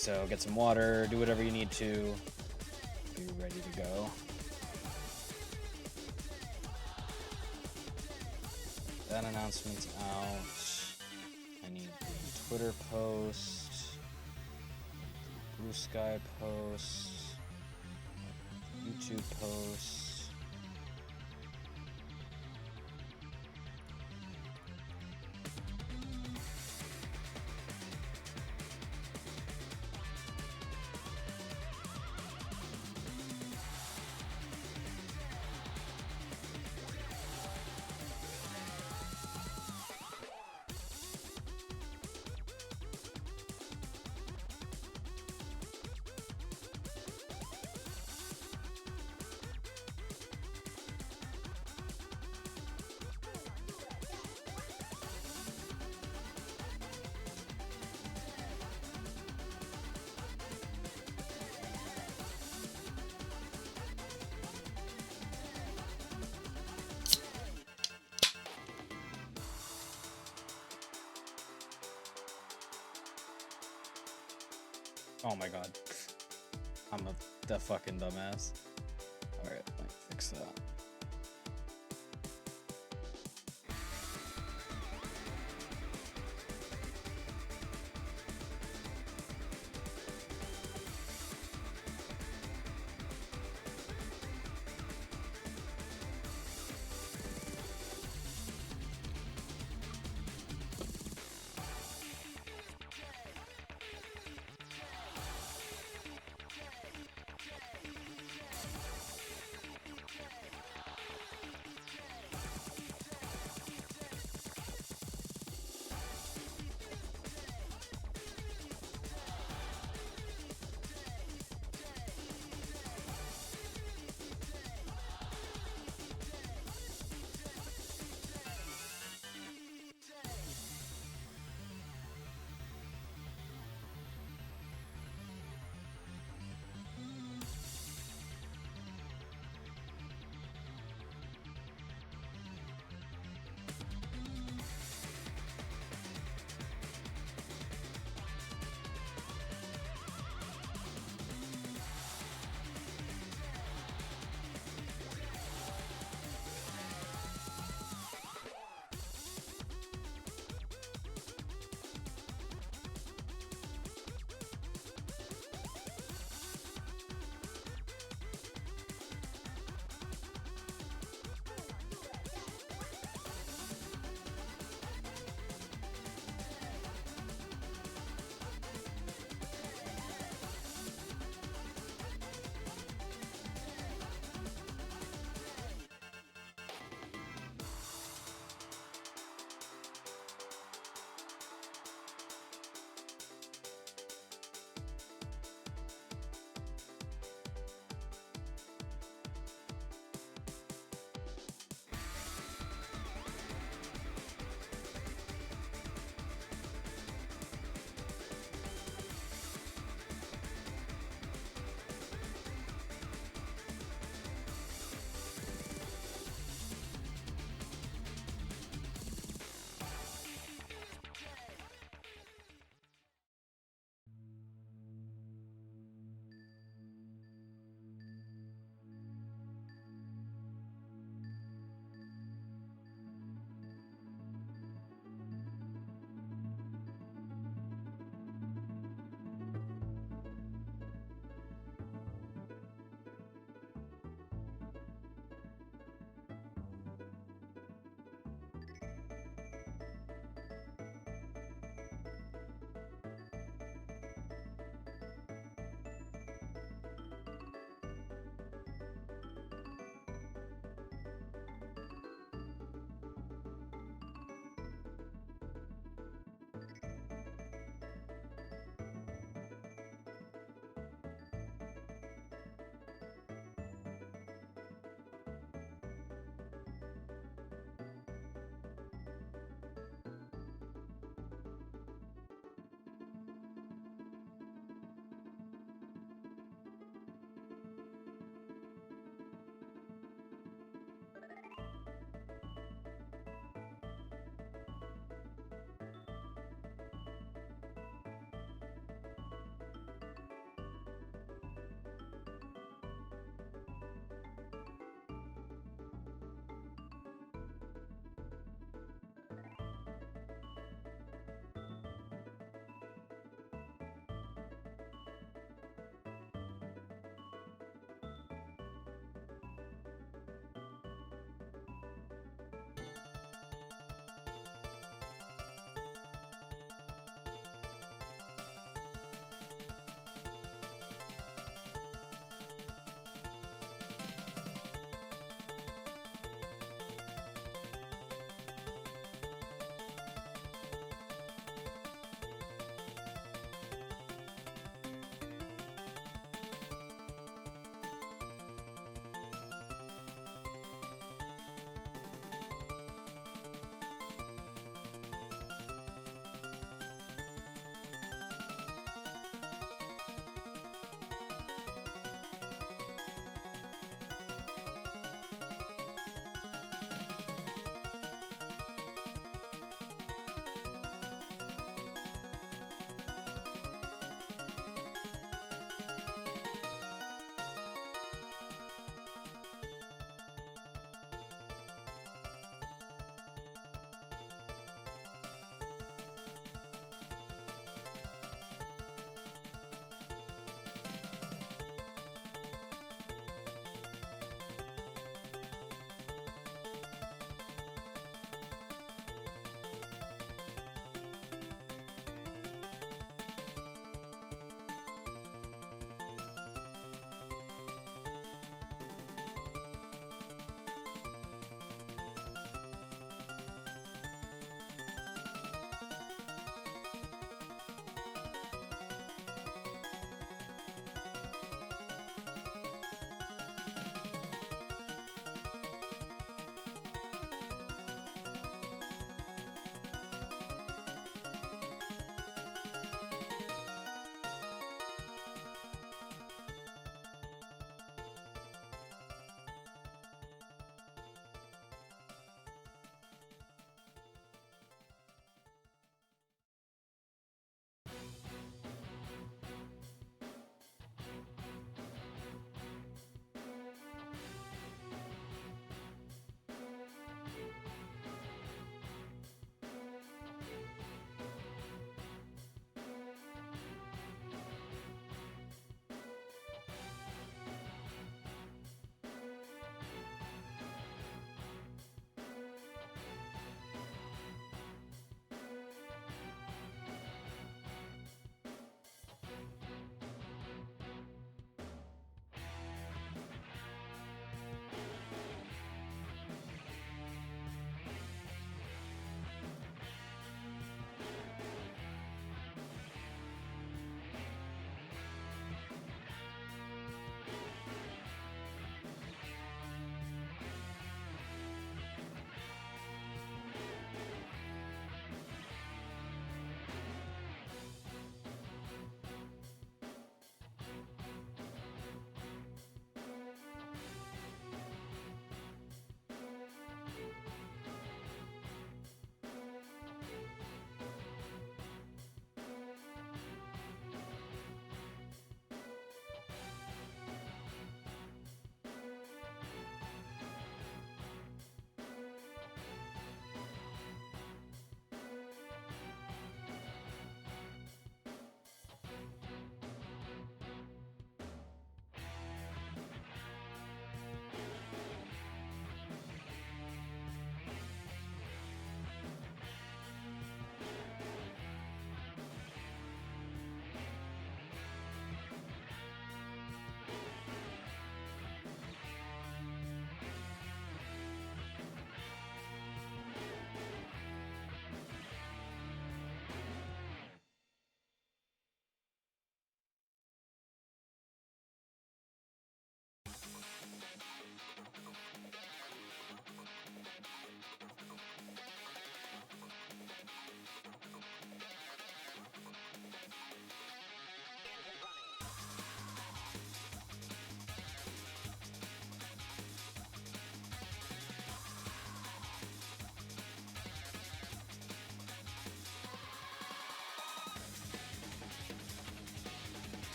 So get some water, do whatever you need to. Be ready to go. That announcement's out. I need the Twitter post, Blue Sky post, YouTube post. Oh my god. I'm the fucking dumbass. Alright, let me fix that.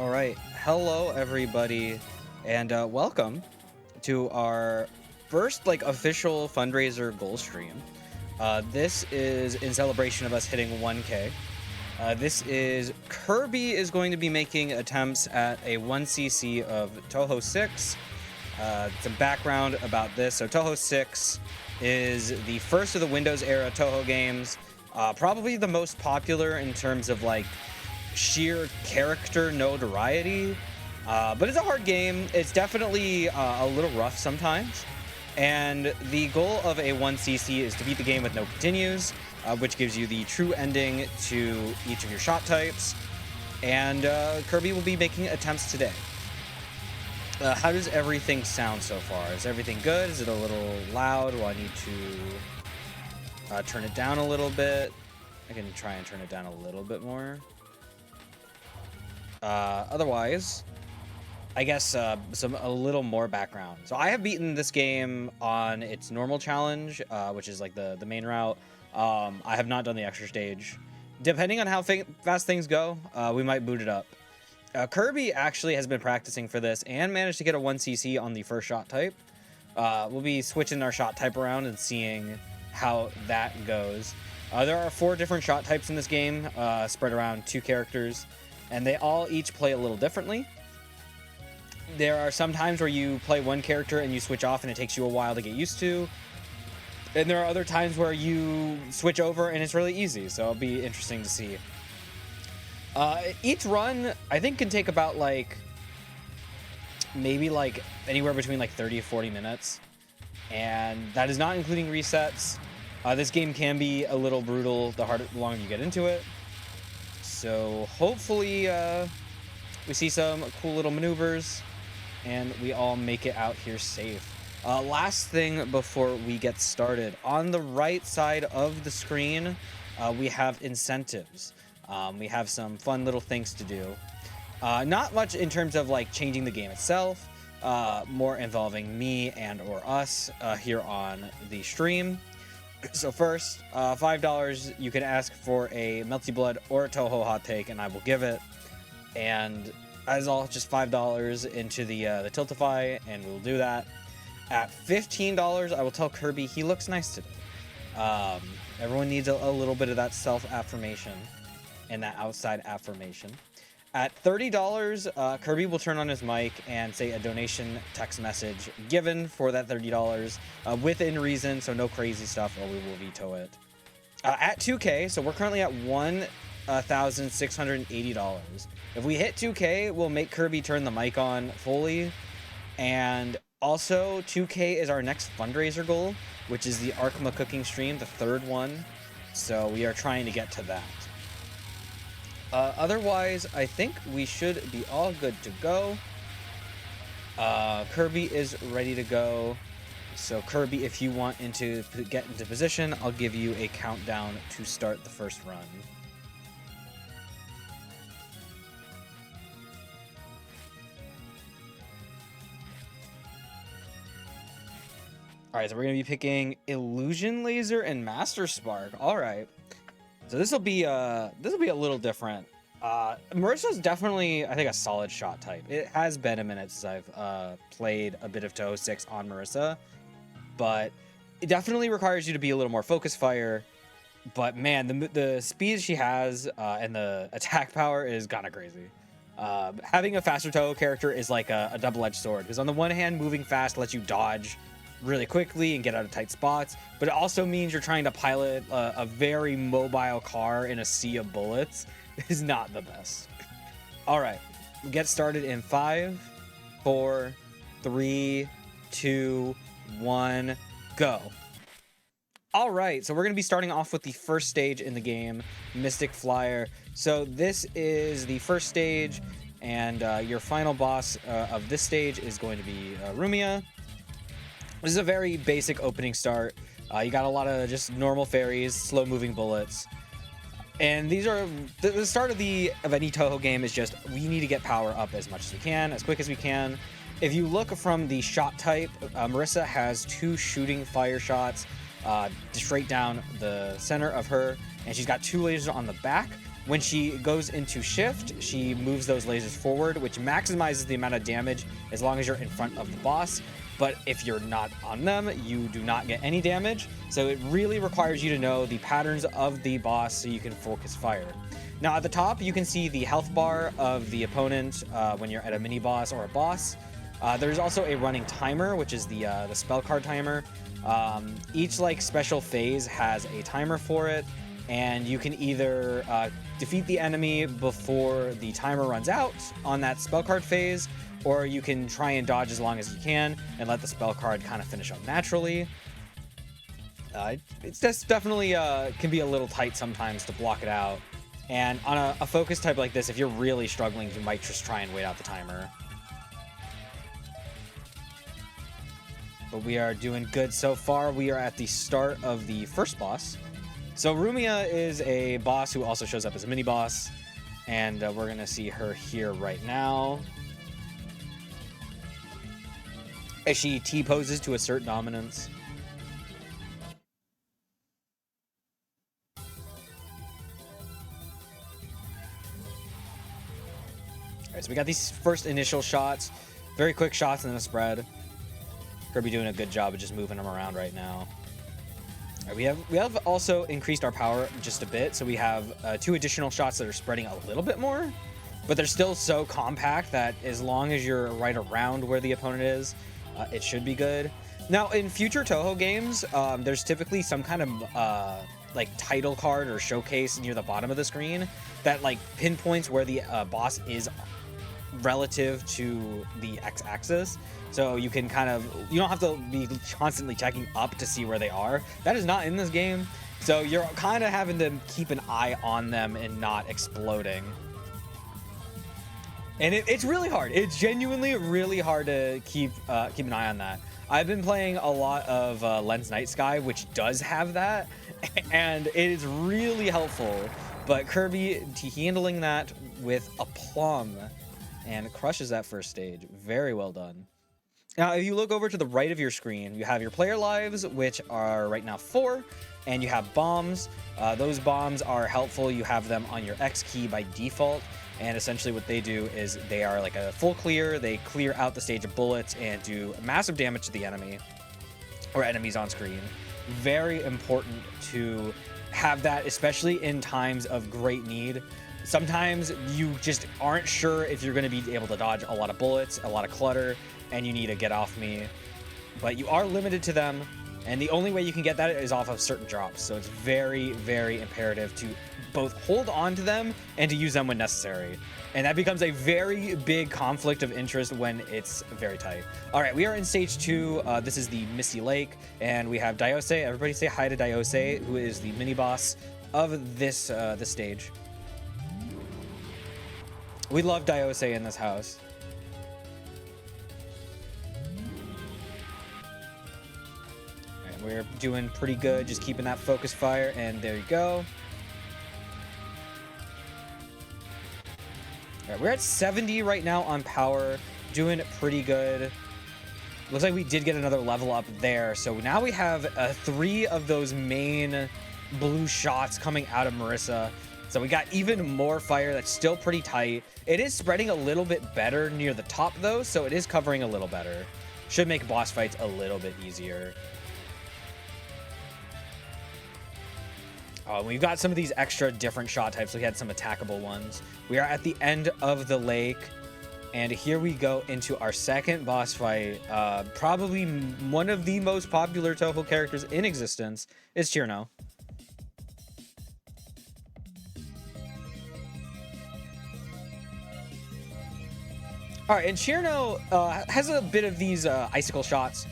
All right, hello everybody, and welcome to our first official fundraiser goal stream. This is in celebration of us hitting 1K. This is Kirby is going to be making attempts at a 1cc of Touhou 6. Some background about this. So Touhou 6 is the first of the Windows era Touhou games, probably the most popular in terms of sheer character notoriety, but it's a hard game. It's definitely a little rough sometimes, and the goal of a 1cc is to beat the game with no continues, which gives you the true ending to each of your shot types, and Kirby will be making attempts today. How does everything sound so far? Is everything good? Is it a little loud? Will I need to turn it down a little bit? I can try and turn it down a little bit more. Otherwise, I guess a little more background. So I have beaten this game on its normal challenge, which is the main route. I have not done the extra stage. Depending on how fast things go, we might boot it up. Kirby actually has been practicing for this and managed to get a 1cc on the first shot type. We'll be switching our shot type around and seeing how that goes. There are 4 different shot types in this game, spread around 2 characters. And they all each play a little differently. There are some times where you play one character and you switch off and it takes you a while to get used to. And there are other times where you switch over and it's really easy. So it'll be interesting to see. Each run, I think, can take about maybe anywhere between 30 to 40 minutes. And that is not including resets. This game can be a little brutal the longer you get into it. So hopefully we see some cool little maneuvers and we all make it out here safe. Last thing before we get started, on the right side of the screen, we have incentives. We have some fun little things to do. Not much in terms of changing the game itself, more involving me and or us here on the stream. So first, $5, you can ask for a Melty Blood or a Touhou hot take, and I will give it. And as all, just $5 into the Tiltify, and we'll do that. At $15, I will tell Kirby he looks nice today. Everyone needs a little bit of that self-affirmation and that outside affirmation. At $30, Kirby will turn on his mic and say a donation text message given for that $30 within reason, so no crazy stuff or we will veto it. At 2K, so we're currently at $1,680. If we hit 2K, we'll make Kirby turn the mic on fully. And also, 2K is our next fundraiser goal, which is the Arkma cooking stream, the 3rd one. So we are trying to get to that. Otherwise, I think we should be all good to go. Kirby is ready to go. So Kirby, if you want to get into position, I'll give you a countdown to start the first run. All right, so we're gonna be picking Illusion Laser and Master Spark. All right. So this will be a little different. Marissa's definitely, I think, a solid shot type. It has been a minute since I've played a bit of Touhou 6 on Marissa, but it definitely requires you to be a little more focus fire. But man, the speed she has and the attack power is kind of crazy. Having a faster Touhou character is like a double-edged sword, because on the one hand, moving fast lets you dodge really quickly and get out of tight spots, but it also means you're trying to pilot a very mobile car in a sea of bullets. Is not the best. All right, get started in 5, 4, 3, 2, 1, go. All right, so we're going to be starting off with the first stage in the game, Mystic Flyer. So this is the first stage, and your final boss of this stage is going to be Rumia. This is a very basic opening start. You got a lot of just normal fairies, slow-moving bullets. And these are the start of any Touhou game is just we need to get power up as much as we can, as quick as we can. If you look from the shot type, Marissa has 2 shooting fire shots straight down the center of her, and she's got 2 lasers on the back. When she goes into shift, she moves those lasers forward, which maximizes the amount of damage as long as you're in front of the boss. But if you're not on them, you do not get any damage. So it really requires you to know the patterns of the boss so you can focus fire. Now at the top, you can see the health bar of the opponent when you're at a mini boss or a boss. There's also a running timer, which is the spell card timer. Each like special phase has a timer for it, and you can either defeat the enemy before the timer runs out on that spell card phase, or you can try and dodge as long as you can and let the spell card kind of finish up naturally. It's just definitely can be a little tight sometimes to block it out. And on a focus type like this, if you're really struggling, you might just try and wait out the timer. But we are doing good so far. We are at the start of the first boss. So Rumia is a boss who also shows up as a mini boss, and we're gonna see her here right now as she T-poses to assert dominance. Alright, so we got these first initial shots, very quick shots and then a spread. Kirby doing a good job of just moving them around right now. Right, we have also increased our power just a bit, so we have 2 additional shots that are spreading a little bit more, but they're still so compact that as long as you're right around where the opponent is, it should be good. Now, in future Touhou games, there's typically some kind of like title card or showcase near the bottom of the screen that like pinpoints where the boss is relative to the x-axis, so you can kind of, you don't have to be constantly checking up to see where they are. That is not in this game, so you're kind of having to keep an eye on them and not exploding. And it's really hard. It's genuinely really hard to keep an eye on that. I've been playing a lot of Lens Night Sky, which does have that, and it is really helpful. But Kirby handling that with aplomb and crushes that first stage. Very well done. Now, if you look over to the right of your screen, you have your player lives, which are right now 4, and you have bombs. Those bombs are helpful. You have them on your X key by default, and essentially what they do is they are like a full clear. They clear out the stage of bullets and do massive damage to the enemy or enemies on screen. Very important to have that, especially in times of great need. Sometimes you just aren't sure if you're going to be able to dodge a lot of bullets, a lot of clutter, and you need to get off me. But you are limited to them, and the only way you can get that is off of certain drops. So it's very, very imperative to both hold on to them and to use them when necessary. And that becomes a very big conflict of interest when it's very tight. All right, we are in stage 2. This is the Misty Lake, and we have Diose. Everybody say hi to Diose, who is the mini boss of this stage. We love Diose in this house. And we're doing pretty good, just keeping that focus fire, and there you go. All right, we're at 70 right now on power, doing pretty good. Looks like we did get another level up there, so now we have 3 of those main blue shots coming out of Marissa. So we got even more fire. That's still pretty tight. It is spreading a little bit better near the top though, so it is covering a little better. Should make boss fights a little bit easier. We've got some of these extra different shot types. We had some attackable ones. We are at the end of the lake, and here we go into our second boss fight. Probably one of the most popular Touhou characters in existence is Chirno. All right, and Chirno has a bit of these icicle shots.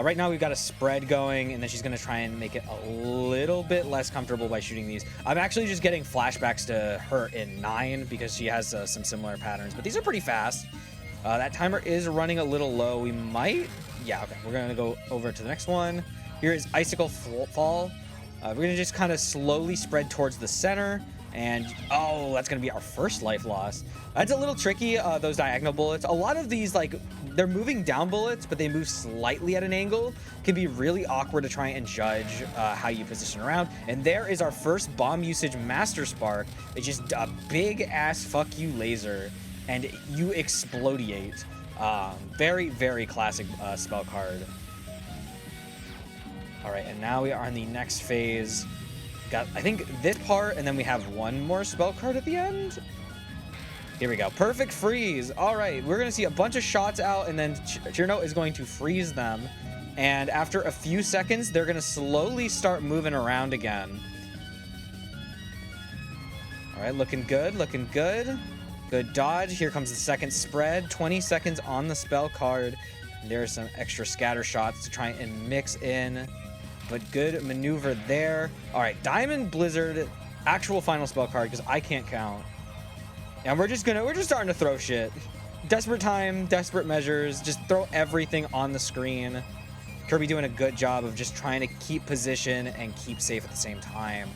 Right now we've got a spread going, and then she's going to try and make it a little bit less comfortable by shooting these. I'm actually just getting flashbacks to her in 9 because she has some similar patterns, but these are pretty fast. That timer is running a little low. We might... Yeah, okay. We're going to go over to the next one. Here is Icicle Fall. We're going to just kind of slowly spread towards the center And oh, that's gonna be our first life loss. That's a little tricky, those diagonal bullets. A lot of these, like, they're moving down bullets, but they move slightly at an angle. Can be really awkward to try and judge how you position around. And there is our first bomb usage Master Spark. It's just a big ass fuck you laser, and you explodiate. Very, very classic spell card. All right, and now we are in the next phase. Got, I think, this part, and then we have one more spell card at the end. Here we go. Perfect freeze. All right, we're going to see a bunch of shots out, and then Chirno is going to freeze them. And after a few seconds, they're going to slowly start moving around again. All right, looking good, looking good. Good dodge. Here comes the second spread. 20 seconds on the spell card. And there's some extra scatter shots to try and mix in. But good maneuver there. All right, Diamond Blizzard, actual final spell card, because I can't count. And we're just starting to throw shit. Desperate time, desperate measures, just throw everything on the screen. Kirby doing a good job of just trying to keep position and keep safe at the same time.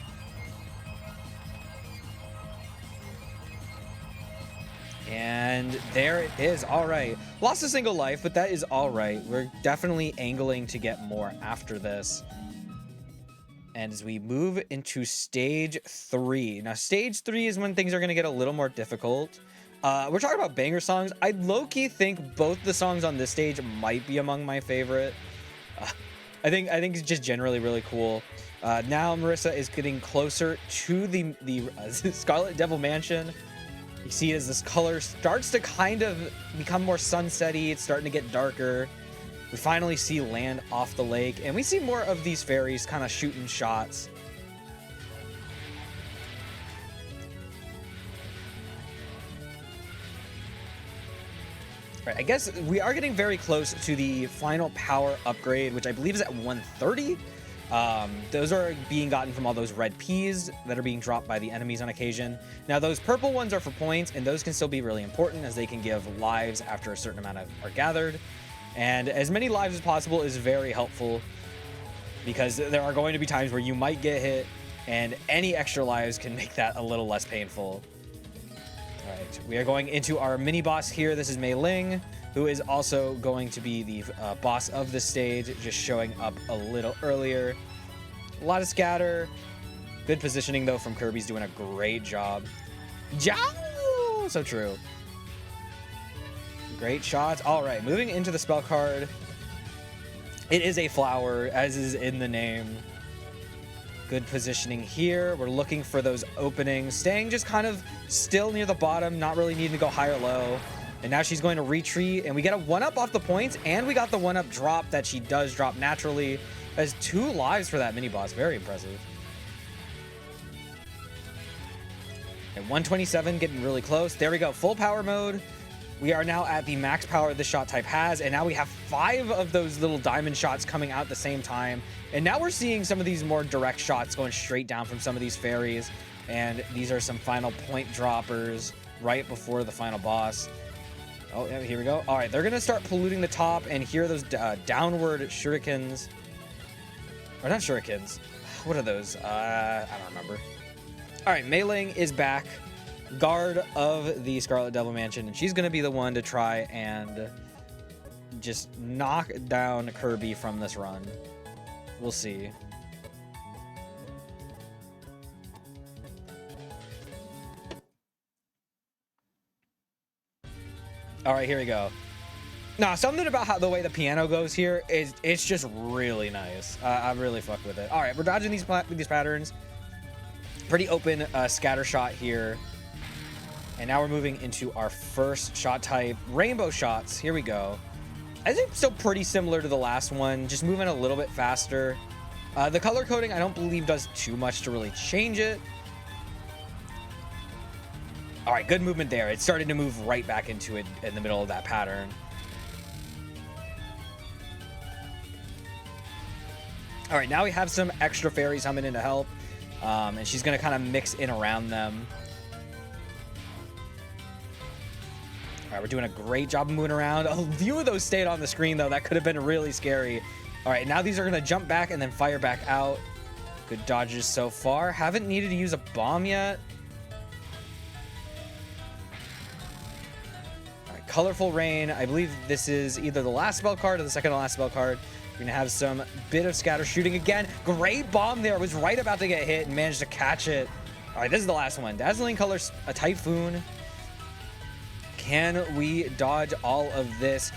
And there it is. All right. Lost a single life, but that is all right. We're definitely angling to get more after this. And as we move into stage 3. Now, stage 3 is when things are going to get a little more difficult. We're talking about banger songs. I low-key think both the songs on this stage might be among my favorite. I think it's just generally really cool. Now Marissa is getting closer to the Scarlet Devil Mansion. You see as this color starts to kind of become more sunsetty. It's starting to get darker. We finally see land off the lake, and we see more of these fairies kind of shooting shots. All right, I guess we are getting very close to the final power upgrade, which I believe is at 130. Those are being gotten from all those red peas that are being dropped by the enemies on occasion. Now, those purple ones are for points, and those can still be really important as they can give lives after a certain amount are gathered. And as many lives as possible is very helpful because there are going to be times where you might get hit, and any extra lives can make that a little less painful. All right, we are going into our mini boss here. This is Mei Ling, who is also going to be the boss of the stage, just showing up a little earlier. A lot of scatter. Good positioning, though, from Kirby's doing a great job. Jow! So true. Great shots. All right, moving into the spell card. It is a flower, as is in the name. Good positioning here. We're looking for those openings. Staying just kind of still near the bottom, not really needing to go high or low. And now she's going to retreat, and we get a 1-up off the points, and we got the 1-up drop that she does drop naturally. Has 2 lives for that mini-boss. Very impressive. And 127 getting really close. There we go. Full power mode. We are now at the max power this shot type has, and now we have 5 of those little diamond shots coming out at the same time. And now we're seeing some of these more direct shots going straight down from some of these fairies. And these are some final point droppers right before the final boss. Oh, yeah, here we go. All right, they're going to start polluting the top, and here are those downward shurikens. Or not shurikens. What are those? I don't remember. All right, Mei Ling is back. Guard of the Scarlet Devil Mansion, and she's going to be the one to try and just knock down Kirby from this run. We'll see. All right, here we go. Now, something about how the way the piano goes here is it's just really nice. I really fuck with it. All right, we're dodging these patterns. Pretty open scatter shot here. And now we're moving into our first shot type, rainbow shots. Here we go. I think still pretty similar to the last one, just moving a little bit faster. The color coding, I don't believe does too much to really change it. All right, good movement there. It's starting to move right back into it in the middle of that pattern. All right, now we have some extra fairies coming in to help. And she's gonna kind of mix in around them. All right, we're doing a great job of moving around. A few of those stayed on the screen, though. That could have been really scary. All right, now these are going to jump back and then fire back out. Good dodges so far. Haven't needed to use a bomb yet. Colorful Rain. I believe this is either the last spell card or the second to last spell card. We're gonna have some bit of scatter shooting again. Great bomb there. I was right about to get hit and managed to catch it. All right, this is the last one. Dazzling Colors, a Typhoon. Can we dodge all of this?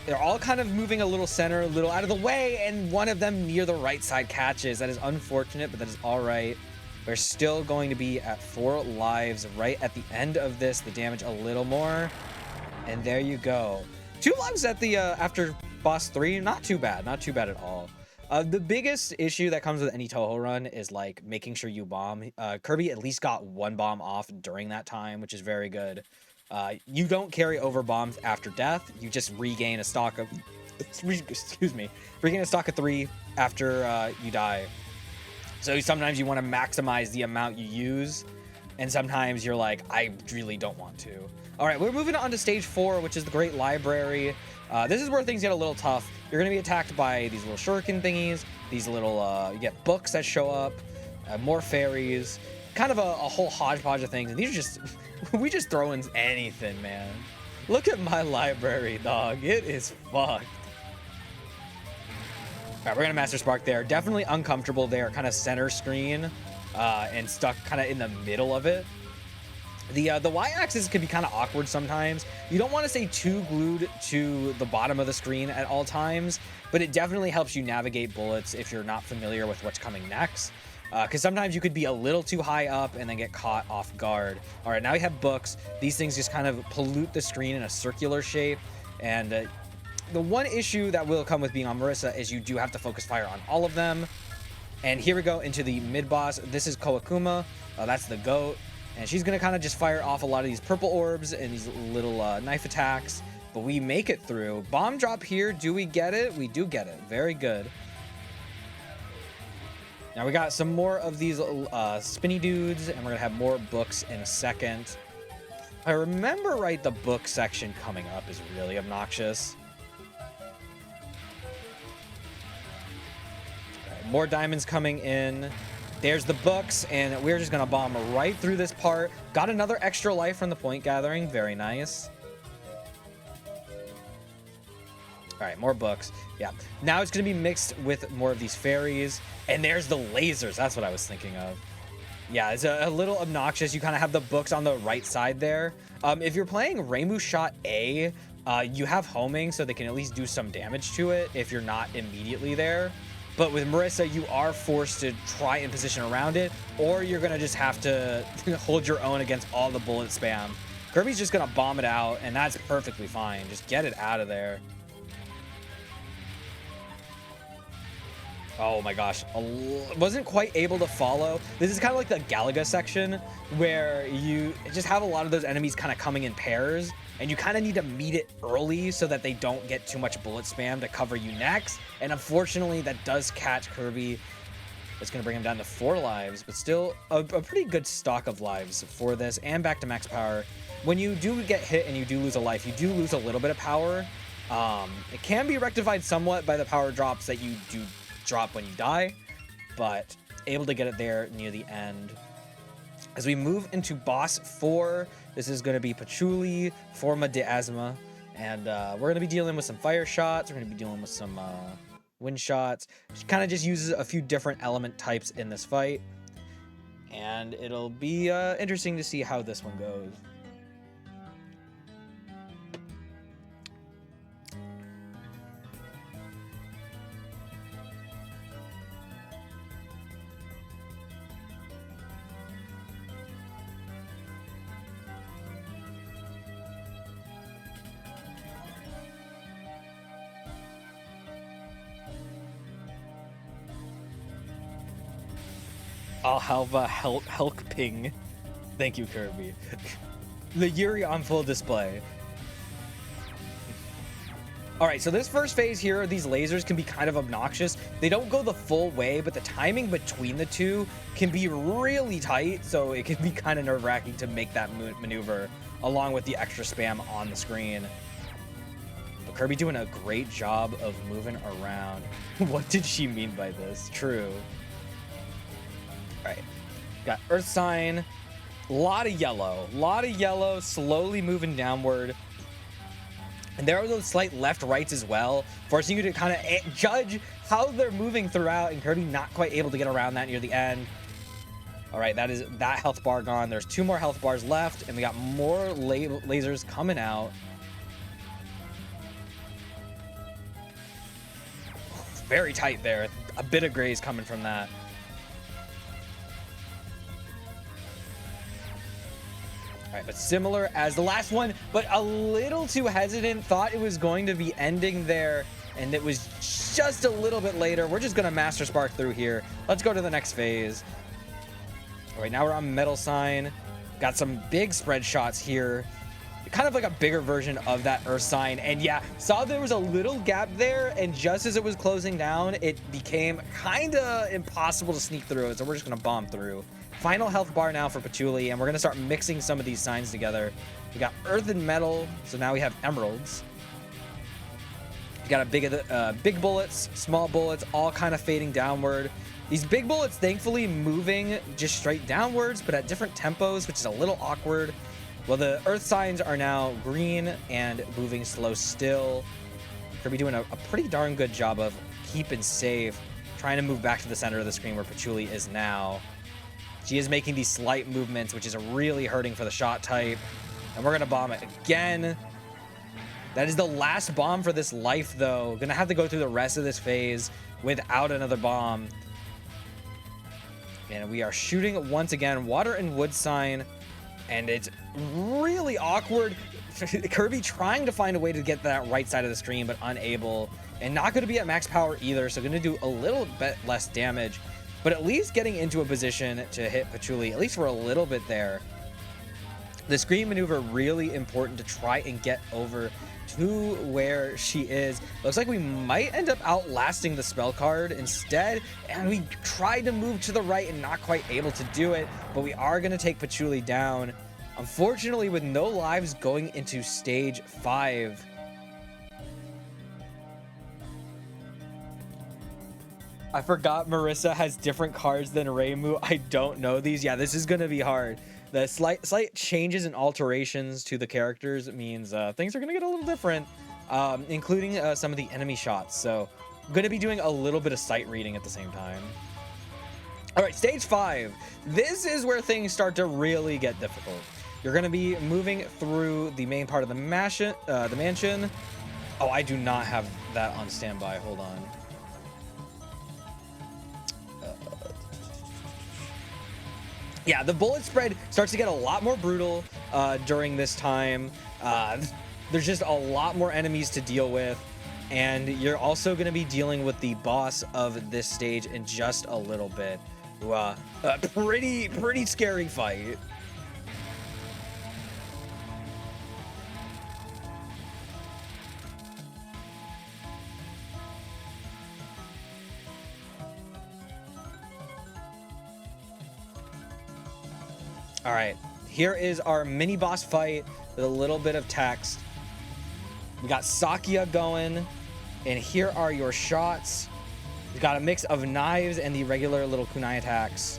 They're all kind of moving a little center, a little out of the way, and one of them near the right side catches. That is unfortunate, but that is all right. We're still going to be at 4 lives right at the end of this. The damage a little more, and there you go. 2 lives at the after boss 3. Not too bad. Not too bad at all. The biggest issue that comes with any Touhou run is like making sure you bomb. Kirby at least got 1 bomb off during that time, which is very good. You don't carry over bombs after death. You just regain a stock of, regain a stock of 3 after you die. So sometimes you want to maximize the amount you use, and sometimes you're like, I really don't want to. All right, we're moving on to stage 4, which is the Great Library. This is where things get a little tough. You're going to be attacked by these little shuriken thingies, these little, you get books that show up, more fairies, kind of a whole hodgepodge of things. And these are just, we just throw in anything, man. Look at my library, dog. It is fucked. All right, we're going to Master Spark there. Definitely uncomfortable there, kind of center screen and stuck kind of in the middle of it. The y-axis can be kind of awkward sometimes. You don't want to stay too glued to the bottom of the screen at all times, but it definitely helps you navigate bullets if you're not familiar with what's coming next. Because sometimes you could be a little too high up and then get caught off guard. All right, now we have books. These things just kind of pollute the screen in a circular shape. And the one issue that will come with being on Marissa is you do have to focus fire on all of them. And here we go into the mid-boss. This is Koakuma. That's the goat. And she's going to kind of just fire off a lot of these purple orbs and these little knife attacks. But we make it through. Bomb drop here. Do we get it? We do get it. Very good. Now we got some more of these spinny dudes, and we're going to have more books in a second. If I remember right, the book section coming up is really obnoxious. Right, more diamonds coming in. There's the books, and we're just going to bomb right through this part. Got another extra life from the point gathering. Very nice. All right, more books. Yeah. Now it's going to be mixed with more of these fairies. And there's the lasers. That's what I was thinking of. Yeah, it's a little obnoxious. You kind of have the books on the right side there. If you're playing Reimu Shot A, you have homing, so they can at least do some damage to it if you're not immediately there. But with Marissa, you are forced to try and position around it, or you're going to just have to hold your own against all the bullet spam. Kirby's just going to bomb it out, and that's perfectly fine. Just get it out of there. Oh my gosh, wasn't quite able to follow. This is kind of like the Galaga section where you just have a lot of those enemies kind of coming in pairs, and you kind of need to meet it early so that they don't get too much bullet spam to cover you next. And unfortunately, that does catch Kirby. It's going to bring him down to 4 lives, but still a pretty good stock of lives for this, and back to max power. When you do get hit and you do lose a life, you do lose a little bit of power. It can be rectified somewhat by the power drops that you do drop when you die, but able to get it there near the end. As we move into boss 4, this is going to be Patchouli, Forma de Asma, and we're going to be dealing with some fire shots. We're going to be dealing with some wind shots. She kind of just uses a few different element types in this fight, and it'll be interesting to see how this one goes. I'll have a Helk ping. Thank you, Kirby. The Yuri on full display. All right, so this first phase here, these lasers can be kind of obnoxious. They don't go the full way, but the timing between the two can be really tight, so it can be kind of nerve-wracking to make that maneuver along with the extra spam on the screen. But Kirby doing a great job of moving around. What did she mean by this? True. All right, got Earth Sign, a lot of yellow, slowly moving downward. And there are those slight left rights as well, forcing you to kind of judge how they're moving throughout, and Kirby not quite able to get around that near the end. All right, that is that health bar gone. There's 2 more health bars left, and we got more lasers coming out. Very tight there. A bit of graze coming from that. All right, but similar as the last one, but a little too hesitant. Thought it was going to be ending there, and it was just a little bit later. We're just going to Master Spark through here. Let's go to the next phase. All right, now we're on Metal Sign. Got some big spread shots here. Kind of like a bigger version of that Earth Sign. And yeah, saw there was a little gap there, and just as it was closing down, it became kind of impossible to sneak through it. So we're just going to bomb through. Final health bar now for Patchouli, and we're going to start mixing some of these signs together. We got Earth and Metal, so now we have Emeralds. We got a big bullets, small bullets, all kind of fading downward. These big bullets, thankfully, moving just straight downwards, but at different tempos, which is a little awkward. Well, the Earth signs are now green and moving slow still. Kirby doing a pretty darn good job of keeping safe, trying to move back to the center of the screen where Patchouli is now. She is making these slight movements, which is really hurting for the shot type. And we're going to bomb it again. That is the last bomb for this life, though. Going to have to go through the rest of this phase without another bomb. And we are shooting once again. Water and Wood sign. And it's really awkward. Kirby trying to find a way to get that right side of the screen, but unable. And not going to be at max power either, so going to do a little bit less damage. But at least getting into a position to hit Patchouli, at least for a little bit there. The screen maneuver really important to try and get over to where she is. Looks like we might end up outlasting the spell card instead, and we tried to move to the right and not quite able to do it, but we are going to take Patchouli down. Unfortunately, with no lives going into stage 5. I forgot Marissa has different cards than Reimu. I don't know these. Yeah, this is going to be hard. The slight changes and alterations to the characters means things are going to get a little different, including some of the enemy shots. So I'm going to be doing a little bit of sight reading at the same time. All right, stage 5. This is where things start to really get difficult. You're going to be moving through the main part of the mansion. Oh, I do not have that on standby. Hold on. Yeah, the bullet spread starts to get a lot more brutal during this time. There's just a lot more enemies to deal with, and you're also going to be dealing with the boss of this stage in just a little bit. Pretty scary fight. All right, here is our mini boss fight with a little bit of text. We got Sakia going, and here are your shots. We've got a mix of knives and the regular little kunai attacks.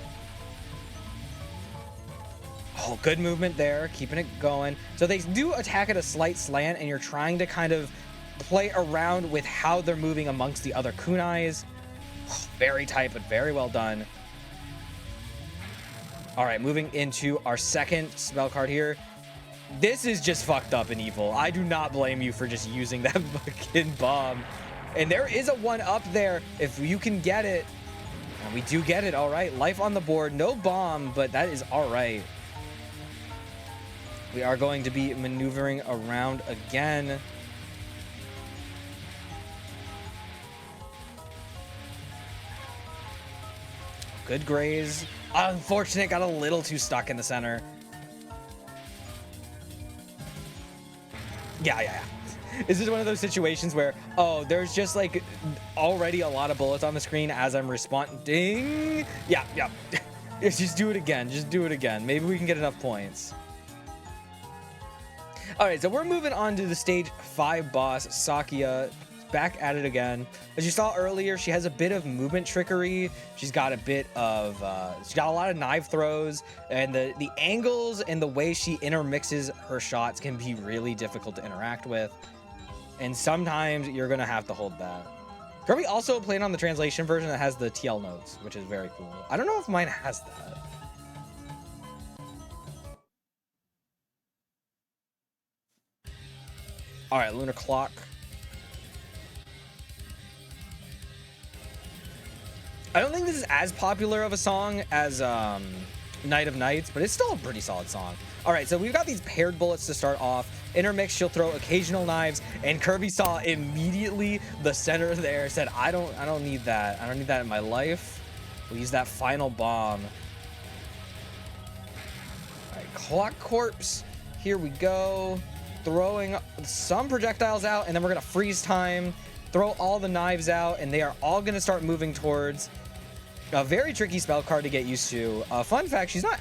Oh, good movement there, keeping it going. So they do attack at a slight slant, and you're trying to kind of play around with how they're moving amongst the other kunais. Oh, very tight, but very well done. All right, moving into our second spell card here. This is just fucked up and evil. I do not blame you for just using that fucking bomb. And there is a 1-up there if you can get it. And we do get it. All right, life on the board. No bomb, but that is all right. We are going to be maneuvering around again. Good graze. Unfortunate, got a little too stuck in the center. Yeah. This is one of those situations where, oh, there's just like already a lot of bullets on the screen as I'm responding. Yeah. Just do it again. Just do it again. Maybe we can get enough points. All right, so we're moving on to the stage 5 boss, Sakia. Back at it again. As you saw earlier, she has a bit of movement trickery. She's got a bit of she's got a lot of knife throws, and the angles and the way she intermixes her shots can be really difficult to interact with. and sometimes you're gonna have to hold that. Kirby also played on the translation version that has the TL notes, which is very cool. I don't know if mine has that. All right, Lunar Clock. I don't think this is as popular of a song as Night of Nights, but it's still a pretty solid song. All right, so we've got these paired bullets to start off. Intermix, she'll throw occasional knives, and Kirby saw immediately the center there, said, I don't need that. I don't need that in my life. We'll use that final bomb. All right, Clock Corpse. Here we go. Throwing some projectiles out, and then we're gonna freeze time, throw all the knives out, and they are all gonna start moving towards a very tricky spell card to get used to. Fun fact, she's not,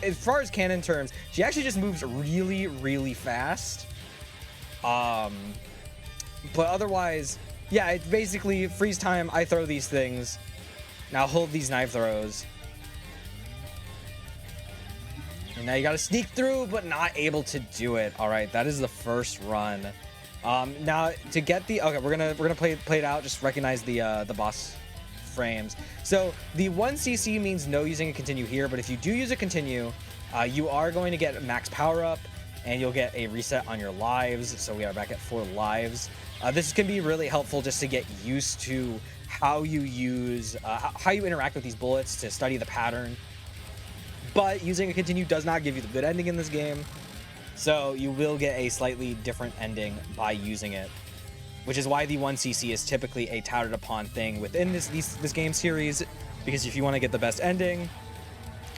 as far as canon terms, she actually just moves really, really fast. But otherwise, yeah, it's basically freeze time. I throw these things. Now hold these knife throws. And now you got to sneak through, but not able to do it. All right, that is the first run. Now to get the, okay, we're gonna play it out. Just recognize the boss frames. So the 1cc means no using a continue here, but if you do use a continue, you are going to get max power up, and you'll get a reset on your lives. So we are back at 4 lives. This can be really helpful just to get used to how you use, how you interact with these bullets, to study the pattern. But using a continue does not give you the good ending in this game, so you will get a slightly different ending by using it, which is why the 1cc is typically a touted upon thing within this game series, because if you want to get the best ending,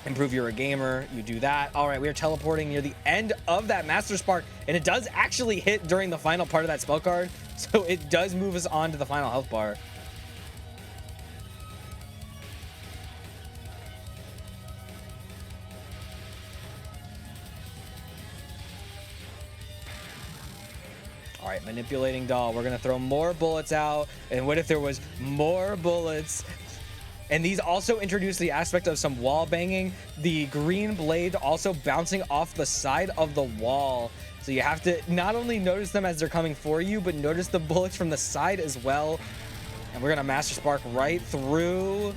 improve you're a gamer, you do that. All right, we are teleporting near the end of that Master Spark, and it does actually hit during the final part of that spell card, so it does move us on to the final health bar. All right, manipulating doll. We're gonna throw more bullets out. And what if there was more bullets? And these also introduce the aspect of some wall banging. The green blade also bouncing off the side of the wall. So you have to not only notice them as they're coming for you, but notice the bullets from the side as well. And we're gonna Master Spark right through.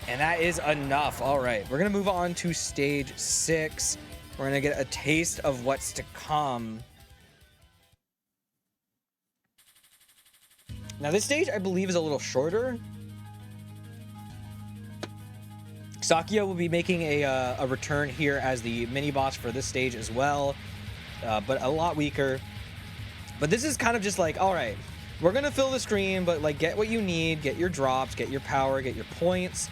And that is enough. All right, we're gonna move on to stage 6. We're gonna get a taste of what's to come. Now this stage, I believe, is a little shorter. Sakia will be making a return here as the mini boss for this stage as well, but a lot weaker. But this is kind of just like, all right, we're gonna fill the screen, but like get what you need, get your drops, get your power, get your points,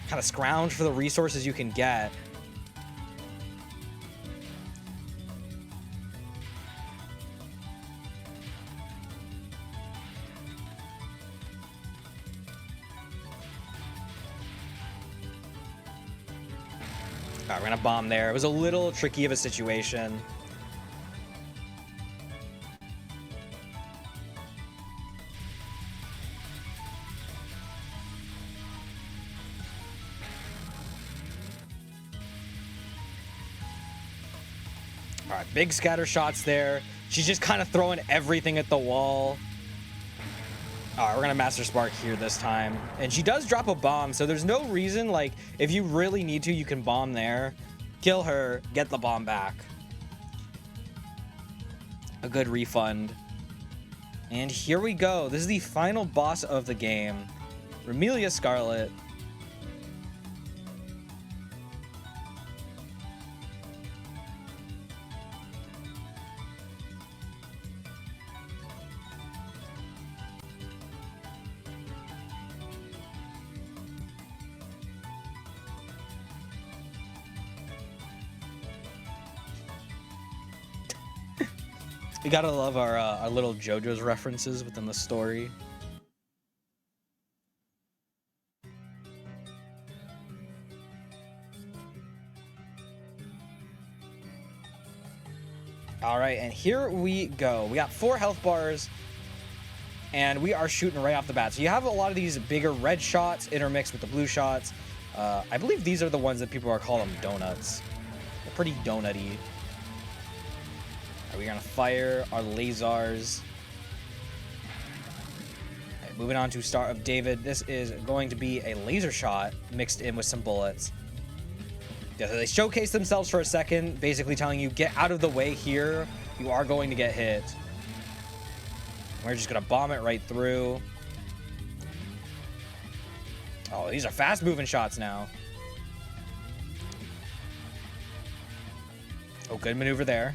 kind of scrounge for the resources you can get. All right, we're gonna bomb there. It was a little tricky of a situation. All right, big scatter shots there. She's just kind of throwing everything at the wall. All right, we're gonna Master Spark here this time. And she does drop a bomb, so there's no reason, like, if you really need to, you can bomb there, kill her, get the bomb back. A good refund. And here we go. This is the final boss of the game, Remelia Scarlet. We gotta love our little JoJo's references within the story. All right, and here we go. We got 4 health bars, and we are shooting right off the bat. So you have a lot of these bigger red shots intermixed with the blue shots. I believe these are the ones that people are calling donuts. They're pretty donut-y. We're gonna fire our lasers. Right, moving on to Star of David. This is going to be a laser shot mixed in with some bullets. Yeah, so they showcase themselves for a second, basically telling you, get out of the way here. You are going to get hit. We're just gonna bomb it right through. Oh, these are fast moving shots now. Oh, good maneuver there.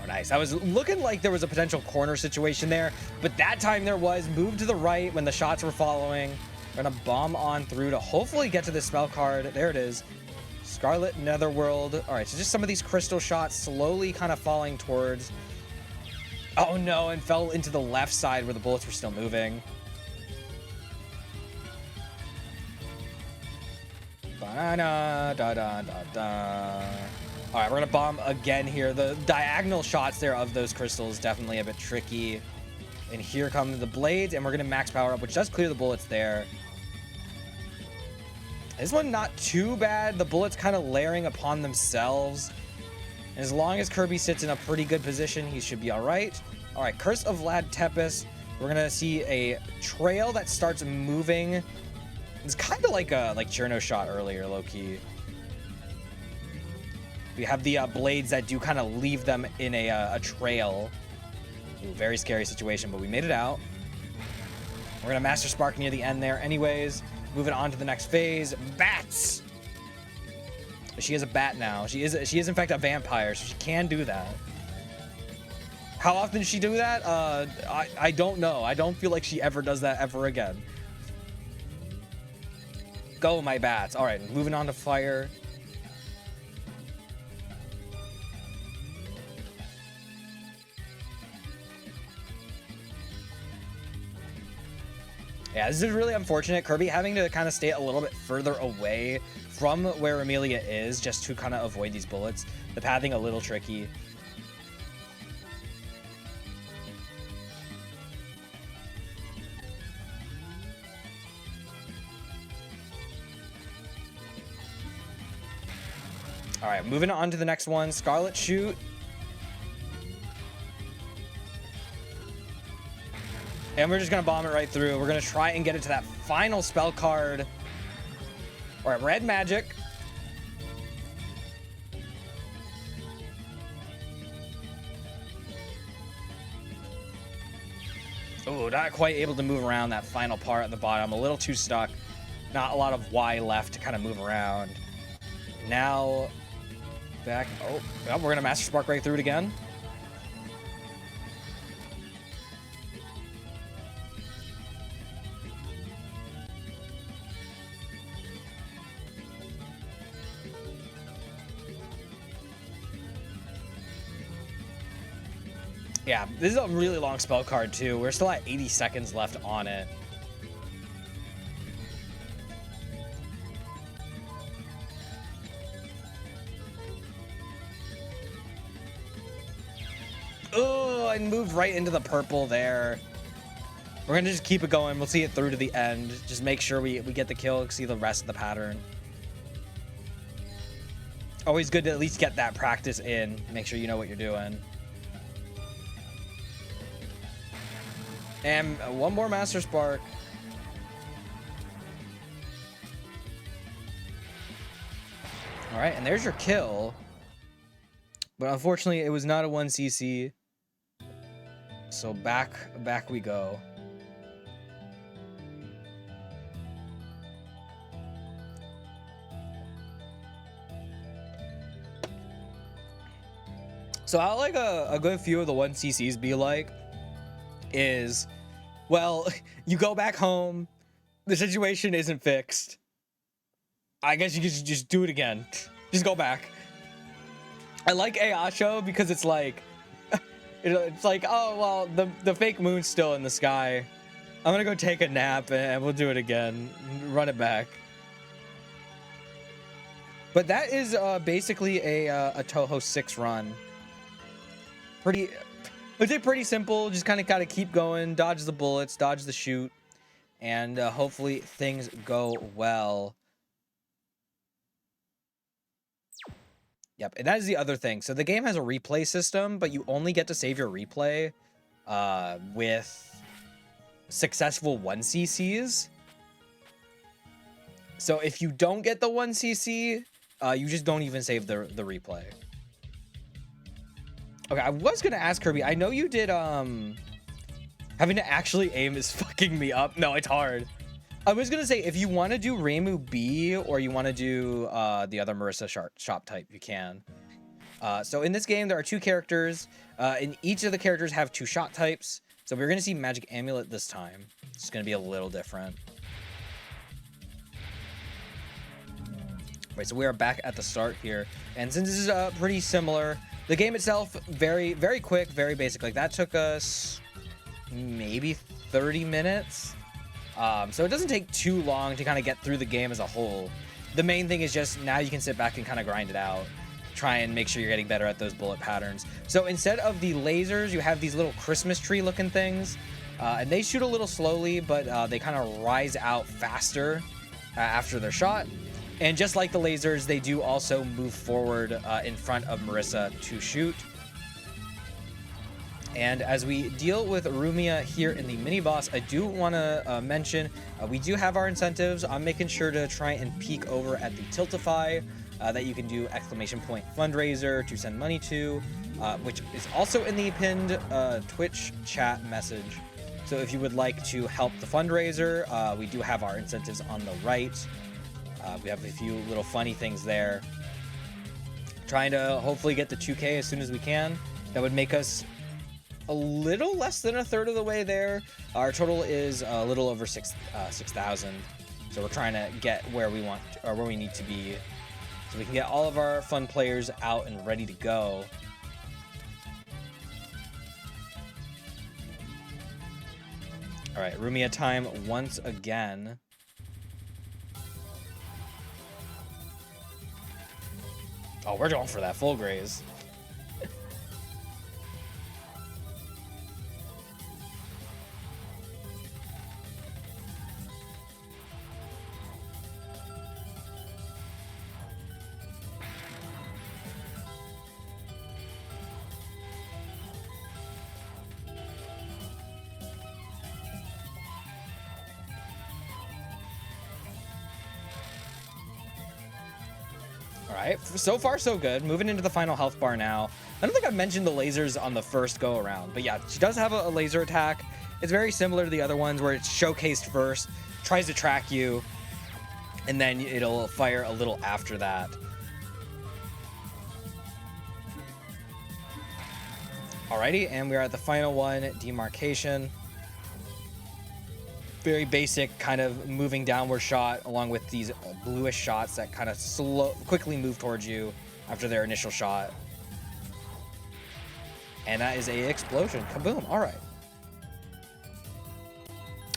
Oh, nice. I was looking like there was a potential corner situation there, but that time there was. Move to the right when the shots were following. We're gonna bomb on through to hopefully get to the spell card. There it is. Scarlet Netherworld. All right, so just some of these crystal shots slowly kind of falling towards. Oh no, and fell into the left side where the bullets were still moving. Da-da-da-da-da-da. All right, we're gonna bomb again here. The diagonal shots there of those crystals definitely a bit tricky. And here come the blades, and we're gonna max power up, which does clear the bullets there. This one not too bad. The bullets kind of layering upon themselves. As long as Kirby sits in a pretty good position, he should be all right. All right, Curse of Vlad Tepes. We're gonna see a trail that starts moving. It's kind of like Cherno shot earlier, low key. We have the blades that do kind of leave them in a trail. Ooh, very scary situation, but we made it out. We're gonna Master Spark near the end there, anyways. Moving on to the next phase. Bats. She is a bat now. She is in fact a vampire, so she can do that. How often does she do that? I don't know. I don't feel like she ever does that ever again. Go, my bats. All right, moving on to fire. Yeah, this is really unfortunate. Kirby having to kind of stay a little bit further away from where Amelia is just to kind of avoid these bullets. The pathing a little tricky. All right, moving on to the next one. Scarlet Shoot. And we're just going to bomb it right through. We're going to try and get it to that final spell card. All right, Red Magic. Oh, not quite able to move around that final part at the bottom. A little too stuck. Not a lot of Y left to kind of move around. Now, back. Oh, well, we're going to Master Spark right through it again. Yeah, this is a really long spell card too. We're still at 80 seconds left on it. Oh, I moved right into the purple there. We're gonna just keep it going. We'll see it through to the end. Just make sure we get the kill, see the rest of the pattern. Always good to at least get that practice in. Make sure you know what you're doing. And one more Master Spark. All right, and there's your kill. But unfortunately, it was not a 1cc. So back we go. So how like a good few of the 1cc's be like is, well, you go back home, the situation isn't fixed. I guess you could just do it again. Just go back. I like Ayasho because it's like, it's like, oh, well, the fake moon's still in the sky. I'm gonna go take a nap and we'll do it again. Run it back. But that is basically a Touhou 6 run. It's pretty simple. Just kind of gotta keep going, dodge the bullets, dodge the shoot, and hopefully things go well. Yep, and that is the other thing. So the game has a replay system, but you only get to save your replay with successful 1cc's. So if you don't get the 1cc, you just don't even save the replay. Okay, I was gonna ask Kirby. I know you did. Having to actually aim is fucking me up. No, it's hard. I was gonna say if you want to do Reimu B or you want to do the other Marissa shop type, you can. So in this game, there are 2 characters, and each of the characters have 2 shot types. So we're gonna see Magic Amulet this time. It's gonna be a little different. Right, so we are back at the start here, and since this is pretty similar, the game itself very, very quick, very basic. Like that took us maybe 30 minutes. So it doesn't take too long to kind of get through the game as a whole. The main thing is just now you can sit back and kind of grind it out. Try and make sure you're getting better at those bullet patterns. So instead of the lasers, you have these little Christmas tree looking things. And they shoot a little slowly, but they kind of rise out faster after they're shot. And just like the lasers, they do also move forward in front of Marissa to shoot. And as we deal with Rumia here in the mini boss, I do want to mention we do have our incentives. I'm making sure to try and peek over at the Tiltify that you can do !! fundraiser to send money to, which is also in the pinned Twitch chat message. So if you would like to help the fundraiser, we do have our incentives on the right. We have a few little funny things there. Trying to hopefully get the 2K as soon as we can. That would make us a little less than a third of the way there. Our total is a little over 6,000. So we're trying to get where we want or where we need to be, so we can get all of our fun players out and ready to go. All right, Rumia time once again. Oh, we're going for that full graze. All right, so far so good. Moving into the final health bar now. I don't think I mentioned the lasers on the first go around, but yeah, she does have a laser attack. It's very similar to the other ones where it's showcased first, tries to track you, and then it'll fire a little after that. Alrighty, and we're at the final one, demarcation. Very basic kind of moving downward shot along with these bluish shots that kind of quickly move towards you after their initial shot. And that is a explosion. Kaboom. All right.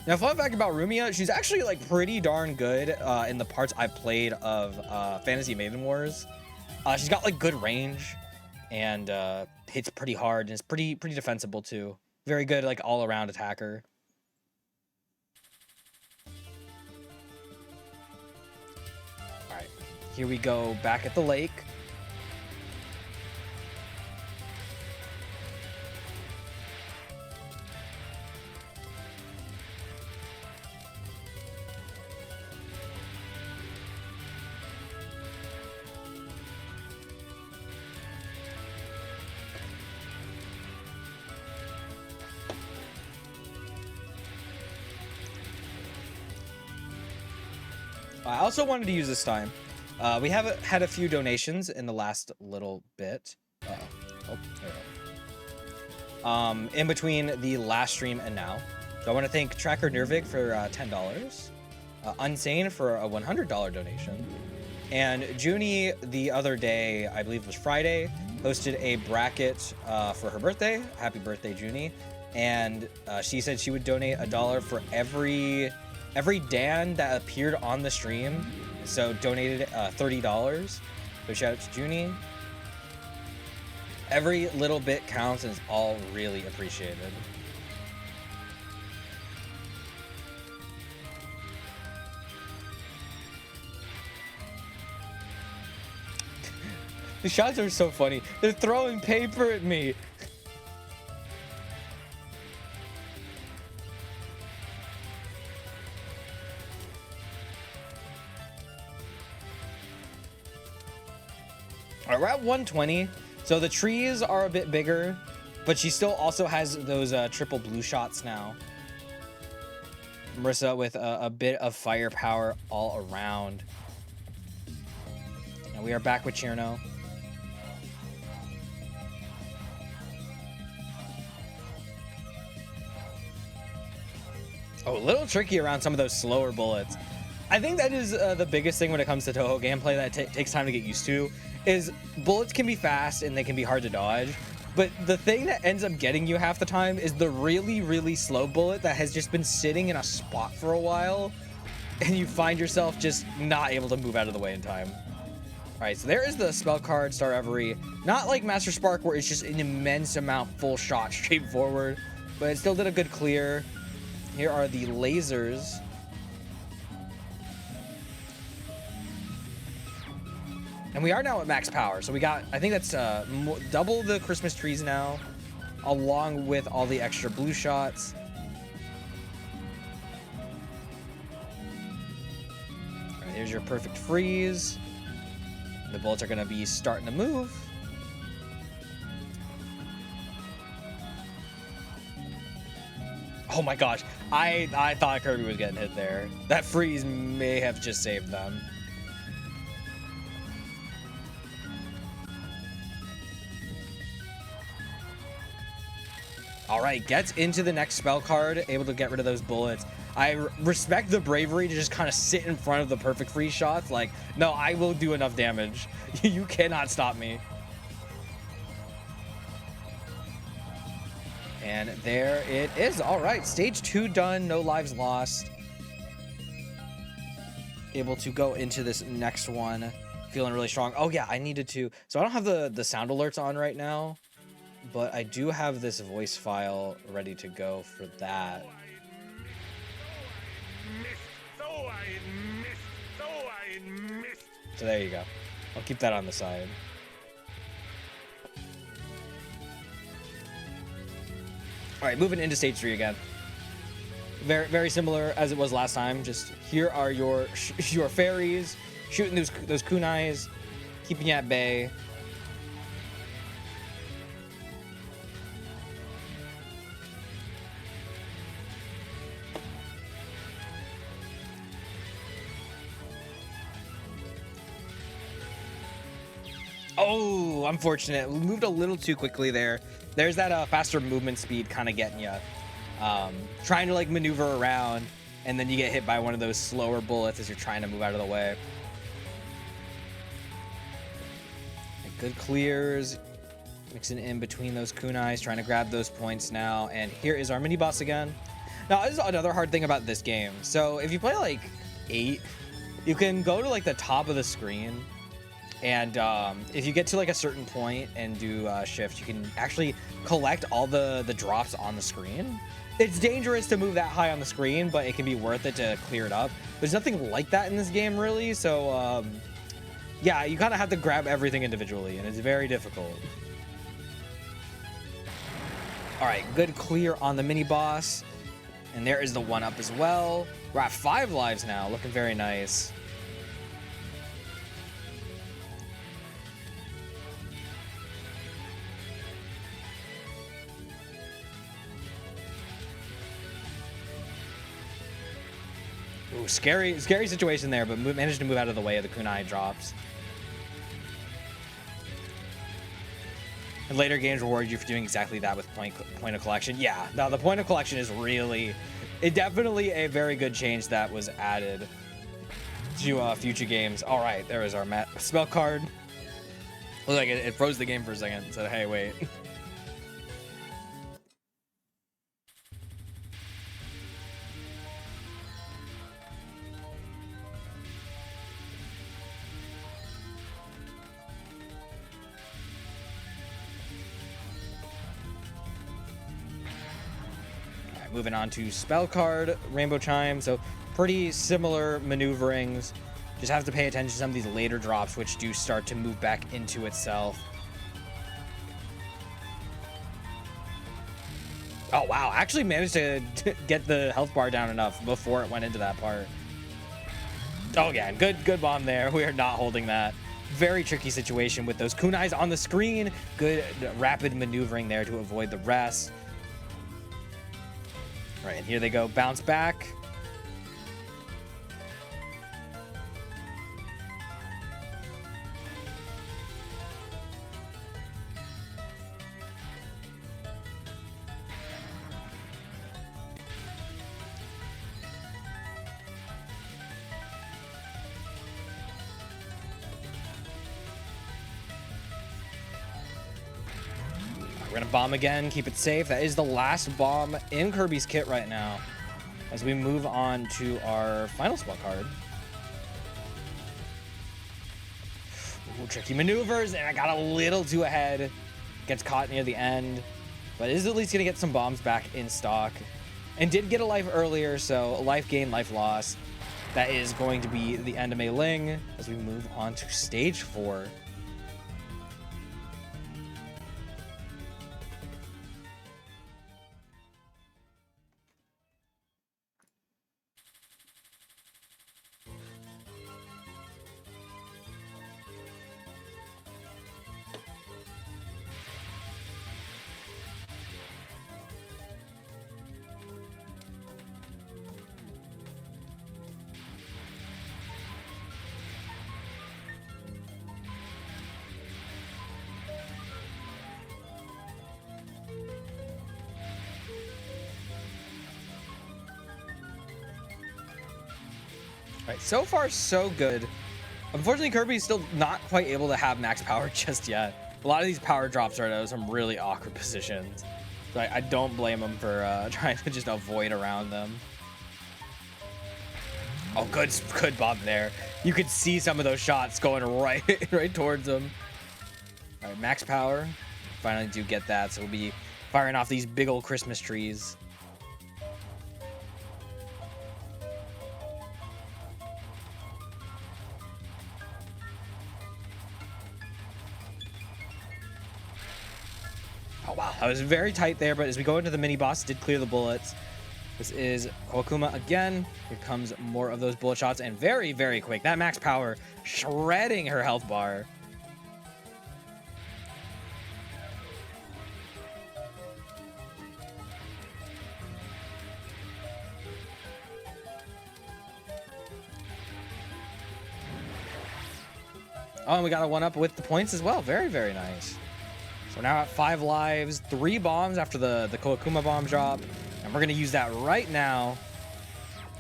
Now, fun fact about Rumia, she's actually like pretty darn good in the parts I've played of Fantasy Maiden Wars. She's got like good range and hits pretty hard and is pretty defensible too. Very good like all-around attacker. Here we go, back at the lake. I also wanted to use this time. We have had a few donations in the last little bit. Oh, there we go. In between the last stream and now. So I want to thank Tracker Nervig for $10, Unsane for a $100 donation, and Junie the other day, I believe it was Friday, hosted a bracket for her birthday. Happy birthday, Junie! And she said she would donate $1 for every Dan that appeared on the stream. So donated $30. So shout out to Junie. Every little bit counts and is all really appreciated. The shots are so funny. They're throwing paper at me. All right, we're at 120. So the trees are a bit bigger, but she still also has those triple blue shots now. Marissa with a bit of firepower all around. And we are back with Cherno. Oh, a little tricky around some of those slower bullets. I think that is the biggest thing when it comes to Touhou gameplay that takes time to get used to, is bullets can be fast and they can be hard to dodge. But the thing that ends up getting you half the time is the really, really slow bullet that has just been sitting in a spot for a while, and you find yourself just not able to move out of the way in time. All right, so there is the spell card, Star Reverie. Not like Master Spark, where it's just an immense amount full shot straight forward, but it still did a good clear. Here are the lasers. And we are now at max power, so we got, I think that's double the Christmas trees now, along with all the extra blue shots. All right, here's your perfect freeze. The bullets are going to be starting to move. Oh my gosh, I thought Kirby was getting hit there. That freeze may have just saved them. All right, gets into the next spell card, able to get rid of those bullets. I respect the bravery to just kind of sit in front of the perfect freeze shots. Like, no, I will do enough damage. You cannot stop me. And there it is. All right, stage 2 done, no lives lost. Able to go into this next one, feeling really strong. Oh yeah, I needed to. So I don't have the sound alerts on right now, but I do have this voice file ready to go for that. So there you go. I'll keep that on the side. All right, moving into stage 3 again. Very, very similar as it was last time. Just here are your fairies, shooting those kunais, keeping you at bay. Oh, unfortunate. We moved a little too quickly there. There's that faster movement speed kind of getting you. Trying to like maneuver around, and then you get hit by one of those slower bullets as you're trying to move out of the way. And good clears. Mixing in between those kunais, trying to grab those points now. And here is our mini boss again. Now, this is another hard thing about this game. So if you play like 8, you can go to like the top of the screen. And if you get to like a certain point and do shift, you can actually collect all the drops on the screen. It's dangerous to move that high on the screen, but it can be worth it to clear it up. There's nothing like that in this game, really. So yeah, you kind of have to grab everything individually, and it's very difficult. All right, good clear on the mini boss. And there is the 1-up as well. We're at 5 lives now, looking very nice. Ooh, scary situation there, but managed to move out of the way of the kunai drops. And later games reward you for doing exactly that with point of collection. Yeah, now the point of collection is really, definitely a very good change that was added to future games. All right, there is our spell card. Looked like it froze the game for a second and said, hey, wait. Moving on to spell card, Rainbow Chime. So pretty similar maneuverings. Just have to pay attention to some of these later drops, which do start to move back into itself. Oh, wow. Actually managed to get the health bar down enough before it went into that part. Oh, yeah. Good bomb there. We are not holding that. Very tricky situation with those kunais on the screen. Good rapid maneuvering there to avoid the rest. All right, and here they go. Bounce back. We're gonna bomb again, keep it safe. That is the last bomb in Kirby's kit right now as we move on to our final spot card. Ooh, tricky maneuvers, and I got a little too ahead. Gets caught near the end, but is at least gonna get some bombs back in stock. And did get a life earlier, so life gain, life loss. That is going to be the end of Mei Ling as we move on to stage 4. Right, so far so good. Unfortunately, Kirby's still not quite able to have max power just yet. A lot of these power drops are at some really awkward positions. So I don't blame him for trying to just avoid around them. Oh, good bomb there. You could see some of those shots going right towards him. All right, max power. Finally do get that, so we'll be firing off these big old Christmas trees. Oh, wow. That was very tight there, but as we go into the mini boss, did clear the bullets. This is Kawakuma again. Here comes more of those bullet shots, and very, very quick. That max power shredding her health bar. Oh, and we got a 1-up with the points as well. Very, very nice. So we're now at 5 lives, 3 bombs after the Kawakuma bomb drop. And we're going to use that right now.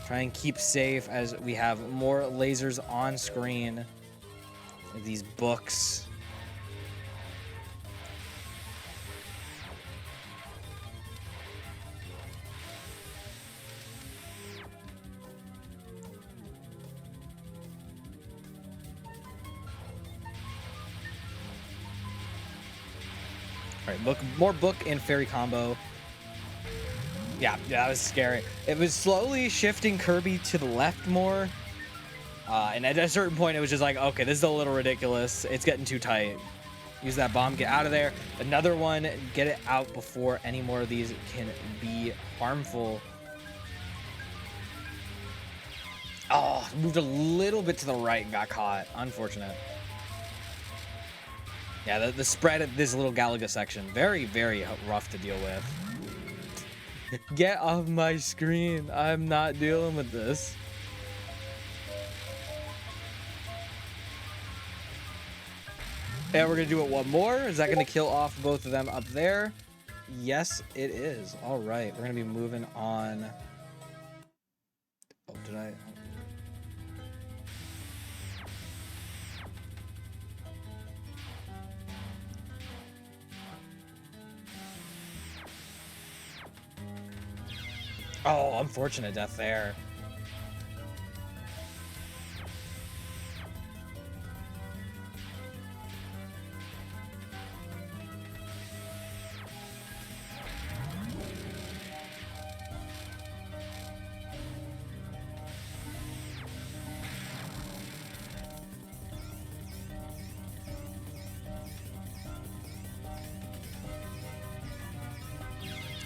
Try and keep safe as we have more lasers on screen. These books. All right, more book and fairy combo. Yeah, that was scary. It was slowly shifting Kirby to the left more. And at a certain point, it was just like, okay, this is a little ridiculous. It's getting too tight. Use that bomb, get out of there. Another one, get it out before any more of these can be harmful. Oh, moved a little bit to the right and got caught. Unfortunate. Yeah, the spread at this little Galaga section, very, very rough to deal with. Get off my screen. I'm not dealing with this. And we're going to do it one more. Is that going to kill off both of them up there? Yes, it is. All right. We're going to be moving on. Oh, did I? Oh, unfortunate death there.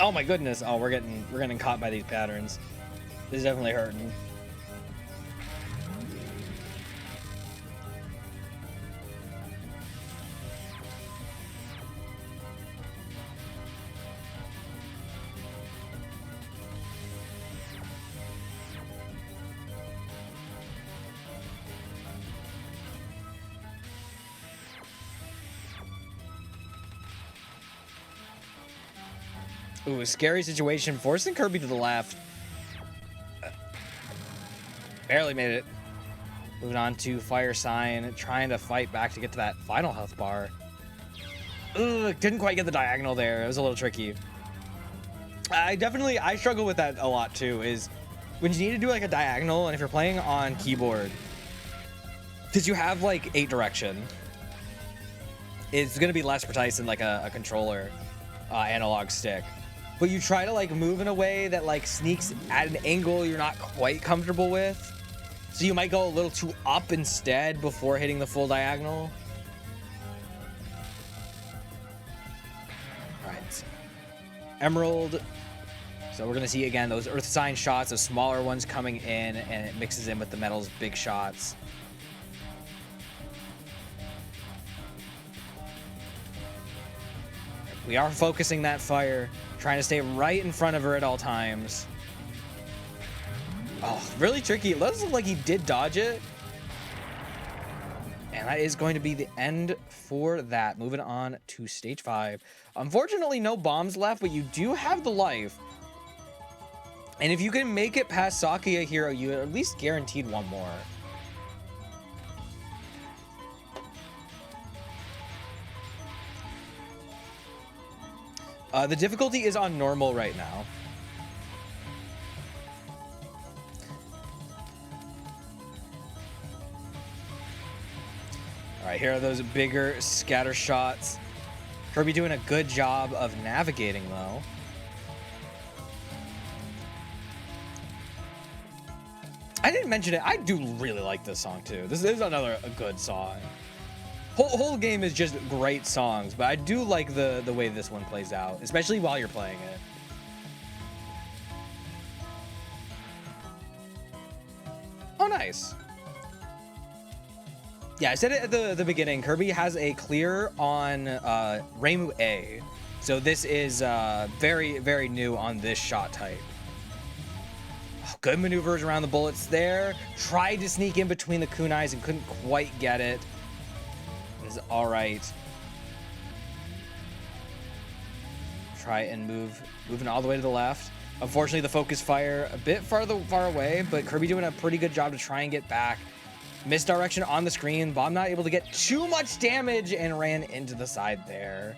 Oh my goodness. Oh, we're getting caught by these patterns. This is definitely hurting. Ooh, a scary situation, forcing Kirby to the left. Barely made it. Moving on to Fire Sign, trying to fight back to get to that final health bar. Ugh, didn't quite get the diagonal there. It was a little tricky. I struggle with that a lot too, is when you need to do like a diagonal, and if you're playing on keyboard, because you have like 8 direction, it's going to be less precise than like a controller analog stick. But you try to like move in a way that like sneaks at an angle you're not quite comfortable with. So you might go a little too up instead before hitting the full diagonal. All right. Emerald. So we're going to see again those earth sign shots, those smaller ones coming in, and it mixes in with the metal's big shots. We are focusing that fire, trying to stay right in front of her at all times. Oh, really tricky. It does look like he did dodge it. And that is going to be the end for that. Moving on to stage 5. Unfortunately, no bombs left, but you do have the life. And if you can make it past Sakuya Hero, you at least guaranteed one more. The difficulty is on normal right now. All right, here are those bigger scatter shots. Kirby doing a good job of navigating, though. I didn't mention it. I do really like this song, too. This is another good song. Whole game is just great songs, but I do like the way this one plays out, especially while you're playing it. Oh, nice. Yeah, I said it at the beginning. Kirby has a clear on Reimu A. So this is very, very new on this shot type. Oh, good maneuvers around the bullets there. Tried to sneak in between the kunais and couldn't quite get it. Is all right. Try and moving all the way to the left. Unfortunately, the focus fire a bit far away, but Kirby doing a pretty good job to try and get back. Misdirection on the screen. Bomb not able to get too much damage and ran into the side there.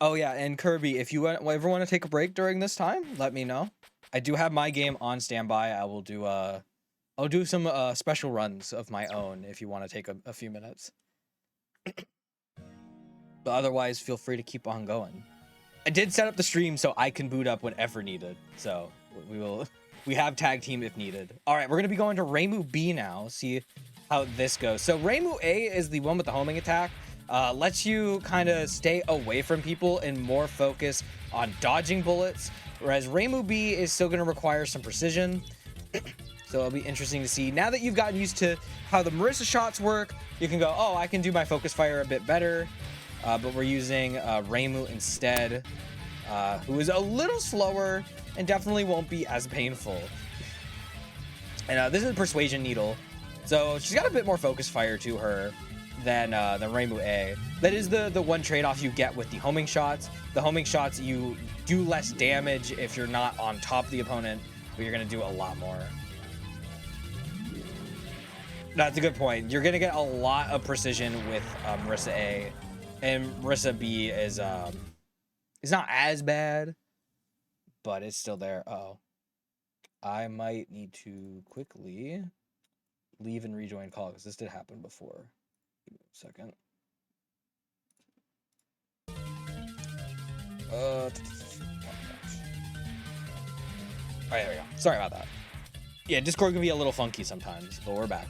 Oh yeah, and Kirby, if you ever want to take a break during this time, let me know. I do have my game on standby. I will do I'll do some special runs of my own if you want to take a few minutes. But otherwise, feel free to keep on going. I did set up the stream so I can boot up whenever needed. So we have tag team if needed. All right, we're gonna be going to Reimu B now. See how this goes. So Reimu A is the one with the homing attack. Lets you kind of stay away from people and more focus on dodging bullets, whereas Reimu B is still going to require some precision. So it'll be interesting to see. Now that you've gotten used to how the Marissa shots work, you can go, oh, I can do my focus fire a bit better. But we're using Reimu instead, who is a little slower and definitely won't be as painful. And this is a Persuasion Needle, so she's got a bit more focus fire to her than Reimu A. That is the one trade-off you get with the homing shots. The homing shots, you do less damage if you're not on top of the opponent, but you're going to do a lot more. That's a good point. You're going to get a lot of precision with Marissa A. And Marissa B is not as bad, but it's still there. Oh, I might need to quickly leave and rejoin call because this did happen before. Give me a second. All right, there we go. Sorry about that. Yeah, Discord can be a little funky sometimes, but we're back.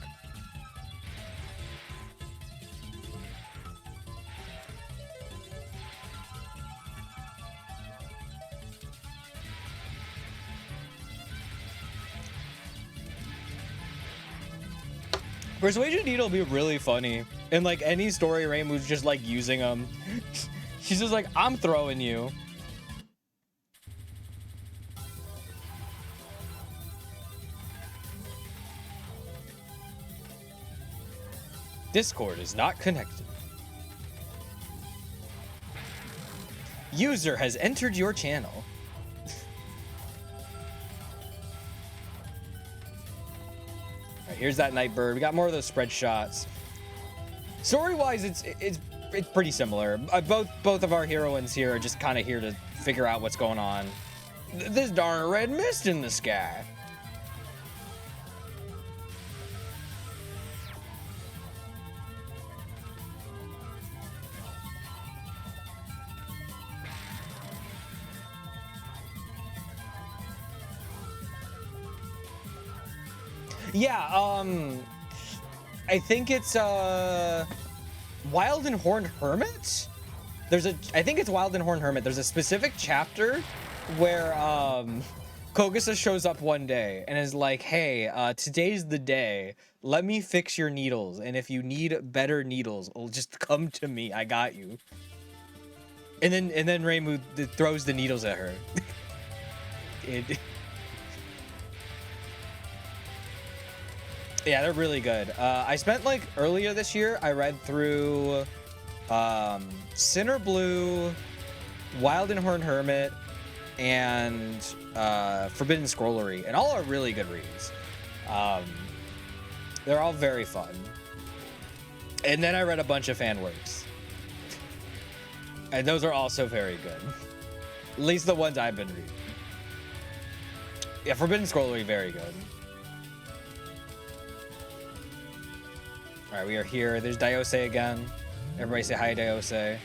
Persuasion Needle will be really funny. In like any story, Reimu's just like using them. She's just like, I'm throwing you. Discord is not connected. User has entered your channel. Alright, here's that Nightbird. We got more of those spread shots. Story-wise, it's pretty similar. Both of our heroines here are just kind of here to figure out what's going on. This darn red mist in the sky. Yeah, I think it's Wild and Horned Hermit. I think it's Wild and Horned Hermit. There's a specific chapter where Kogusa shows up one day and is like, "Hey, today's the day. Let me fix your needles, and if you need better needles, just come to me. I got you." And then Reimu throws the needles at her. Yeah, they're really good. I spent like earlier this year, I read through Sinner Blue, Wild and Horned Hermit, and Forbidden Scrollery, and all are really good reads. They're all very fun. And then I read a bunch of fan works. And those are also very good. At least the ones I've been reading. Yeah, Forbidden Scrollery, very good. All right, we are here. There's Diose again. Everybody say hi, Diose.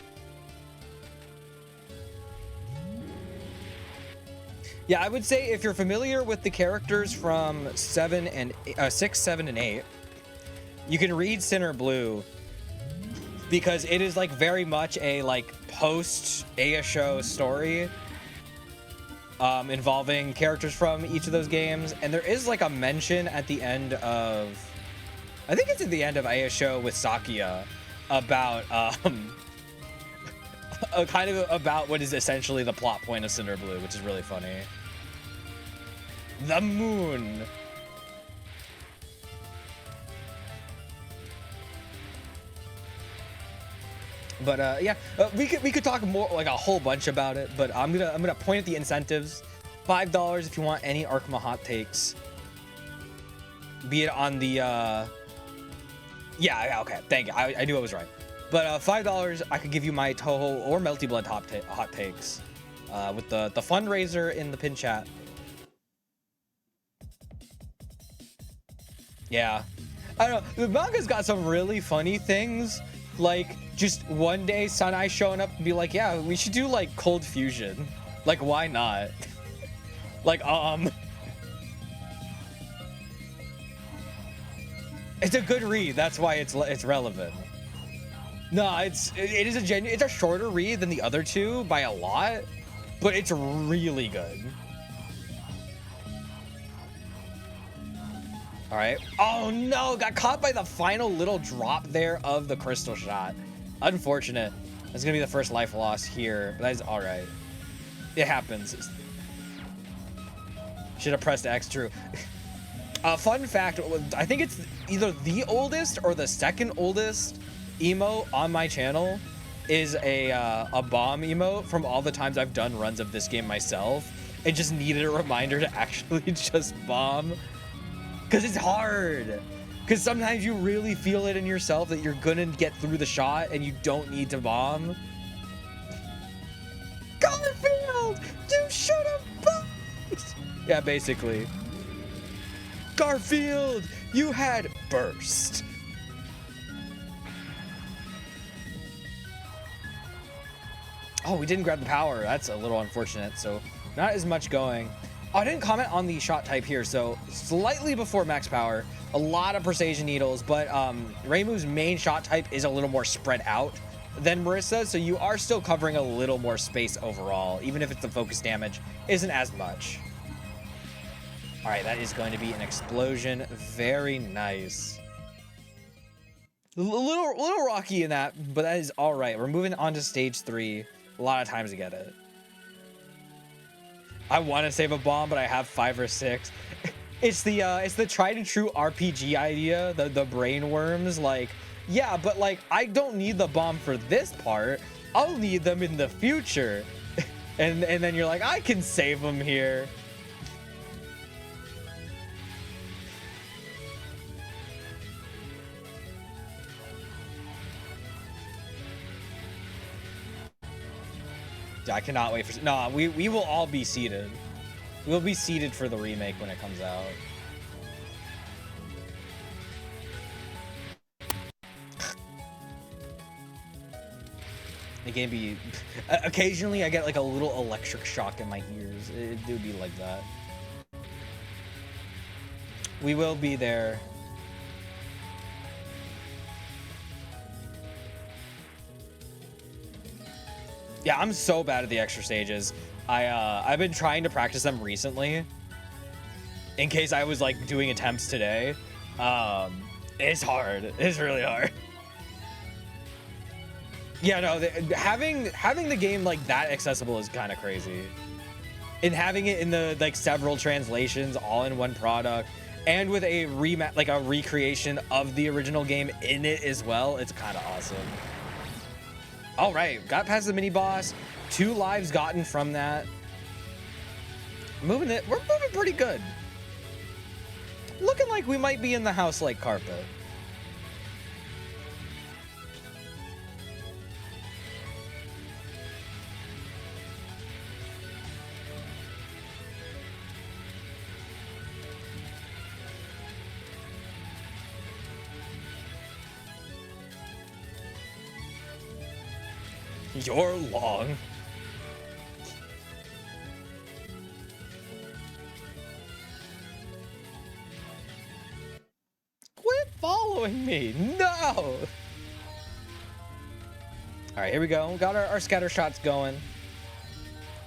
Yeah, I would say if you're familiar with the characters from 6, 7, and 8, you can read Sinner Blue because it is like very much a like post Aisho story involving characters from each of those games, and there is like a mention at the end of. I think it's at the end of Aisho with Sakuya about kind of about what is essentially the plot point of Sinner Blue, which is really funny. The moon. But yeah, we could talk more, like a whole bunch about it, but I'm gonna point at the incentives. $5 if you want any Arkma hot takes. Be it on the yeah, okay, thank you. I knew I was right. But $5, I could give you my Touhou or Melty Blood hot takes with the fundraiser in the pin chat. Yeah, I don't know. The manga's got some really funny things. Like, just one day Sanai showing up and be like, yeah, we should do like Cold Fusion. Like, why not? Like, it's a good read. That's why it's relevant. No, it is it's a shorter read than the other two by a lot, but it's really good. All right. Oh no, got caught by the final little drop there of the crystal shot. Unfortunate. That's gonna be the first life loss here, but that's all right. It happens. Should have pressed X, true. Fun fact, I think it's either the oldest or the second oldest emote on my channel is a bomb emote from all the times I've done runs of this game myself and just needed a reminder to actually just bomb. Because it's hard. Because sometimes you really feel it in yourself that you're gonna get through the shot and you don't need to bomb. Garfield! You should have bombed! Yeah, basically. Garfield! You had burst. Oh, we didn't grab the power. That's a little unfortunate. So not as much going. I didn't comment on the shot type here, so slightly before max power, a lot of precision needles, but Reimu's main shot type is a little more spread out than Marissa's, so you are still covering a little more space overall, even if it's the focus damage isn't as much. All right, that is going to be an explosion. Very nice. A little rocky in that, but that is all right. We're moving on to stage 3. A lot of times to get it. I want to save a bomb, but I have 5 or 6. It's the tried and true RPG idea, the brain worms. Like, yeah, but like I don't need the bomb for this part. I'll need them in the future. and then you're like, I can save them here. I cannot wait for... No, we will all be seated. We'll be seated for the remake when it comes out. The game be... Occasionally, I get like a little electric shock in my ears. It do be like that. We will be there. Yeah, I'm so bad at the extra stages. I've been trying to practice them recently in case I was like doing attempts today. It's hard. It's really hard. Yeah, no, having the game like that accessible is kind of crazy. And having it in the like several translations all in one product and with a recreation of the original game in it as well, it's kind of awesome. All right, got past the mini boss. 2 lives gotten from that. We're moving pretty good. Looking like we might be in the house like carpet. You're long. Quit following me. No. All right, here we go. We got our scatter shots going.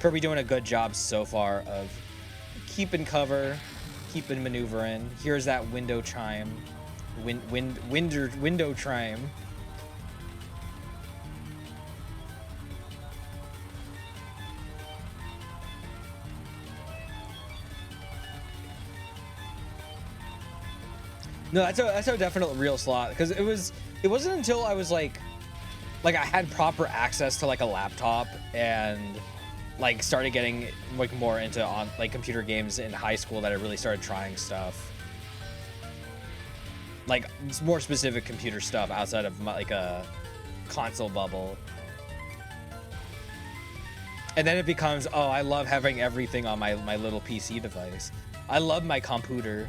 Kirby doing a good job so far of keeping cover, keeping maneuvering. Here's that window chime. Window chime. No, that's a definite real slot, because it wasn't until I was like I had proper access to like a laptop and like started getting like more into computer games in high school that I really started trying stuff, like more specific computer stuff outside of like a console bubble. And then it becomes, oh, I love having everything on my little PC device. I love my computer.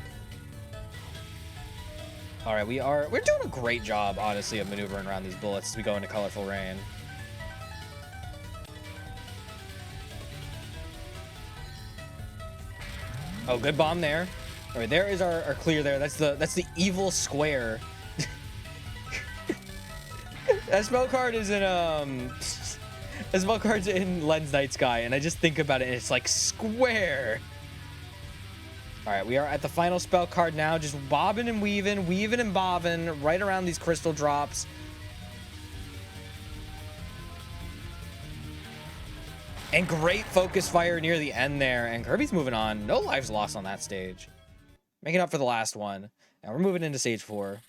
All right, we're doing a great job, honestly, of maneuvering around these bullets as we go into Colorful Rain. Oh, good bomb there. All right, there is our clear there. That's the evil square. That spell card is in that spell card's in Lens Night Sky, and I just think about it, and it's like square. All right, we are at the final spell card now, just bobbing and weaving and bobbing right around these crystal drops. And great focus fire near the end there, and Kirby's moving on. No lives lost on that stage. Making up for the last one. Now we're moving into stage 4.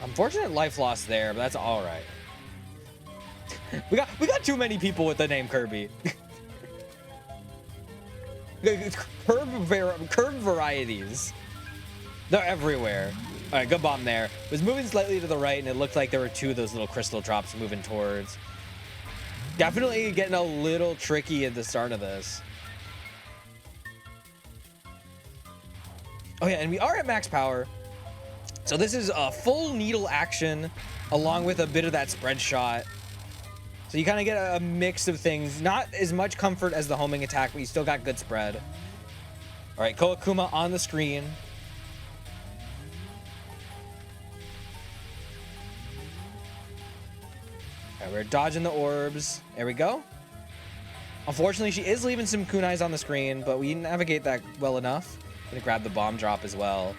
Unfortunate life loss there, but that's all right. we got too many people with the name Kirby. Curb varieties. They're everywhere. All right, good bomb there. It was moving slightly to the right, and it looked like there were two of those little crystal drops moving towards. Definitely getting a little tricky at the start of this. Oh yeah, and we are at max power. So this is a full needle action along with a bit of that spread shot. So you kind of get a mix of things. Not as much comfort as the homing attack, but you still got good spread. All right, Koakuma on the screen. All right, we're dodging the orbs. There we go. Unfortunately, she is leaving some kunais on the screen, but we navigate that well enough. Gonna grab the bomb drop as well.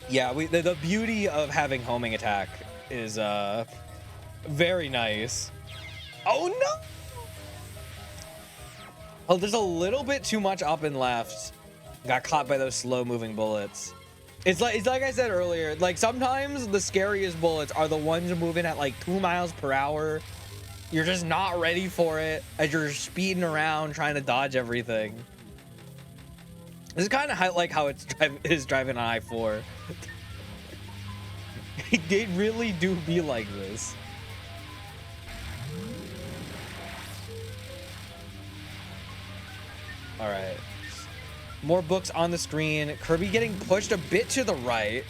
Yeah, the beauty of having homing attack is very nice. Oh no! Oh, there's a little bit too much up and left. Got caught by those slow moving bullets. It's like I said earlier, like sometimes the scariest bullets are the ones moving at like 2 miles per hour. You're just not ready for it as you're speeding around trying to dodge everything. This is kind of like how it's driving on I-4. They really do be like this. All right. More books on the screen. Kirby getting pushed a bit to the right.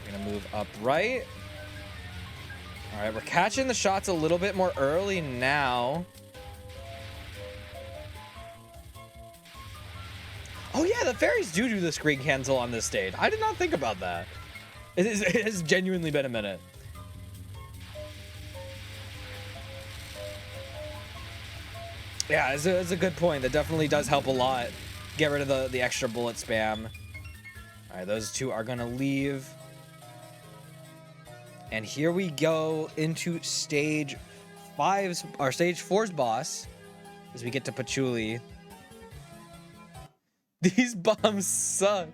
We're gonna move up right. All right, we're catching the shots a little bit more early now. Oh yeah, the fairies do the screen cancel on this stage. I did not think about that. It has genuinely been a minute. Yeah, it's a good point. That definitely does help a lot. Get rid of the extra bullet spam. All right, those two are gonna leave. And here we go into stage 5's, or stage 4's boss, as we get to Patchouli. These bombs suck.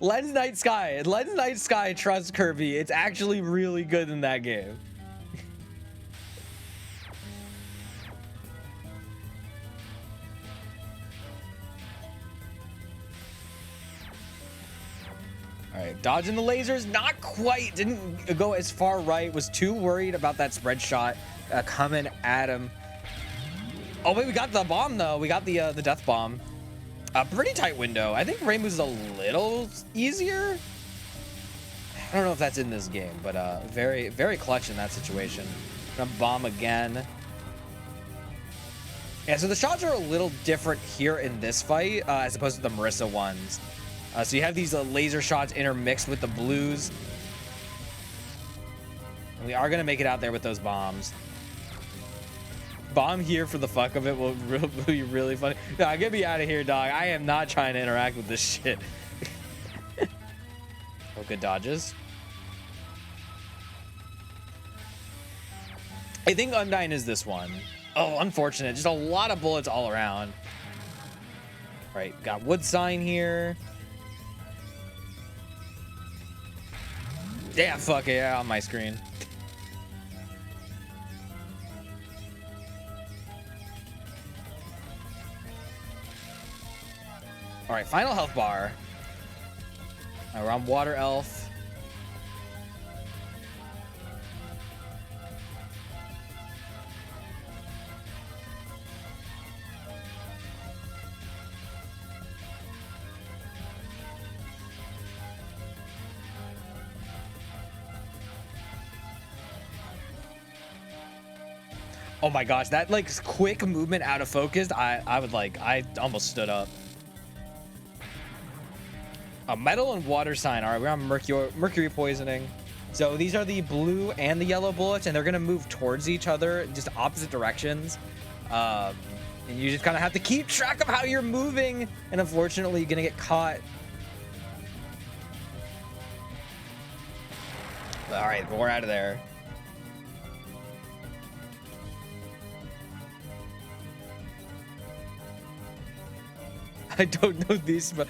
Lens Night Sky trusts Kirby. It's actually really good in that game. All right, dodging the lasers, not quite. Didn't go as far right. Was too worried about that spread shot coming at him. Oh wait, we got the bomb though. We got the death bomb. A pretty tight window. I think Rainbow's a little easier. I don't know if that's in this game, but very, very clutch in that situation. Gonna bomb again. Yeah, so the shots are a little different here in this fight as opposed to the Marissa ones. So you have these laser shots intermixed with the blues. And we are gonna make it out there with those bombs. Bomb here for the fuck of it will be really funny. Nah, get me out of here, dog. I am not trying to interact with this shit. Oh, good dodges. I think Undyne is this one. Oh, unfortunate. Just a lot of bullets all around. All right, got wood sign here. Yeah, fuck it, yeah, on my screen. All right, final health bar. All right, we're on Water Elf. Oh my gosh, that like quick movement out of focus, I almost stood up. A metal and water sign. All right, we're on mercury poisoning. So these are the blue and the yellow bullets, and they're gonna move towards each other, just opposite directions. And you just kind of have to keep track of how you're moving, and unfortunately, you're gonna get caught. All right, but we're out of there. I don't know these, but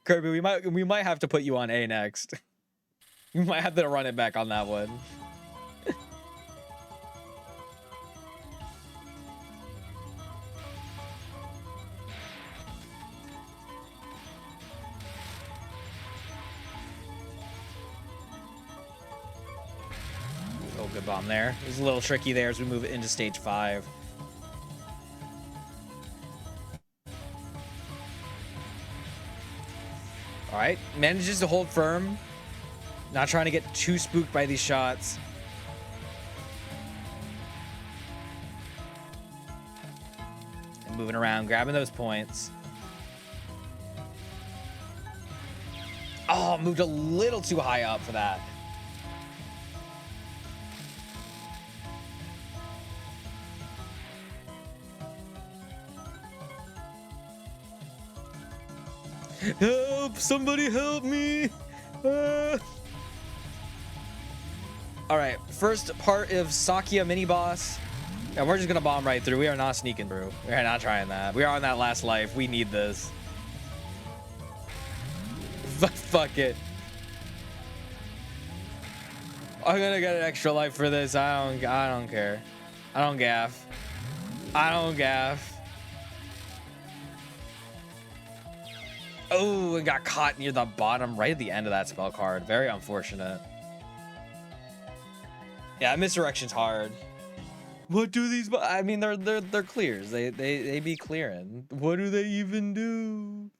Kirby, we might have to put you on A next. We might have to run it back on that one. Oh, good bomb there. It was a little tricky there as we move it into stage 5. All right, manages to hold firm. Not trying to get too spooked by these shots. And moving around, grabbing those points. Oh, moved a little too high up for that. Help! Somebody help me! All right, first part of Sakya mini boss, and we're just gonna bomb right through. We are not sneaking through. We are not trying that. We are on that last life. We need this. Fuck it. I'm gonna get an extra life for this. I don't care. I don't gaff. I don't gaff. Oh, it got caught near the bottom, right at the end of that spell card. Very unfortunate. Yeah, misdirection's hard. What do these? I mean, they're clears. They be clearing. What do they even do?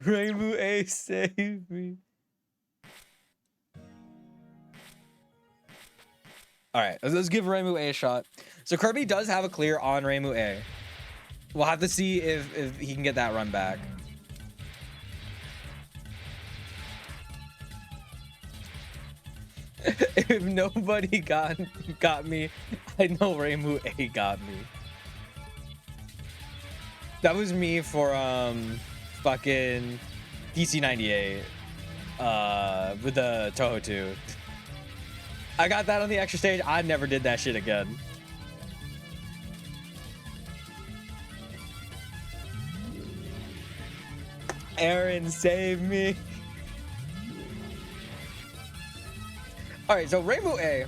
Rainbow A, save me. All right, let's give Rainbow A shot. So Kirby does have a clear on Rainbow A. We'll have to see if he can get that run back. If nobody got me, I know Rainbow A got me. That was me for fucking DC98 with the Touhou 2. I got that on the extra stage. I never did that shit again. Aaron, save me. All right, so Rainbow A,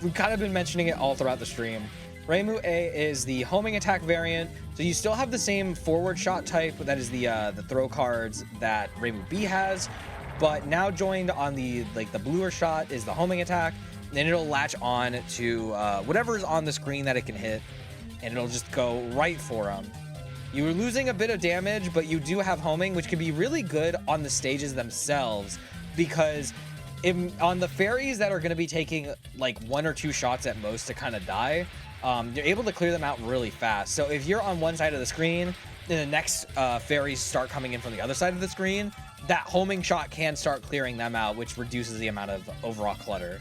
we've kind of been mentioning it all throughout the stream. Rainbow A is the homing attack variant, so you still have the same forward shot type, that is the throw cards that Rainbow B has, but now joined on the bluer shot is the homing attack, and it'll latch on to whatever is on the screen that it can hit, and it'll just go right for them. You're losing a bit of damage, but you do have homing, which can be really good on the stages themselves, because on the fairies that are going to be taking like 1 or 2 shots at most to kind of die, you're able to clear them out really fast. So if you're on one side of the screen and the next fairies start coming in from the other side of the screen, that homing shot can start clearing them out, which reduces the amount of overall clutter.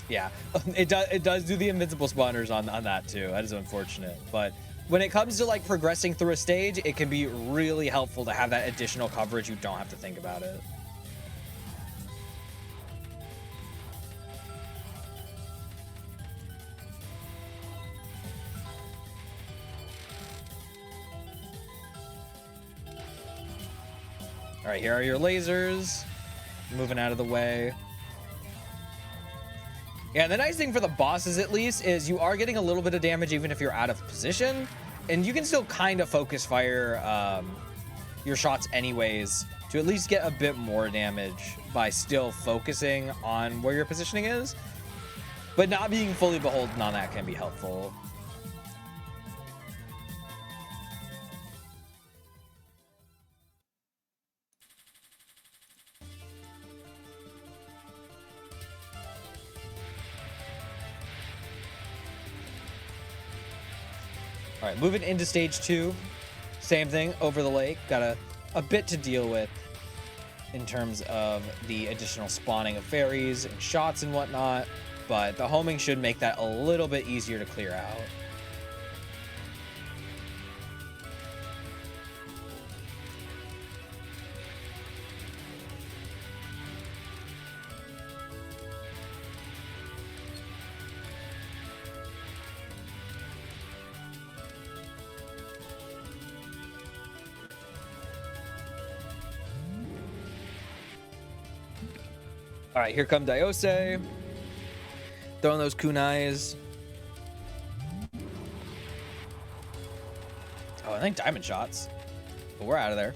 Yeah, it does do the invincible spawners on that too. That is unfortunate, but when it comes to like progressing through a stage, it can be really helpful to have that additional coverage. You don't have to think about it. All right, here are your lasers. Moving out of the way. Yeah, the nice thing for the bosses, at least, is you are getting a little bit of damage even if you're out of position, and you can still kind of focus fire your shots anyways to at least get a bit more damage by still focusing on where your positioning is, but not being fully beholden on that can be helpful. All right, moving into stage 2. Same thing, over the lake. Got a bit to deal with in terms of the additional spawning of fairies and shots and whatnot, but the homing should make that a little bit easier to clear out. All right, here come Diose. Throwing those kunais. Oh, I think diamond shots. But we're out of there.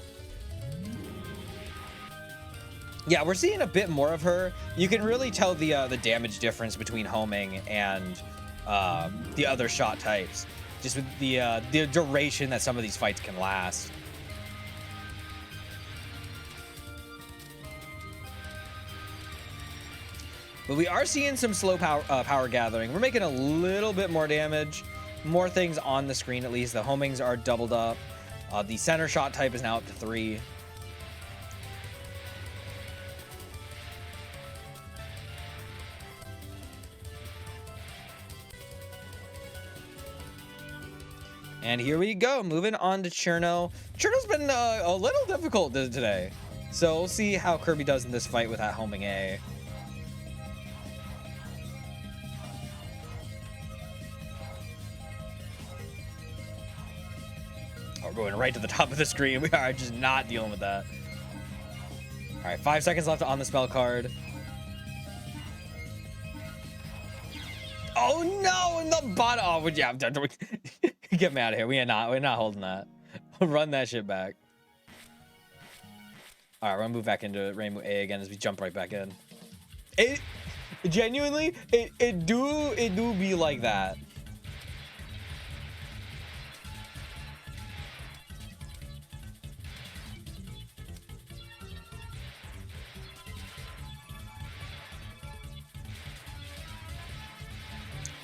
Yeah, we're seeing a bit more of her. You can really tell the damage difference between homing and the other shot types, just with the duration that some of these fights can last. But we are seeing some slow power gathering. We're making a little bit more damage, more things on the screen at least. The homings are doubled up. The center shot type is now up to 3. And here we go, moving on to Cherno. Cherno's been a little difficult today. So we'll see how Kirby does in this fight with that homing A. Oh, we're going right to the top of the screen. We are just not dealing with that. All right, 5 seconds left on the spell card. Oh no, in the bottom. Oh, yeah, get me out of here. We're not holding that. Run that shit back. All right, we're gonna move back into Rainbow A again as we jump right back in. It genuinely, it do be like that.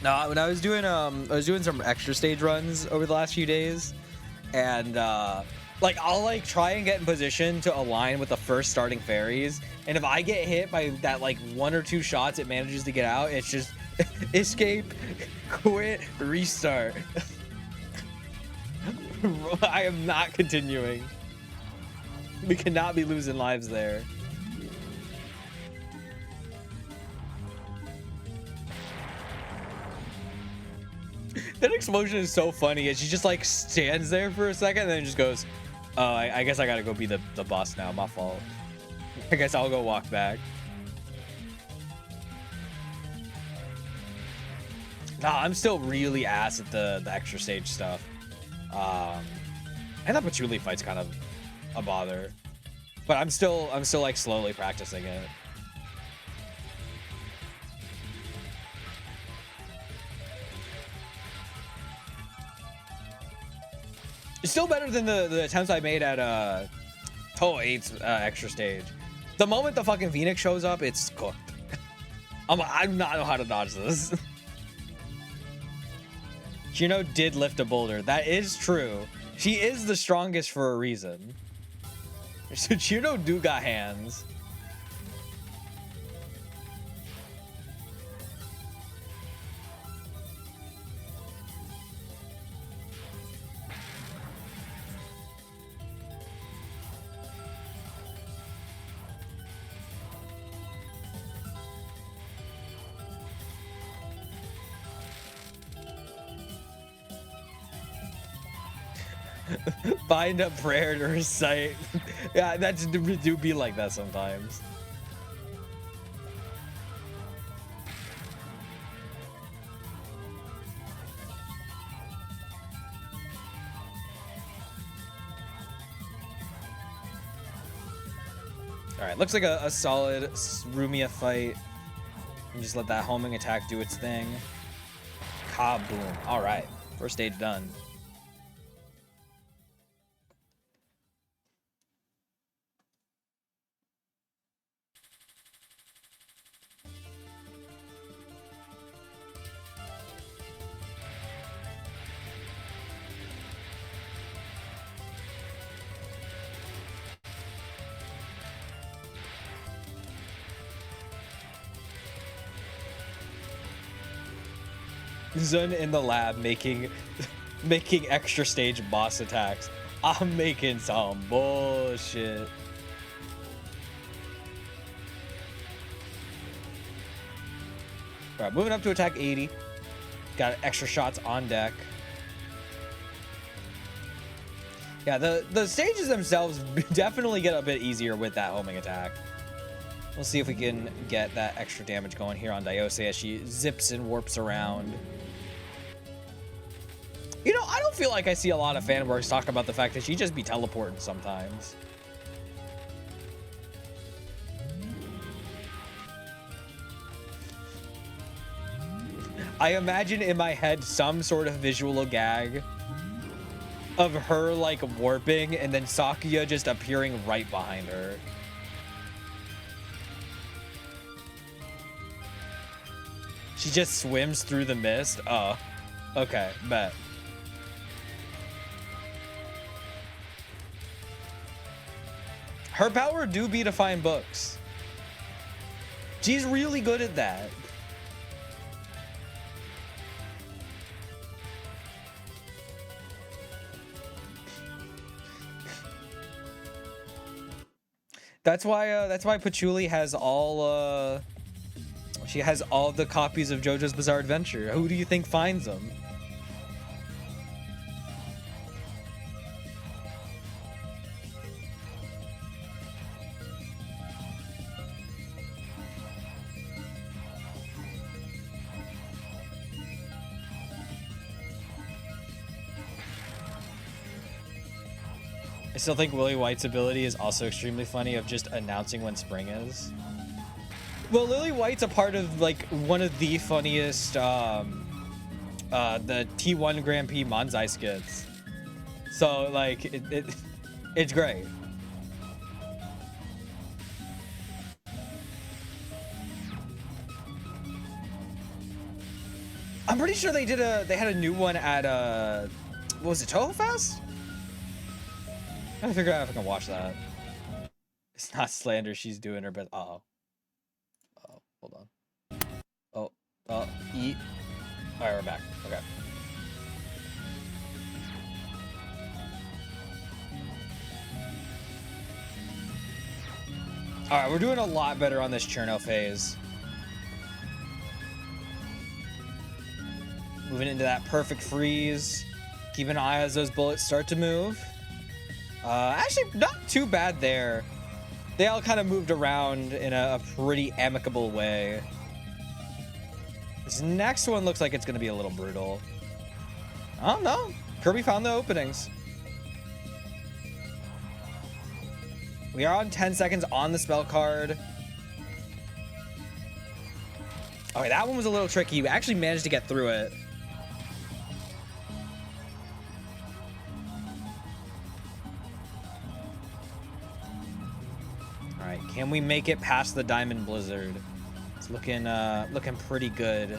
No, when I was doing some extra stage runs over the last few days, and like I'll like try and get in position to align with the first starting fairies, and if I get hit by that like 1 or 2 shots it manages to get out, it's just escape, quit, restart. I am not continuing. We cannot be losing lives there. That explosion is so funny. And she just like stands there for a second and then just goes, oh, I guess I gotta go be the boss now. My fault. I guess I'll go walk back. Nah, I'm still really ass at the extra stage stuff. And that patchouli fight's kind of a bother. But I'm still like slowly practicing it. It's still better than the attempts I made at Touhou 8's extra stage. The moment the fucking Phoenix shows up, it's cooked. I do not know how to dodge this. Chino did lift a boulder. That is true. She is the strongest for a reason. So Chino do got hands. Find a prayer to recite. Yeah, that's do be like that sometimes. All right, looks like a solid Rumia fight. And just let that homing attack do its thing. Kaboom. All right, first stage done. Zun in the lab making extra stage boss attacks. I'm making some bullshit. All right, moving up to attack 80. Got extra shots on deck. Yeah, the stages themselves definitely get a bit easier with that homing attack. We'll see if we can get that extra damage going here on Diose as she zips and warps around. You know, I don't feel like I see a lot of fanworks talk about the fact that she just be teleporting sometimes. I imagine in my head some sort of visual gag of her like warping and then Sakuya just appearing right behind her. She just swims through the mist. Oh, okay, bet. Her power do be to find books. She's really good at that. That's why Patchouli has all she has all the copies of JoJo's Bizarre Adventure. Who do you think finds them? I still think Willie White's ability is also extremely funny of just announcing when spring is. Well, Lily White's a part of like one of the funniest the T1 Grand Prix Manzai skits. So like it's great. I'm pretty sure they had a new one at what was it, Touhou Fest? I'm trying to figure out if I can watch that. It's not slander, she's doing her best. Uh-oh. Oh, hold on. Eat. Alright, we're back. Okay. Alright, we're doing a lot better on this Cherno phase. Moving into that perfect freeze. Keep an eye as those bullets start to move. Actually, not too bad there. They all kind of moved around in a pretty amicable way. This next one looks like it's going to be a little brutal. I don't know. Kirby found the openings. We are on 10 seconds on the spell card. Okay, that one was a little tricky. We actually managed to get through it. Alright, can we make it past the Diamond Blizzard? It's looking pretty good.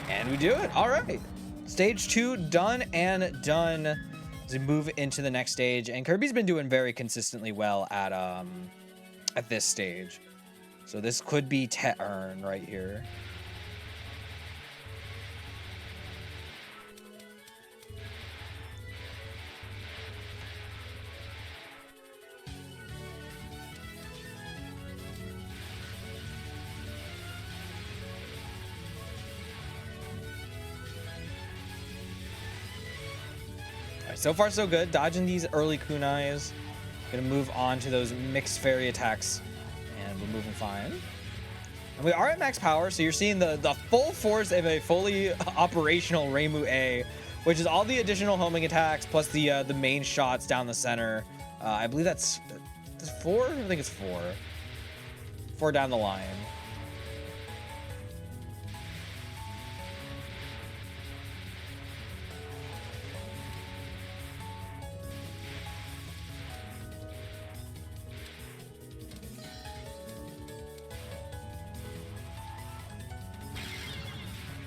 And we do it. All right. Stage 2 done and done. As we move into the next stage, and Kirby's been doing very consistently well at this stage. So this could be Te-Earn right here. So far, so good. Dodging these early kunais. Gonna move on to those mixed fairy attacks, and we're moving fine. And we are at max power, so you're seeing the full force of a fully operational Reimu A, which is all the additional homing attacks plus the main shots down the center. I believe that's 4. I think it's 4. 4 down the line.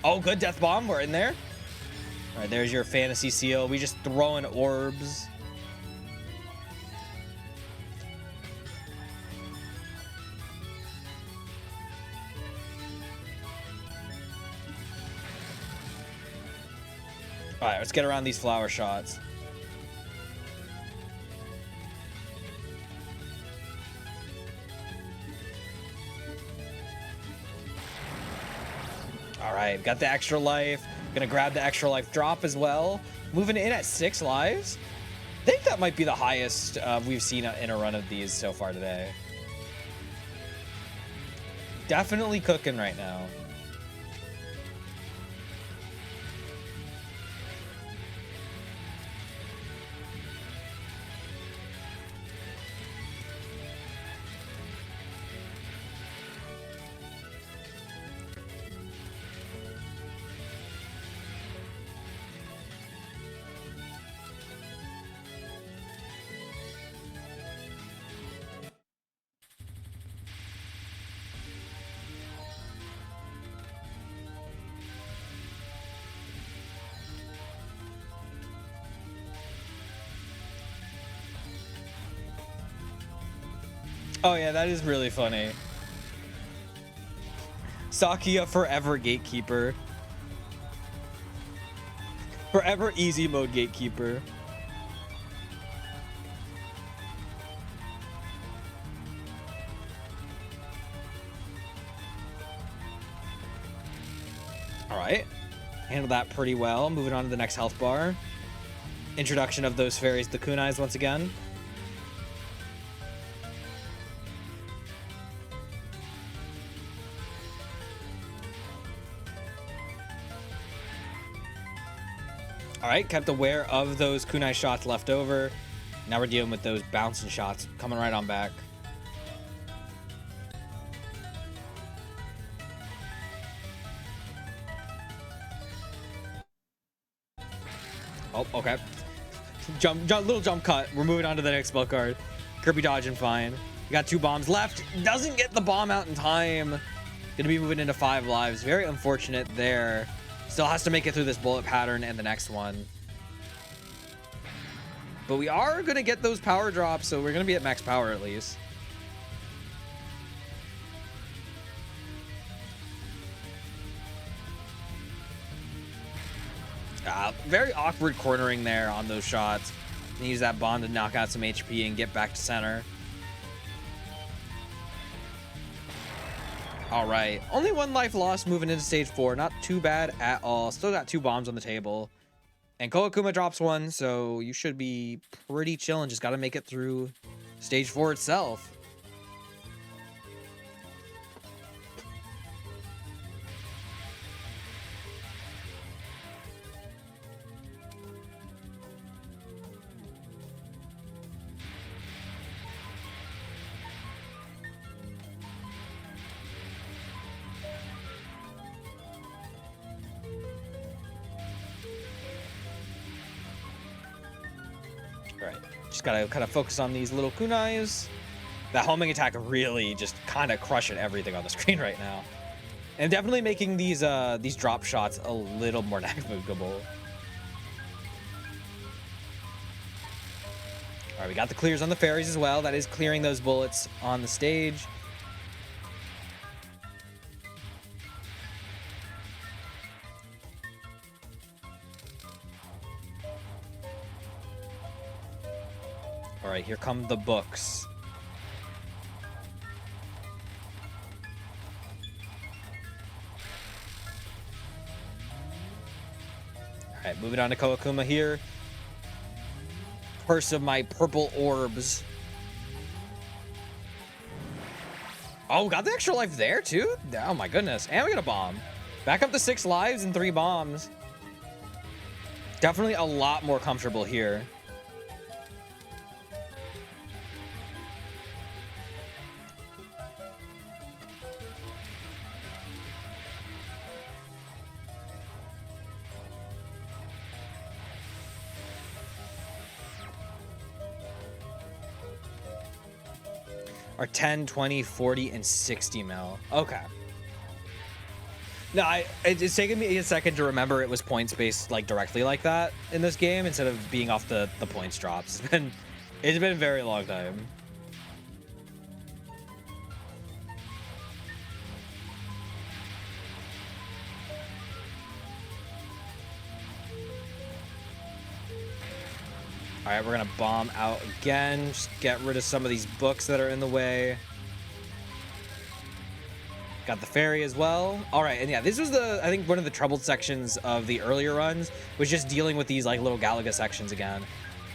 Oh, good death bomb. We're in there. All right, there's your fantasy seal. We just throwing orbs. All right, let's get around these flower shots. All right, got the extra life. Gonna grab the extra life drop as well. moving in at 6 lives. I think that might be the highest we've seen in a run of these so far today. Definitely cooking right now. Oh yeah, that is really funny. Sakia forever gatekeeper. Forever easy mode gatekeeper. All right. Handled that pretty well. Moving on to the next health bar. Introduction of those fairies, the kunais once again. All right, kept aware of those kunai shots left over. Now we're dealing with those bouncing shots coming right on back. Oh, okay. Little jump cut. We're moving on to the next spell card. Kirby dodging fine. We got 2 bombs left. Doesn't get the bomb out in time. Gonna be moving into 5 lives. Very unfortunate there. Still has to make it through this bullet pattern and the next one. But we are gonna get those power drops, so we're gonna be at max power at least. Very awkward cornering there on those shots. And use that bomb to knock out some HP and get back to center. All right, only 1 life lost moving into stage 4. Not too bad at all. Still got 2 bombs on the table. And Koakuma drops 1, so you should be pretty chilling. Just got to make it through stage 4 itself. Right, just gotta kind of focus on these little kunais. That homing attack really just kind of crushing everything on the screen right now, and definitely making these drop shots a little more navigable. All right, we got the clears on the fairies as well. That is clearing those bullets on the stage. All right, here come the books. All right, moving on to Koakuma here. Curse of my purple orbs. Oh, got the extra life there too? Oh my goodness. And we got a bomb. Back up to 6 lives and 3 bombs. Definitely a lot more comfortable here. Are 10, 20, 40, and 60 mil. Okay. No, it's taken me a second to remember it was points based like directly like that in this game instead of being off the points drops. It's been a very long time. All right, we're gonna bomb out again. Just get rid of some of these books that are in the way. Got the ferry as well. All right, and yeah, this was I think one of the troubled sections of the earlier runs was just dealing with these like little Galaga sections again.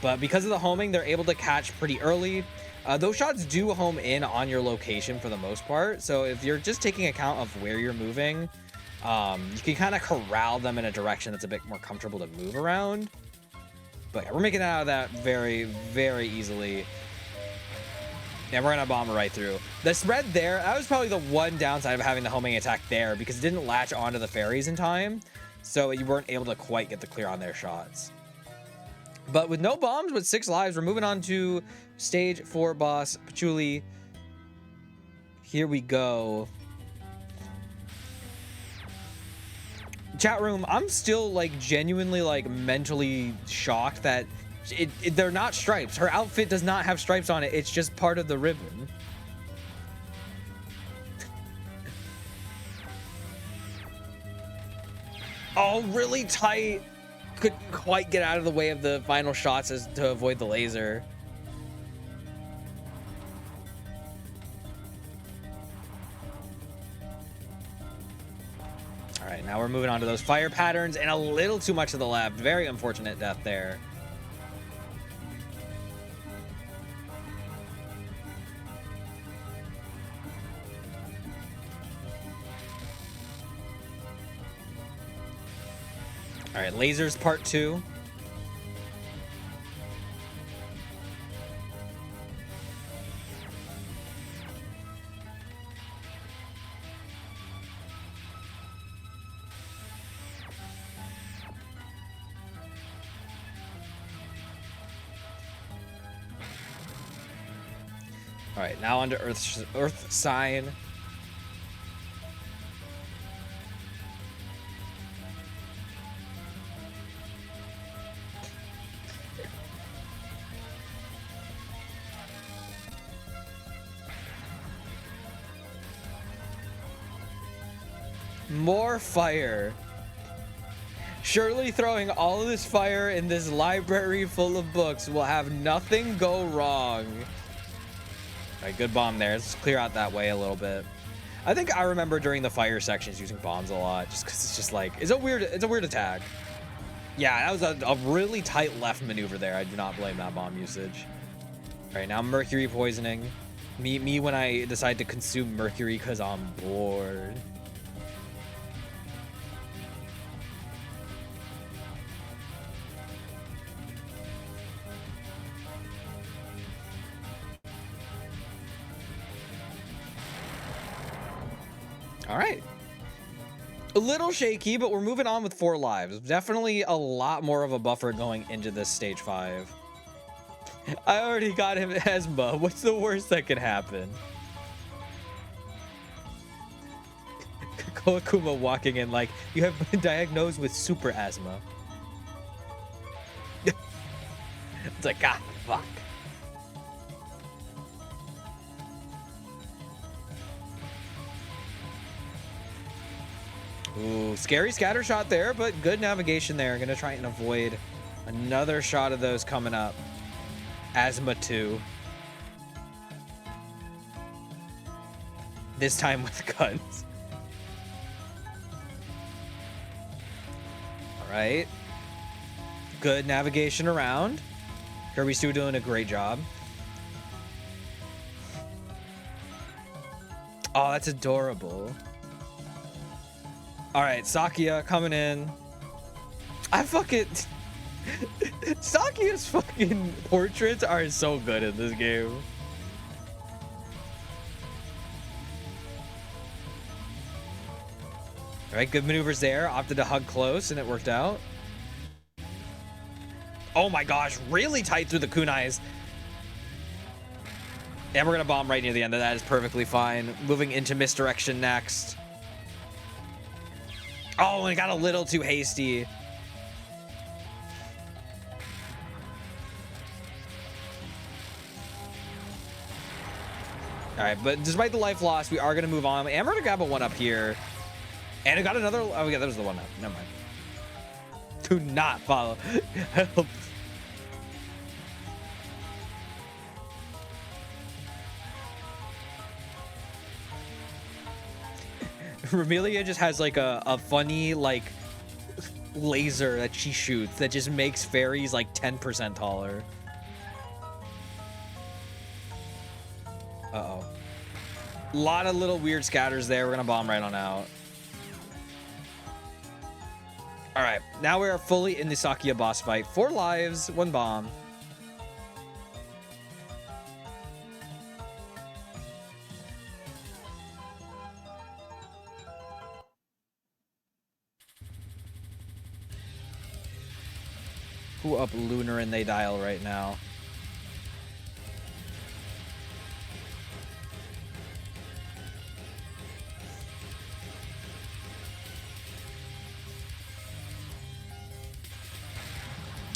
But because of the homing, they're able to catch pretty early. Those shots do home in on your location for the most part. So if you're just taking account of where you're moving, you can kind of corral them in a direction that's a bit more comfortable to move around. But yeah, we're making out of that very, very easily. Yeah, we're gonna bomb it right through. The spread there, that was probably the one downside of having the homing attack there, because it didn't latch onto the fairies in time. So you weren't able to quite get the clear on their shots. But with no bombs, with 6 lives, we're moving on to stage 4 boss, Patchouli. Here we go. Chat room, I'm still like genuinely like mentally shocked that they're not stripes. Her outfit does not have stripes on it. It's just part of the ribbon. Oh, really tight. Couldn't quite get out of the way of the final shots as to avoid the laser. All right, now we're moving on to those fire patterns and a little too much to the left. Very unfortunate death there. All right, lasers part 2. All right, now onto Earth Sign. More fire. Surely throwing all of this fire in this library full of books will have nothing go wrong. All right, good bomb there. Let's clear out that way a little bit. I think I remember during the fire sections using bombs a lot, just because it's just like it's a weird attack. Yeah, that was a really tight left maneuver there. I do not blame that bomb usage. All right, now mercury poisoning. Me when I decide to consume mercury because I'm bored. All right. A little shaky, but we're moving on with 4 lives. Definitely a lot more of a buffer going into this stage 5. I already got him asthma. What's the worst that could happen? Koakuma walking in like, you have been diagnosed with super asthma. It's like, ah, fuck. Ooh, scary scatter shot there, but good navigation there. Gonna try and avoid another shot of those coming up. Asthma 2. This time with guns. All right. Good navigation around. Kirby's still doing a great job. Oh, that's adorable. All right, Sakia coming in. I fucking... Sakia's fucking portraits are so good in this game. All right, good maneuvers there. Opted to hug close, and it worked out. Oh my gosh, really tight through the kunais. And we're gonna bomb right near the end of that. Is perfectly fine. Moving into misdirection next. Oh, and it got a little too hasty. All right, but despite the life loss, we are going to move on. And we're going to grab a 1-up here. And it got another... Oh, yeah, that was the 1-up. Never mind. Do not follow. Help. Remelia just has like a funny like laser that she shoots that just makes fairies like 10% taller. Uh-oh. A lot of little weird scatters there. We're gonna bomb right on out. All right, now we are fully in the Sakia boss fight. 4 lives, 1 bomb. Who up Lunar and they dial right now?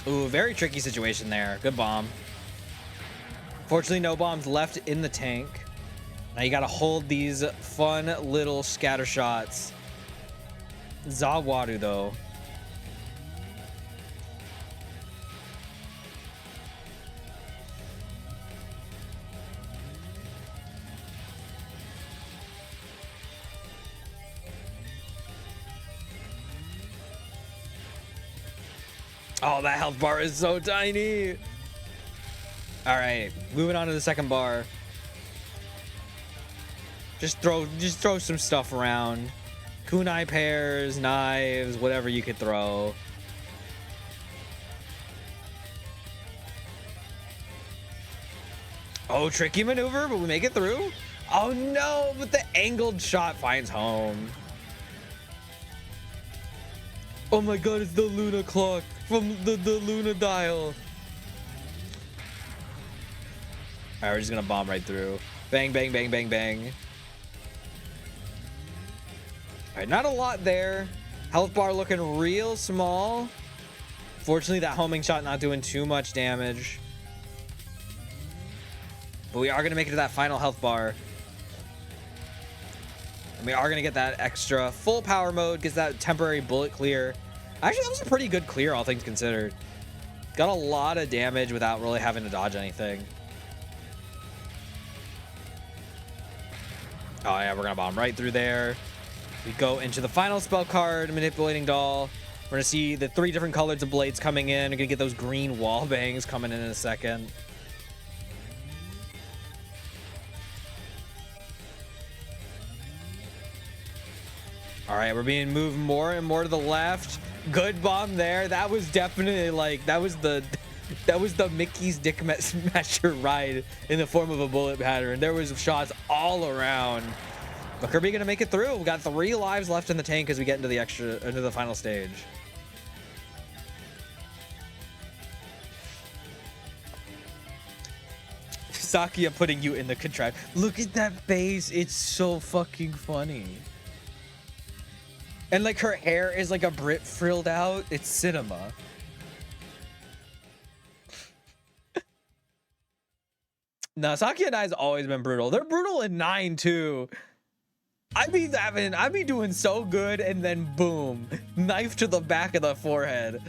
Ooh, very tricky situation there. Good bomb. Fortunately, no bombs left in the tank. Now you gotta hold these fun little scatter shots. Zawadu, though. Oh, that health bar is so tiny. All right, moving on to the second bar. Just throw some stuff around. Kunai pairs, knives, whatever you could throw. Oh, tricky maneuver, but we make it through. Oh no, but the angled shot finds home. Oh my god, it's the Luna clock from the Luna dial. All right, we're just gonna bomb right through. Bang, bang, bang, bang, bang. All right, not a lot there. Health bar looking real small. Fortunately, that homing shot not doing too much damage. But we are gonna make it to that final health bar. And we are gonna get that extra full power mode, gets that temporary bullet clear. Actually, that was a pretty good clear, all things considered. Got a lot of damage without really having to dodge anything. Oh yeah, we're gonna bomb right through there. We go into the final spell card, Manipulating Doll. We're gonna see the 3 different colors of blades coming in. We're gonna get those green wall bangs coming in a second. All right, we're being moved more and more to the left. Good bomb there. That was definitely like, that was the Mickey's Dick Smasher ride in the form of a bullet pattern. There was shots all around. But Kirby gonna make it through. We got 3 lives left in the tank as we get into the final stage. Sakia putting you in the contrive. Look at that face. It's so fucking funny. And like her hair is like a Brit frilled out. It's cinema. No, Sakia and I's always been brutal. They're brutal in 9 too. I be doing so good, and then boom, knife to the back of the forehead.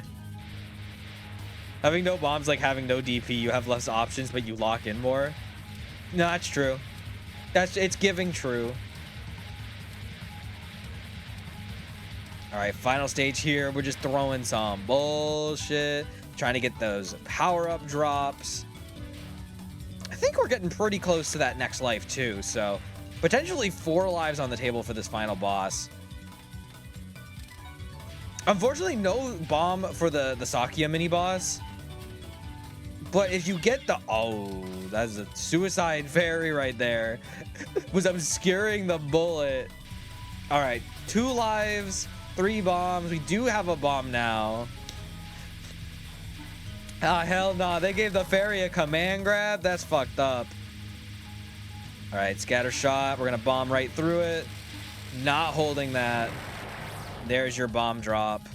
Having no bombs, like having no DP, you have less options, but you lock in more. No, that's true. It's giving true. All right, final stage here. We're just throwing some bullshit, trying to get those power-up drops. I think we're getting pretty close to that next life too, so potentially 4 lives on the table for this final boss. Unfortunately, no bomb for the Sakia mini boss. But if you get the, oh, that's a suicide fairy right there. Was obscuring the bullet. All right, 2 lives, 3 bombs. We do have a bomb now. Ah, hell no. They gave the fairy a command grab. That's fucked up. All right, scatter shot. We're going to bomb right through it. Not holding that. There's your bomb drop.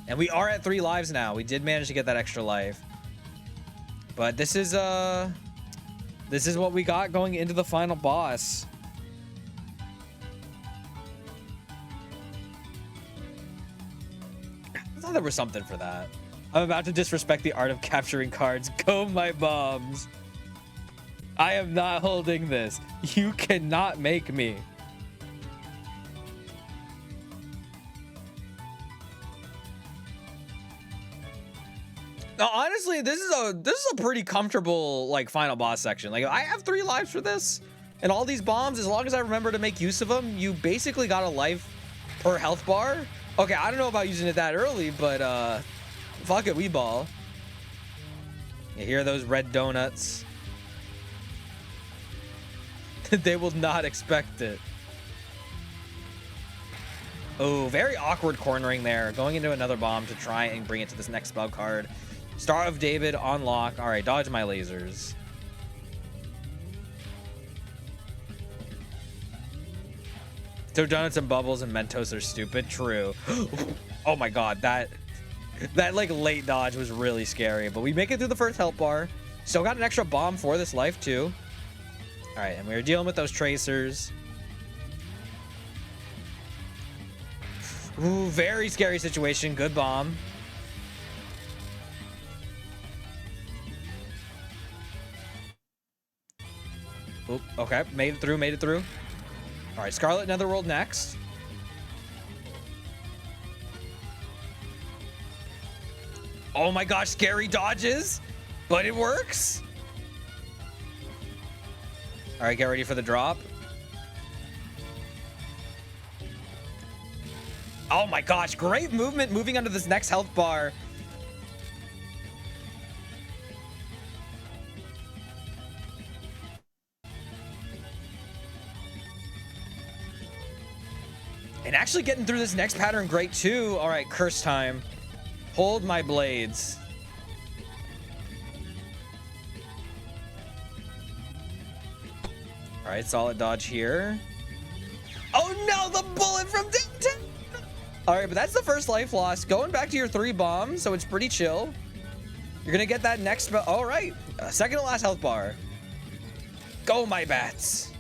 And we are at 3 lives now. We did manage to get that extra life. But this is what we got going into the final boss. I thought there was something for that. I'm about to disrespect the art of capturing cards. Go my bombs. I am not holding this. You cannot make me. No, honestly, this is a pretty comfortable like final boss section. Like I have 3 lives for this, and all these bombs, as long as I remember to make use of them, you basically got a life per health bar. Okay, I don't know about using it that early, but fuck it, we ball. You hear those red donuts? They will not expect it. Oh, very awkward cornering there. Going into another bomb to try and bring it to this next spell card. Star of David on lock. All right, dodge my lasers. So donuts and bubbles and Mentos are stupid. True. Oh my god, that like late dodge was really scary. But we make it through the first health bar. Still got an extra bomb for this life too. All right, and we were dealing with those tracers. Ooh, very scary situation. Good bomb. Oop, okay, made it through, made it through. All right, Scarlet Netherworld next. Oh my gosh, scary dodges, but it works. All right, get ready for the drop. Oh my gosh, great movement moving onto this next health bar. And actually getting through this next pattern great too. All right, curse time. Hold my blades. All right, solid dodge here. Oh no, the bullet from downtown. All right, but that's the first life loss. Going back to your 3 bombs, so it's pretty chill. You're gonna get that next spell. All right, second to last health bar. Go, my bats.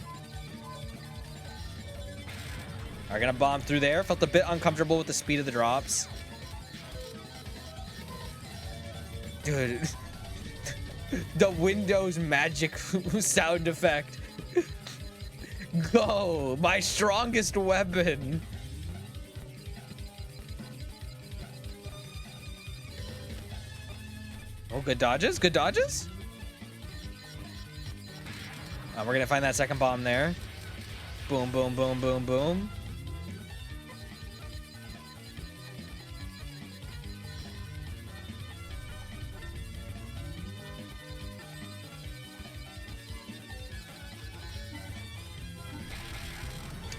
All right, gonna bomb through there. Felt a bit uncomfortable with the speed of the drops. Dude, the Windows magic sound effect. Go, my strongest weapon. Oh, good dodges, good dodges. We're gonna find that second bomb there. Boom, boom, boom, boom, boom.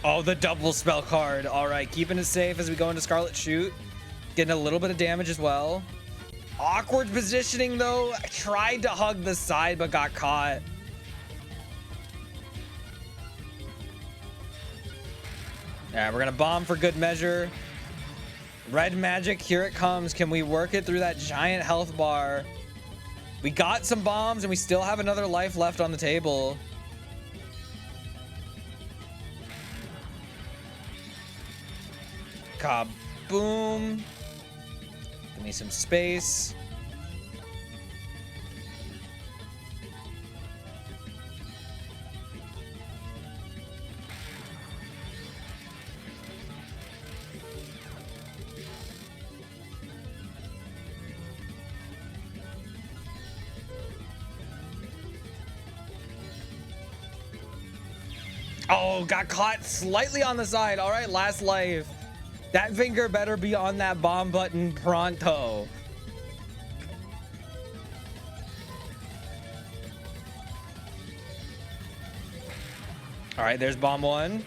Oh, the double spell card. All right, keeping it safe as we go into Scarlet Shoot. Getting a little bit of damage as well. Awkward positioning though. I tried to hug the side but got caught. Yeah, we're gonna bomb for good measure. Red magic, here it comes. Can we work it through that giant health bar? We got some bombs and we still have another life left on the table. Kaboom. Give me some space. Oh, got caught slightly on the side. All right, last life. That finger better be on that bomb button pronto. All right, there's bomb 1.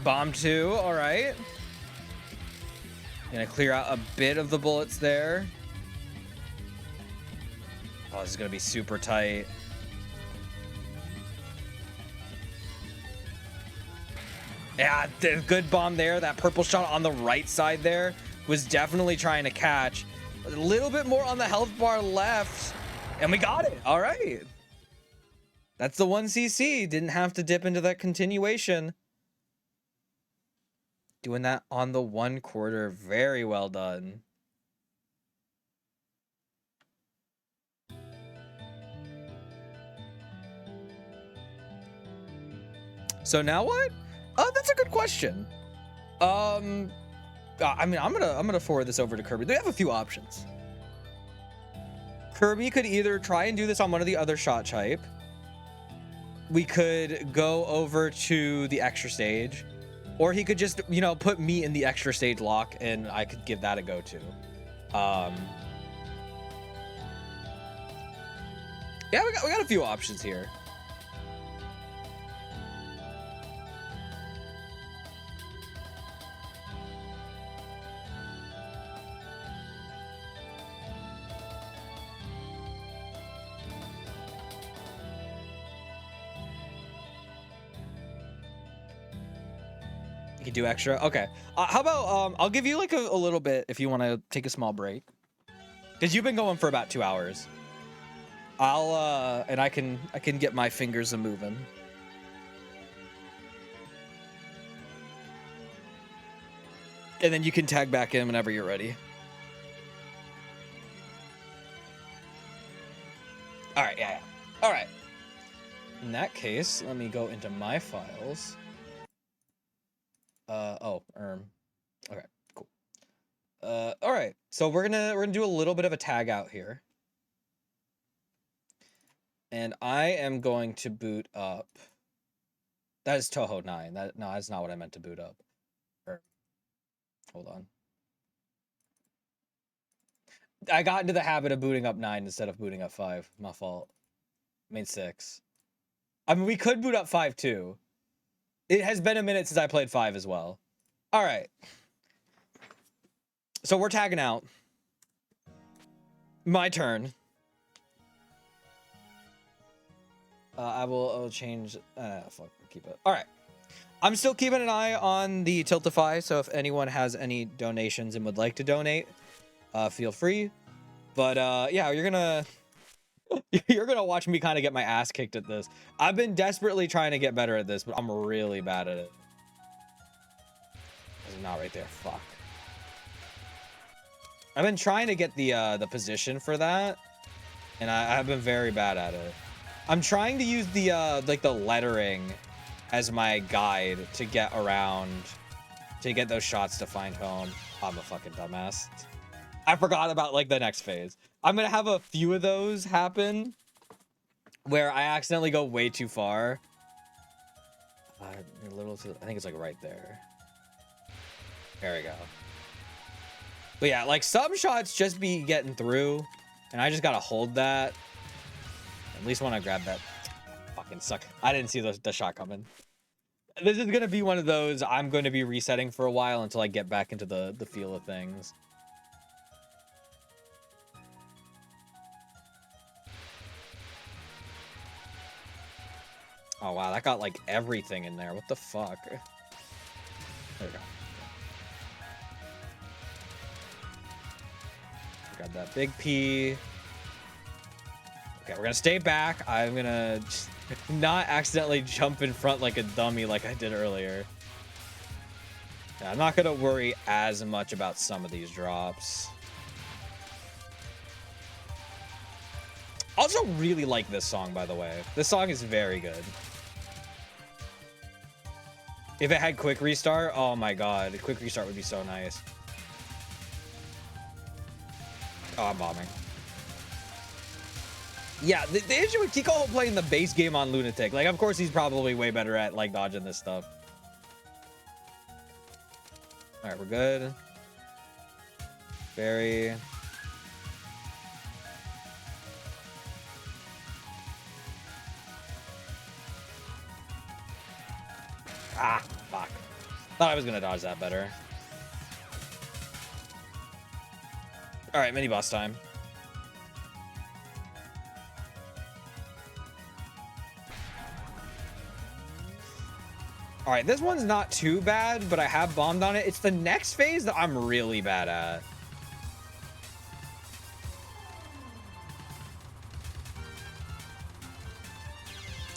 Bomb 2, all right. Gonna clear out a bit of the bullets there. Oh, this is gonna be super tight. Yeah, good bomb there. That purple shot on the right side there was definitely trying to catch. A little bit more on the health bar left, and we got it. All right. That's the 1 CC. Didn't have to dip into that continuation. Doing that on the 1 quarter. Very well done. So now what? That's a good question. I mean, I'm gonna forward this over to Kirby. They have a few options. Kirby could either try and do this on one of the other shot type. We could go over to the extra stage, or he could just, you know, put me in the extra stage lock and I could give that a go too. Yeah, we got a few options here. You can do extra. Okay. How about I'll give you like a little bit if you want to take a small break, because you've been going for about 2 hours. And I can get my fingers a moving. And then you can tag back in whenever you're ready. All right, yeah. All right. In that case, let me go into my files. Okay, cool. All right. So we're gonna do a little bit of a tag out here. And I am going to boot up. That is Touhou 9. No, that's not what I meant to boot up. Hold on. I got into the habit of booting up 9 instead of booting up 5. My fault. I mean 6. I mean, we could boot up 5 too. It has been a minute since I played 5 as well. All right. So we're tagging out. My turn. I'll change. Fuck, keep it. All right. I'm still keeping an eye on the Tiltify, so if anyone has any donations and would like to donate, feel free. But yeah, you're gonna watch me kind of get my ass kicked at this. I've been desperately trying to get better at this, but I'm really bad at it. It's not right there. Fuck. I've been trying to get the position for that, and I've been very bad at it. I'm trying to use the like the lettering as my guide to get around, to get those shots to find home. I'm a fucking dumbass. I forgot about like the next phase. I'm gonna have a few of those happen where I accidentally go way too far. A little too, I think it's like right there. There we go. But yeah, like some shots just be getting through, and I just gotta hold that. At least when I grab that. Fucking suck. I didn't see the shot coming. This is gonna be one of those I'm going to be resetting for a while until I get back into the feel of things. Oh wow, that got like everything in there. What the fuck? There we go. Grab that big P. Okay, we're gonna stay back. I'm gonna not accidentally jump in front like a dummy like I did earlier. Yeah, I'm not gonna worry as much about some of these drops. Also really like this song, by the way. This song is very good. If it had quick restart, oh my god, a quick restart would be so nice. Oh, I'm bombing. Yeah, the issue with Kiko playing the base game on Lunatic, like, of course he's probably way better at, like, dodging this stuff. All right, we're good. Very. Ah, fuck. Thought I was gonna dodge that better. All right, mini boss time. All right, this one's not too bad, but I have bombed on it. It's the next phase that I'm really bad at.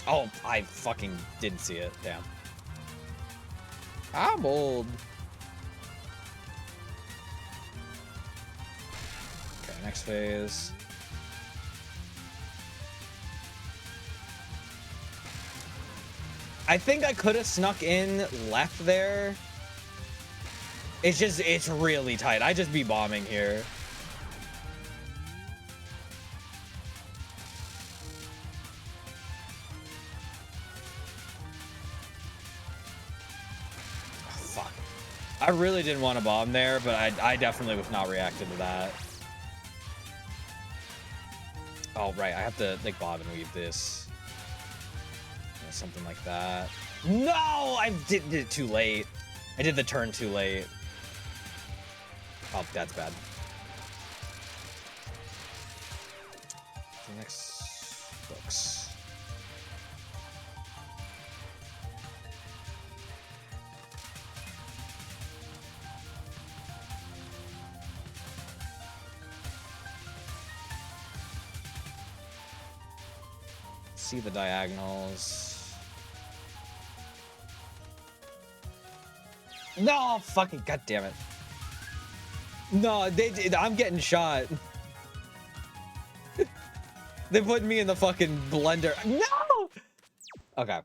Oh, I fucking didn't see it. Damn. I'm old. Okay, next phase. I think I could have snuck in left there. It's really tight. I just be bombing here. Fuck. I really didn't want to bomb there, but I definitely was not reacting to that. Oh, right. I have to, like, bob and weave this. You know, something like that. No! I did it too late. I did the turn too late. Oh, that's bad. The next books. See the diagonals. No, fucking goddamn it. No, I'm getting shot. They put me in the fucking blender. No! Okay.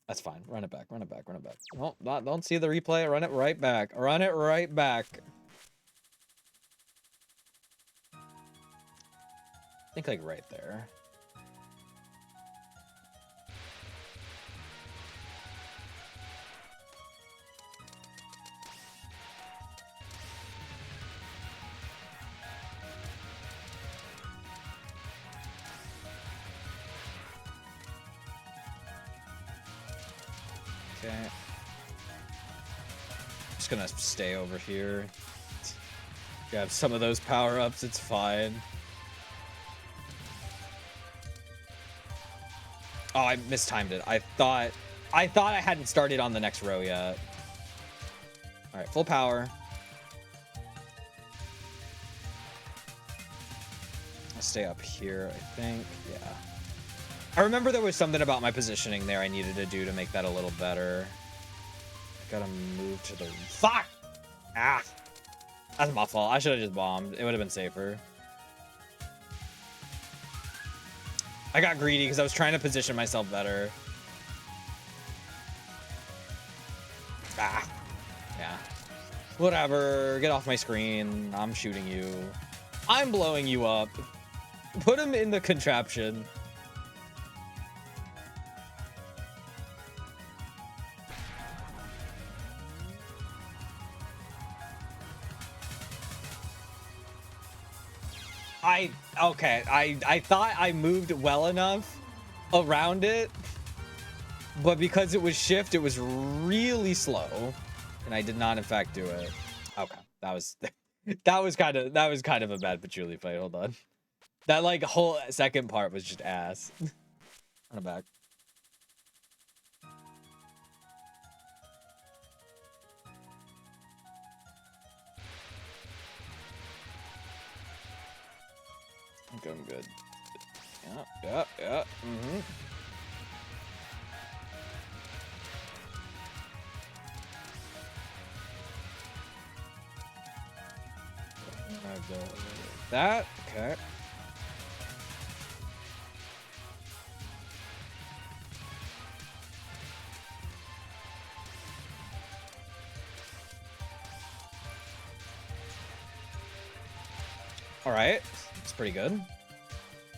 That's fine. Run it back. Run it back. Run it back. No, don't see the replay. Run it right back. Run it right back. I think like right there. Okay. Just gonna stay over here. Grab some of those power-ups, it's fine. Oh, I mistimed it. I thought I hadn't started on the next row yet. Alright, full power. I'll stay up here, I think. Yeah. I remember there was something about my positioning there I needed to do to make that a little better. I gotta move to the... Fuck! Ah! That's my fault. I should have just bombed. It would have been safer. I got greedy because I was trying to position myself better. Ah! Yeah. Whatever. Get off my screen. I'm shooting you. I'm blowing you up. Put him in the contraption. Okay, I thought I moved well enough around it, but because it was shift, it was really slow, and I did not in fact do it. Okay, that was kind of a bad patchouli fight. Hold on, that like whole second part was just ass. Run it back. I'm good. Yeah. Mm-hmm. That, okay. All right, it's pretty good.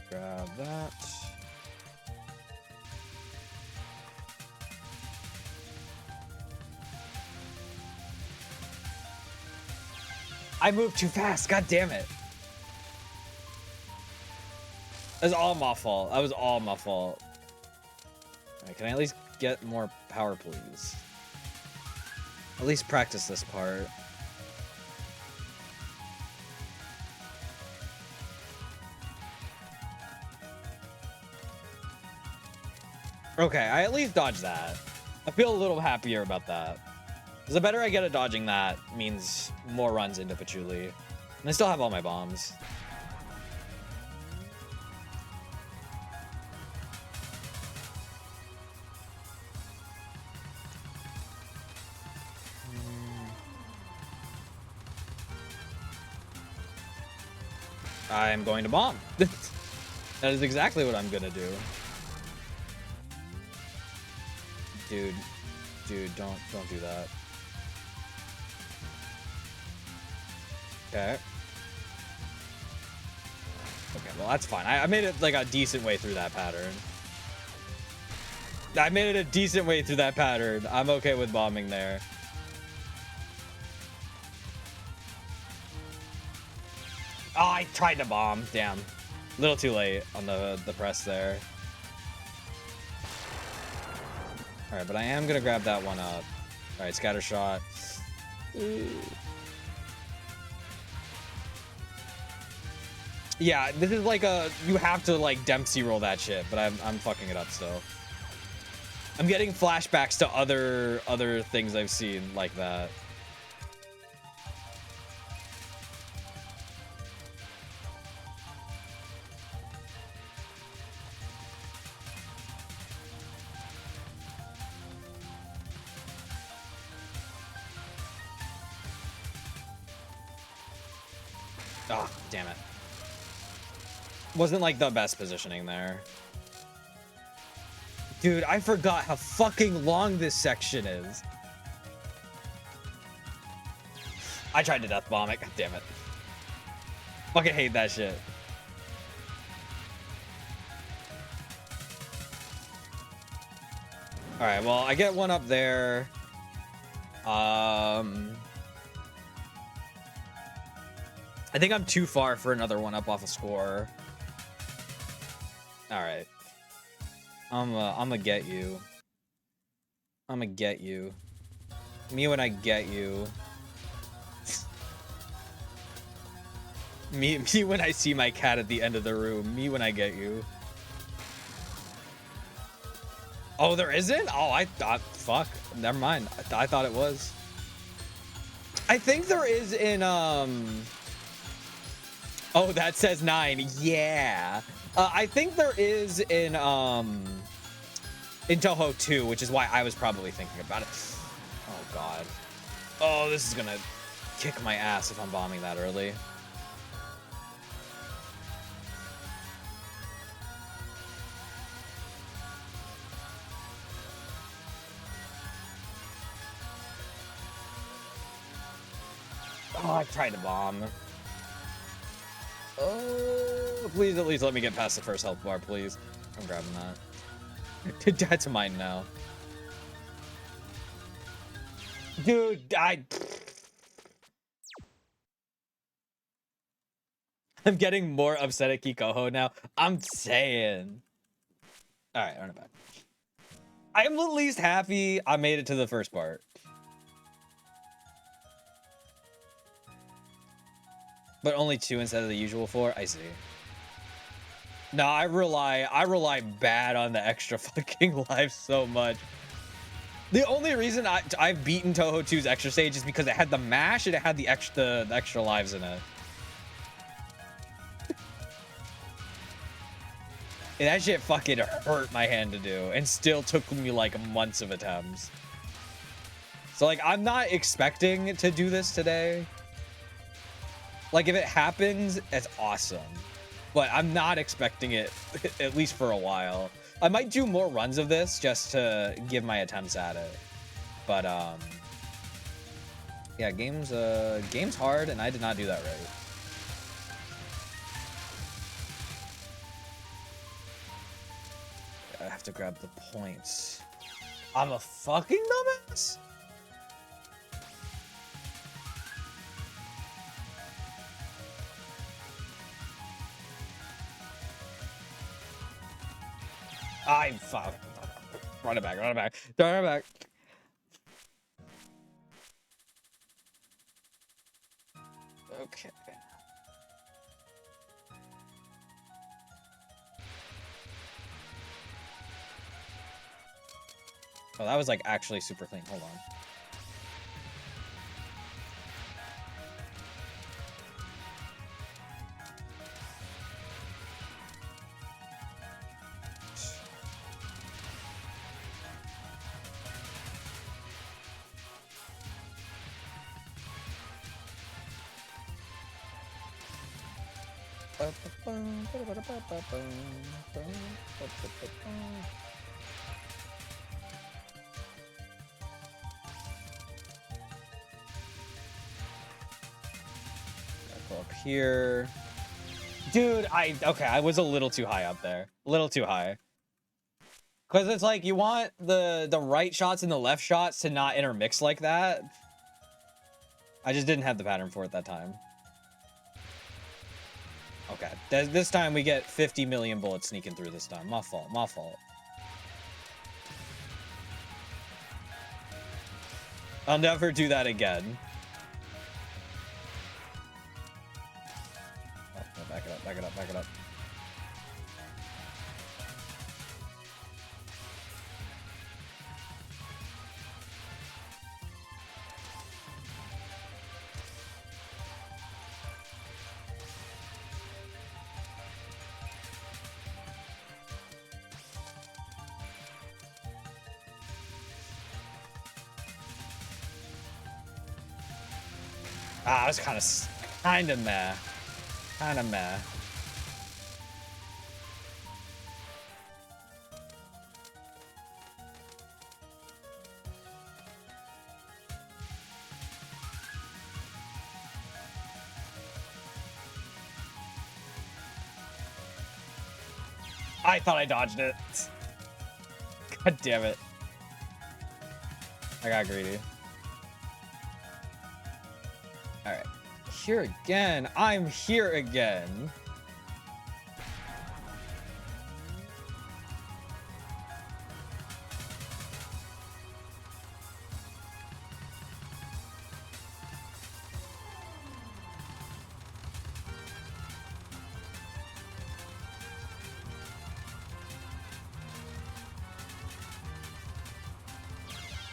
Grab that. I moved too fast. God damn it. That's all my fault. That was all my fault. All right, can I at least get more power, please? At least practice this part. Okay, I at least dodged that. I feel a little happier about that. Because the better I get at dodging that means more runs into patchouli. And I still have all my bombs. I'm going to bomb. That is exactly what I'm gonna do. Dude, don't do that. Okay. Okay, well that's fine. I made it like a decent way through that pattern. I made it a decent way through that pattern. I'm okay with bombing there. Oh, I tried to bomb. Damn. A little too late on the press there. All right, but I am gonna grab that one up. All right, scatter shot. Yeah, this is like you have to like Dempsey roll that shit, but I'm fucking it up still. I'm getting flashbacks to other things I've seen like that. Oh, damn it. Wasn't like the best positioning there. Dude, I forgot how fucking long this section is. I tried to death bomb it. God damn it. Fucking hate that shit. All right, well, I get one up there. I think I'm too far for another one up off a score. All right. I'm gonna get you. I'm gonna get you. Me when I get you. me when I see my cat at the end of the room. Me when I get you. Oh, there isn't? Oh, I thought, fuck. Never mind. I thought it was. I think there is in, oh, that says 9. Yeah. I think there is in Touhou 2, which is why I was probably thinking about it. Oh, God. Oh, this is gonna kick my ass if I'm bombing that early. Oh, I tried to bomb. Oh, please at least let me get past the first health bar, please. I'm grabbing that. That's mine now. Dude, I'm getting more upset at Kikoho now. I'm saying. All right, run it back. I'm at least happy I made it to the first part. But only 2 instead of the usual 4? I see. No, I rely bad on the extra fucking lives so much. The only reason I've beaten Touhou 2's extra stage is because it had the mash and it had the extra lives in it. And that shit fucking hurt my hand to do and still took me like months of attempts. So like I'm not expecting to do this today. Like, if it happens, it's awesome. But I'm not expecting it, at least for a while. I might do more runs of this just to give my attempts at it. But, yeah, game's hard, and I did not do that right. I have to grab the points. I'm a fucking dumbass? I'm fuck. Run it back, run it back, run it back. Okay. Oh, that was like actually super clean. Hold on. here. Dude, okay, I was a little too high up there. A little too high. Because it's like you want the right shots and the left shots to not intermix like that. I just didn't have the pattern for it that time. Okay, this time we get 50 million bullets sneaking through this time. My fault, my fault. I'll never do that again. Oh, no, back it up, back it up, back it up. Ah, I was kind of meh. Kind of meh. I thought I dodged it. God damn it. I got greedy. All right, here again. I'm here again.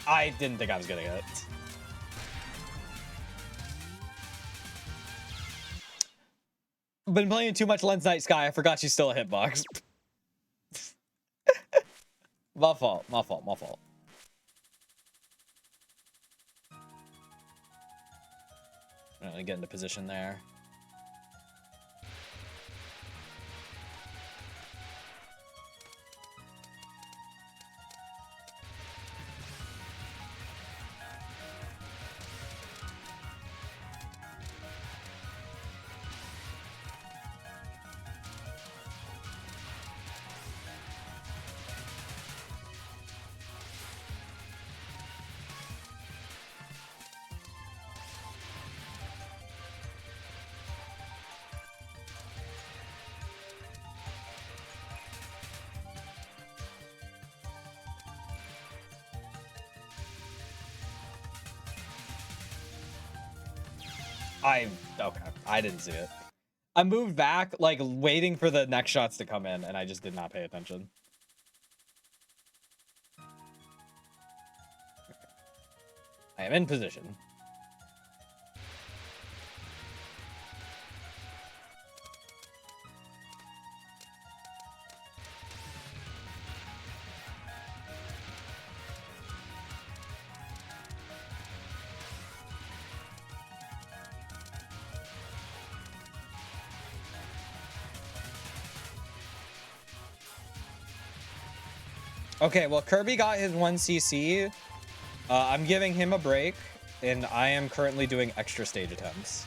I didn't think I was gonna get it. Been playing too much Lens Night Sky. I forgot she's still a hitbox. My fault, my fault, my fault. I'm gonna get into position there. Okay, I didn't see it. I moved back, like, waiting for the next shots to come in, and I just did not pay attention. I am in position. Okay, well, Kirby got his 1 CC. I'm giving him a break, and I am currently doing extra stage attempts.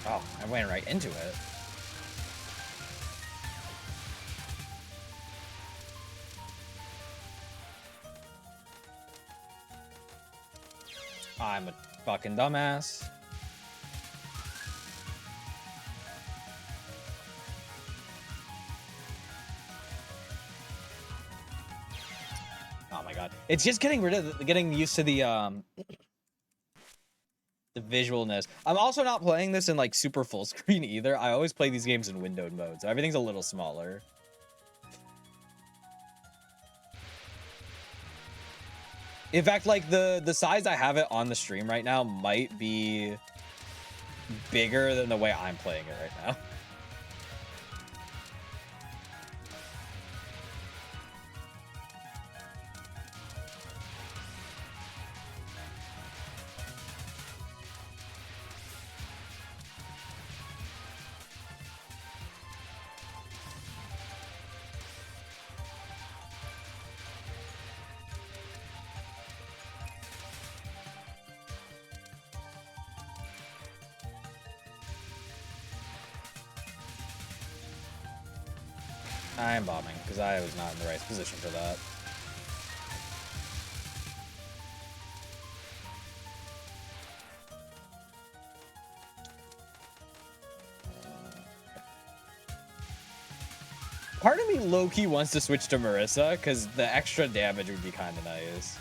Oh, I went right into it. I'm a fucking dumbass. Oh my god. It's just getting used to the visualness. I'm also not playing this in like super full screen either. I always play these games in windowed mode, so everything's a little smaller. In fact, like the size I have it on the stream right now might be bigger than the way I'm playing it right now. I am bombing because I was not in the right position for that. Part of me low-key wants to switch to Marissa because the extra damage would be kind of nice.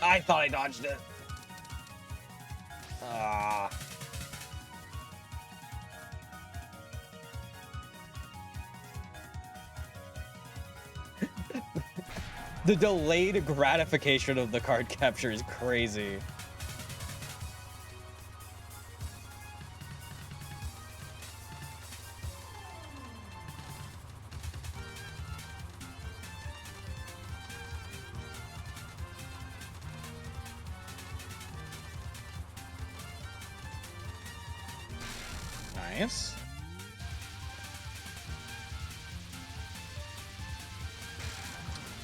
I thought I dodged it. Ah. The delayed gratification of the card capture is crazy. Nice.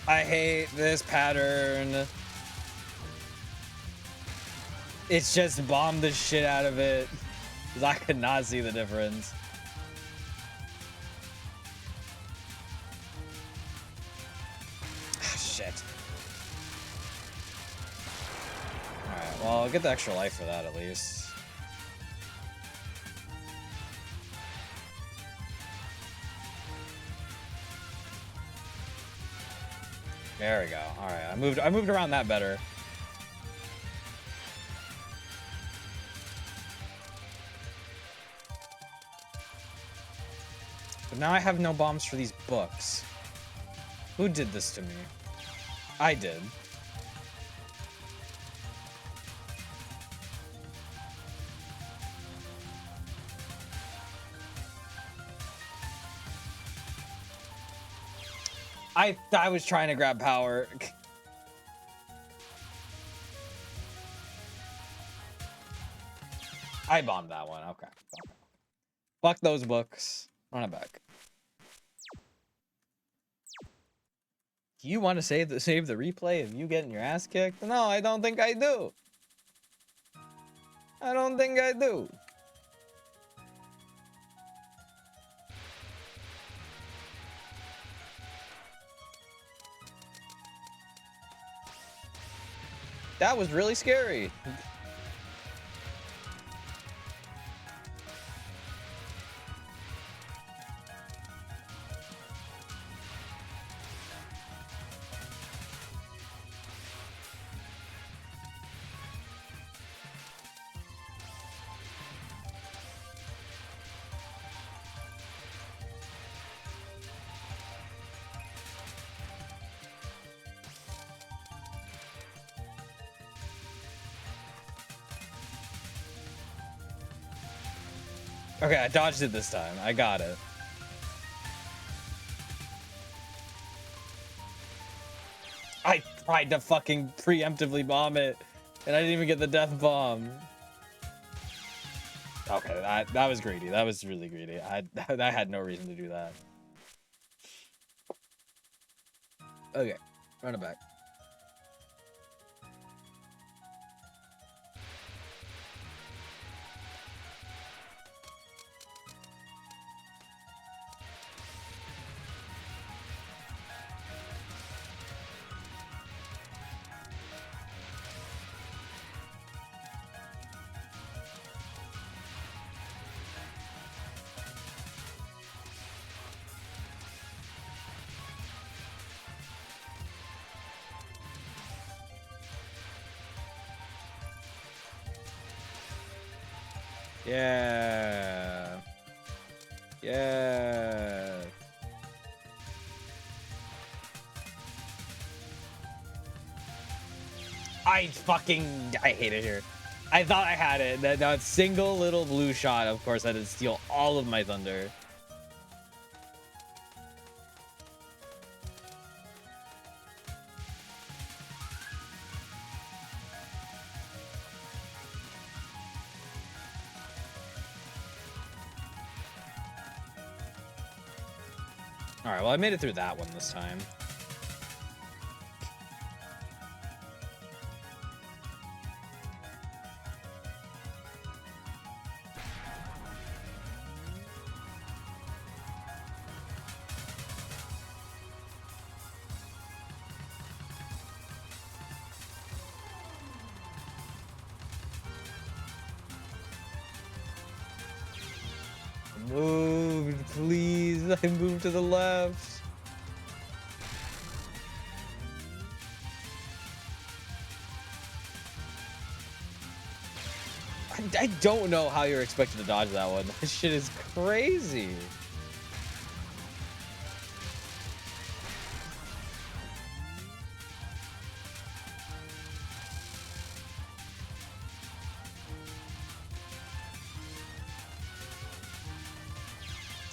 I hate this pattern. It's just bombed the shit out of it. Because I could not see the difference. Ah, shit. Alright, well, I'll get the extra life for that at least. There we go. Alright, I moved around that better. But now I have no bombs for these books. Who did this to me? I did. I was trying to grab power. I bombed that one. Okay. Fuck those books. Run it back. You want to save the replay of you getting your ass kicked? No, I don't think I do. I don't think I do. That was really scary. Okay, I dodged it this time. I got it. I tried to fucking preemptively bomb it, and I didn't even get the death bomb. Okay, that was greedy. That was really greedy. I had no reason to do that. Okay, run it back. Yeah. Yeah. I hate it here. I thought I had it. That single little blue shot, of course, I did steal all of my thunder. All right, well, I made it through that one this time. moved, please. I moved to the left. I don't know how you're expected to dodge that one. This shit is crazy.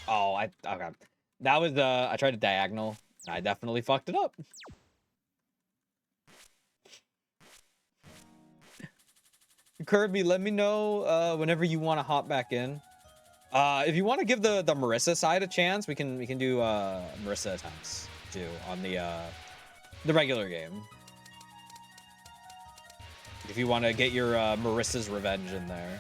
Oh, okay. That was I tried to diagonal. I definitely fucked it up. Kirby, let me know whenever you want to hop back in. If you want to give the Marissa side a chance, we can do Marissa attempts too on the regular game. If you want to get your Marissa's revenge in there.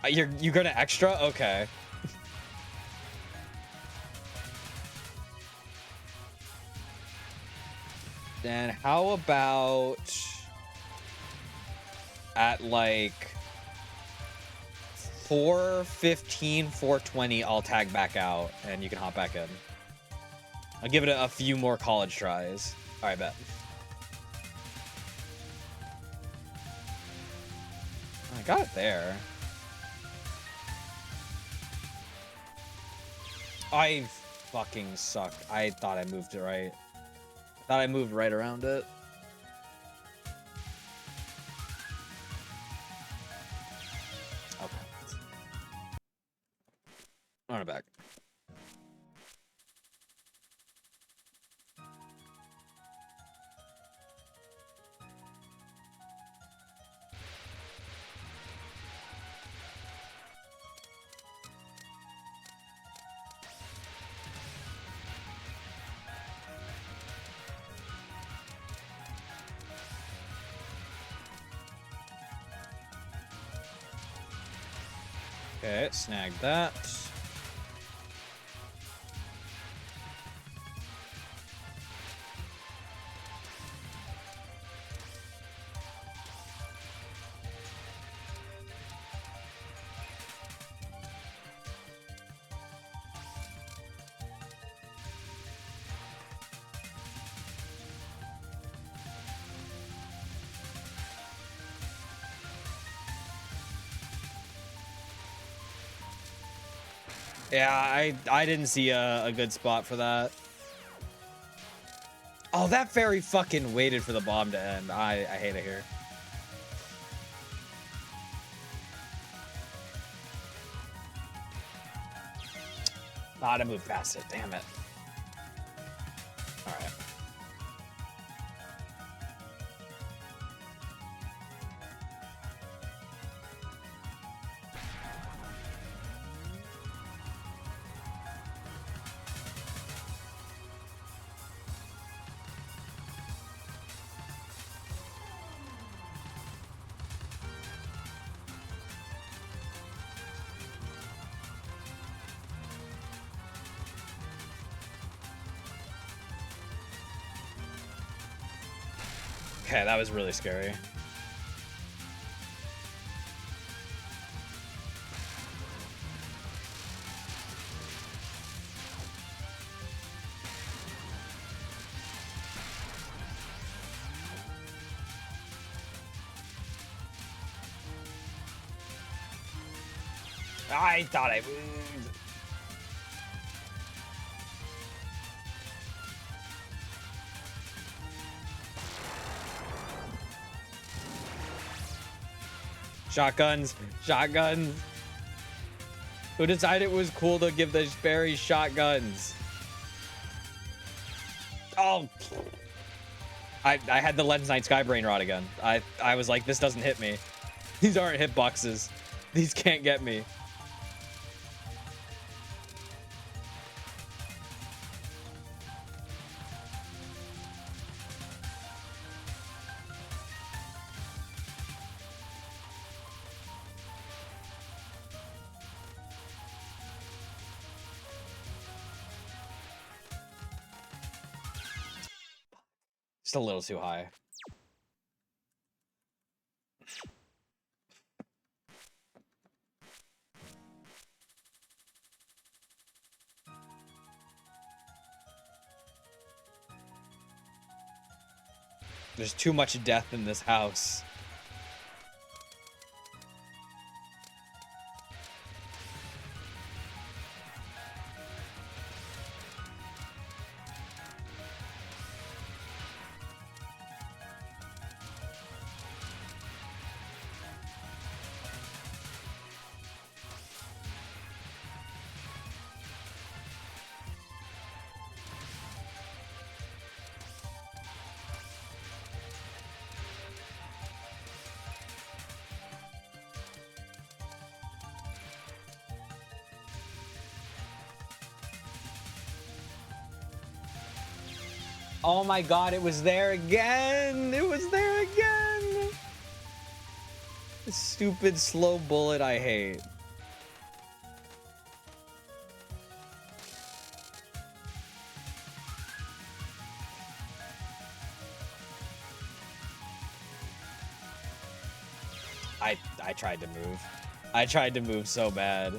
You gonna extra? Okay. Then how about at like 4:15, 4:20, I'll tag back out and you can hop back in. I'll give it a few more college tries. All right, bet. I got it there. I fucking sucked. I thought I moved it right. Thought I moved right around it. Okay. Run it back. Okay, snag that. Yeah, I didn't see a good spot for that. Oh, that fairy fucking waited for the bomb to end. I hate it here. Thought I moved past it. Damn it. All right. Okay, that was really scary. I thought I moved. Shotguns. Shotguns. Who decided it was cool to give the berries shotguns? Oh. I had the Lens Knight Skybrain Rod again. I was like, this doesn't hit me. These aren't hitboxes. These can't get me. Just a little too high. There's too much death in this house. Oh my god, it was there again! It was there again! This stupid slow bullet I hate. I tried to move. I tried to move so bad.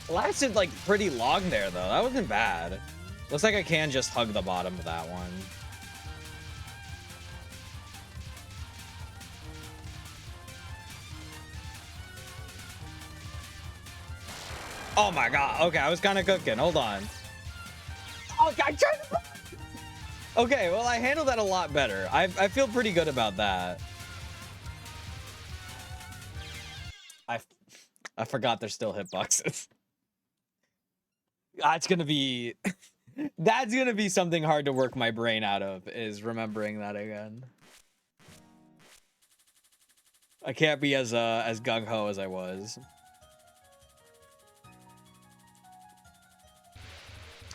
Lasted like pretty long there though. That wasn't bad. Looks like I can just hug the bottom of that one. Oh my god. Okay, I was kind of cooking. Hold on. Oh, okay, well I handled that a lot better. I feel pretty good about that. I forgot there's still hitboxes. That's gonna be that's gonna be something hard to work my brain out of, is remembering that again. I can't be as gung-ho as I was.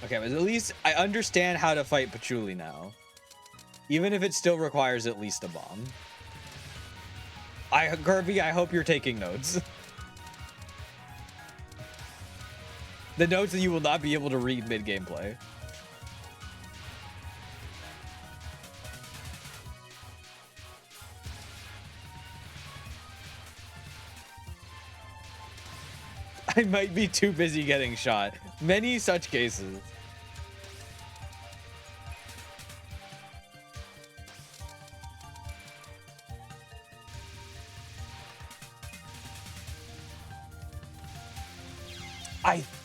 Okay, but at least I understand how to fight Patchouli now. Even if it still requires at least a bomb. Kirby, I hope you're taking notes. The notes that you will not be able to read mid-gameplay. I might be too busy getting shot. Many such cases.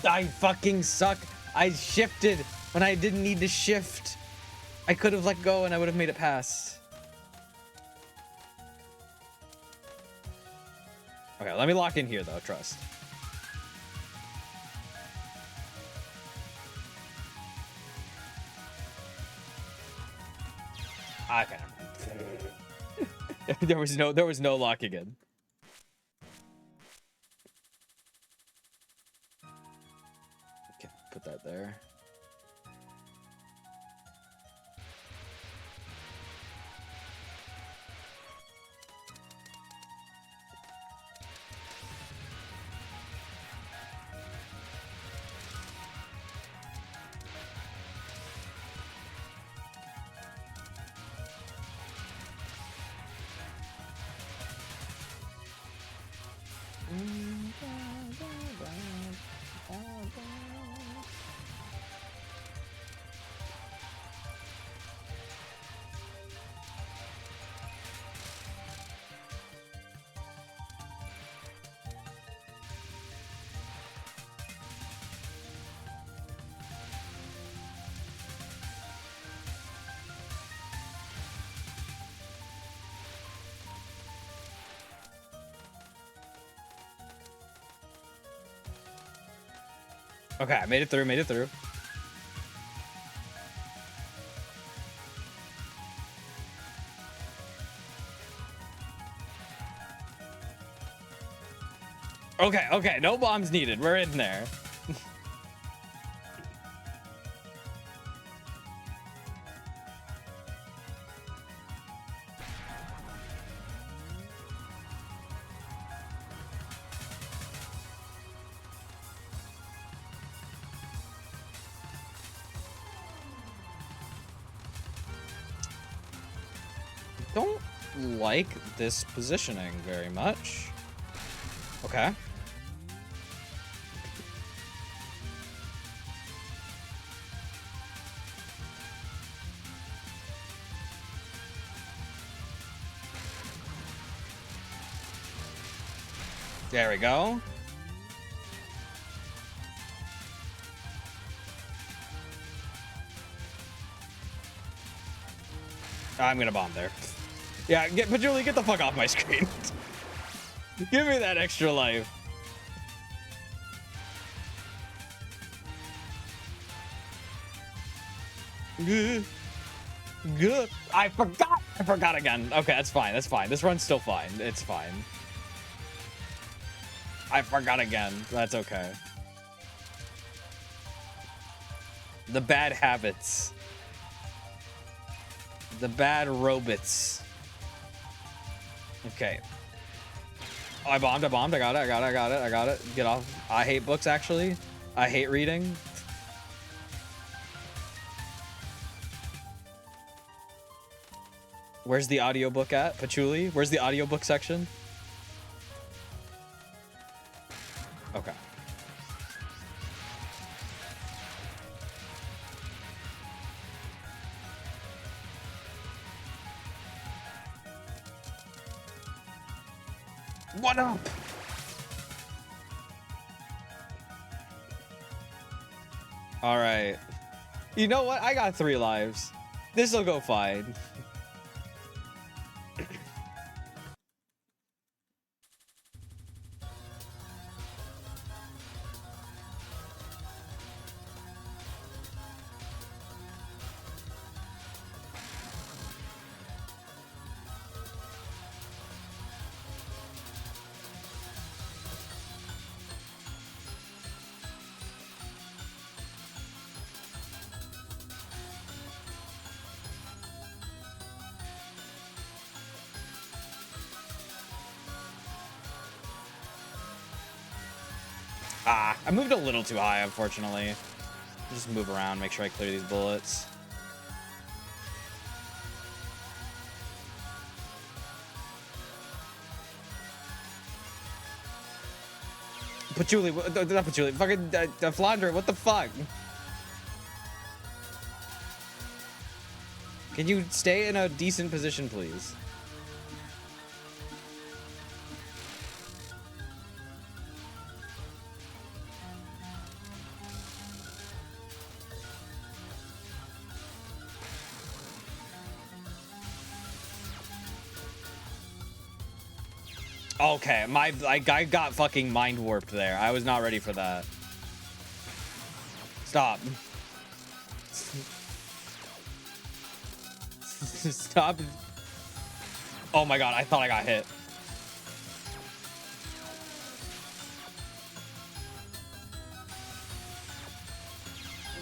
I fucking suck. I shifted when I didn't need to shift. I could have let go and I would have made it pass. Okay, let me lock in here though, trust. Okay. there was no locking in. Okay, put that there. Okay, I made it through. Okay, okay, no bombs needed. We're in there. Don't like this positioning very much. Okay. There we go. I'm gonna bomb there. Yeah, but Julie, get the fuck off my screen. Give me that extra life. Good. I forgot again. Okay, that's fine. That's fine. This run's still fine. It's fine. I forgot again. That's okay. The bad habits. The bad robots. Okay. Oh, I bombed. I got it. Get off. I hate books, actually. I hate reading. Where's the audiobook at, Patchouli? Where's the audiobook section? Okay. What up? All right. You know what? I got 3 lives. This'll go fine. I moved a little too high, unfortunately. Just move around, make sure I clear these bullets. Patchouli, not Patchouli, fucking Flandre, what the fuck? Can you stay in a decent position, please? Okay, I got fucking mind warped there. I was not ready for that. Stop. Stop. Oh my god, I thought I got hit.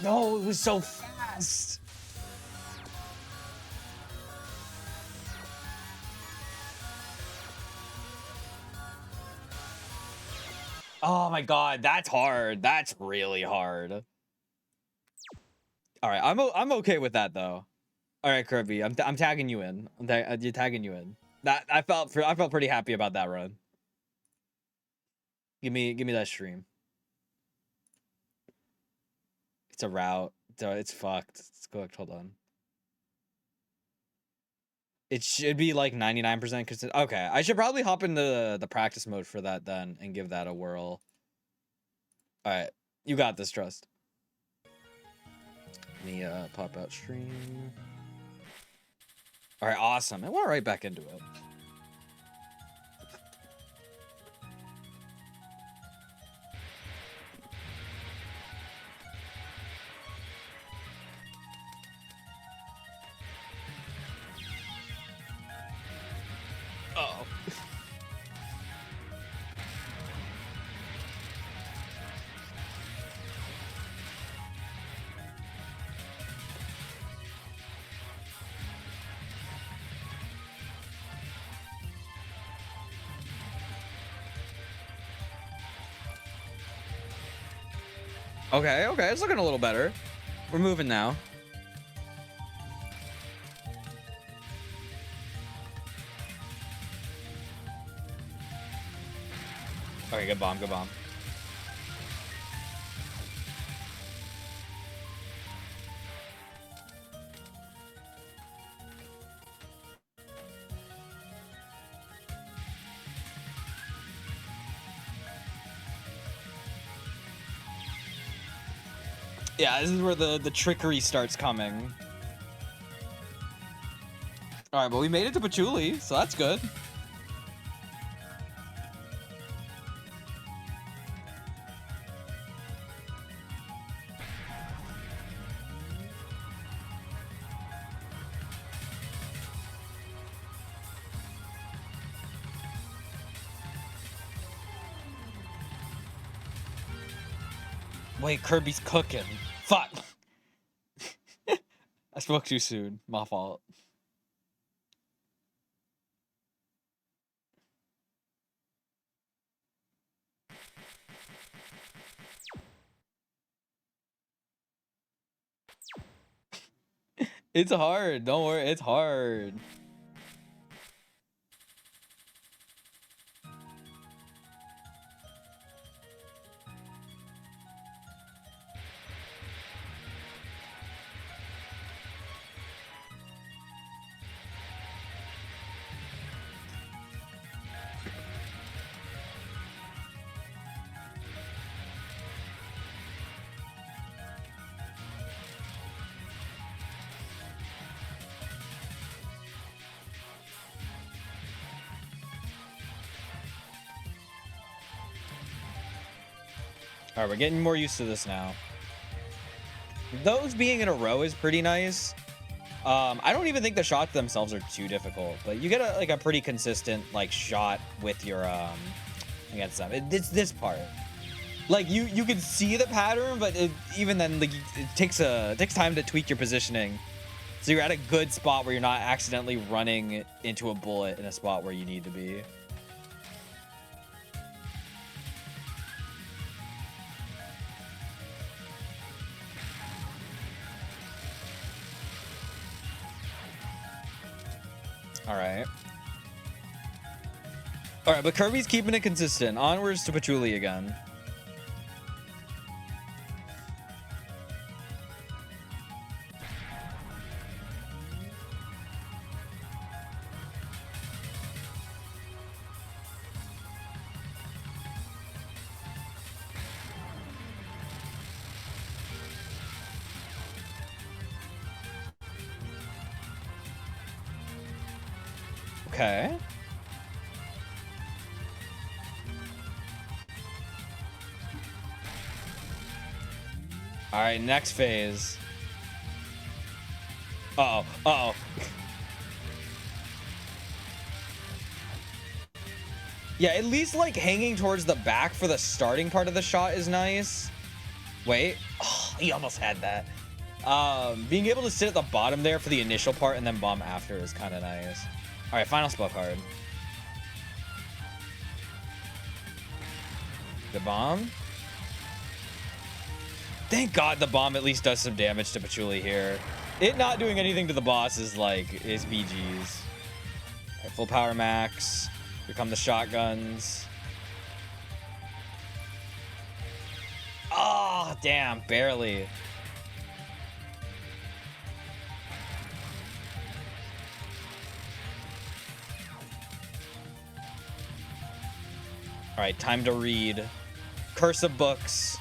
No, it was so fast. Oh my god, that's hard. That's really hard. All right, I'm okay with that though. All right, Kirby, I'm tagging you in. You're tagging you in. That I felt pretty happy about that run. Give me that stream. It's a route. It's fucked. It's cooked. Hold on. It should be like 99% consistent. Okay, I should probably hop into the practice mode for that then and give that a whirl. All right, you got this, Trust. Let me pop out stream. All right, awesome. I went right back into it. Uh-oh. Okay, okay, it's looking a little better. We're moving now. Okay, good bomb, good bomb. Yeah, this is where the trickery starts coming. All right, but we made it to Patchouli, so that's good. Wait, Kirby's cooking. Fuck. I spoke too soon. My fault. It's hard. Don't worry. It's hard. All right, we're getting more used to this now. Those being in a row is pretty nice. I don't even think the shots themselves are too difficult, but you get a pretty consistent like shot with your against them. It's this part. Like you can see the pattern, but even then, like it takes time to tweak your positioning. So you're at a good spot where you're not accidentally running into a bullet in a spot where you need to be. All right. All right, but Kirby's keeping it consistent. Onwards to Patchouli again. Okay. All right, next phase. Uh-oh, uh-oh. Yeah, at least like hanging towards the back for the starting part of the shot is nice. Wait, oh, he almost had that. Being able to sit at the bottom there for the initial part and then bomb after is kind of nice. All right, final spell card. The bomb. Thank God the bomb at least does some damage to Patchouli here. It not doing anything to the boss is BG's. All right, full power max. Here come the shotguns. Oh, damn, barely. All right, time to read. Curse of Books.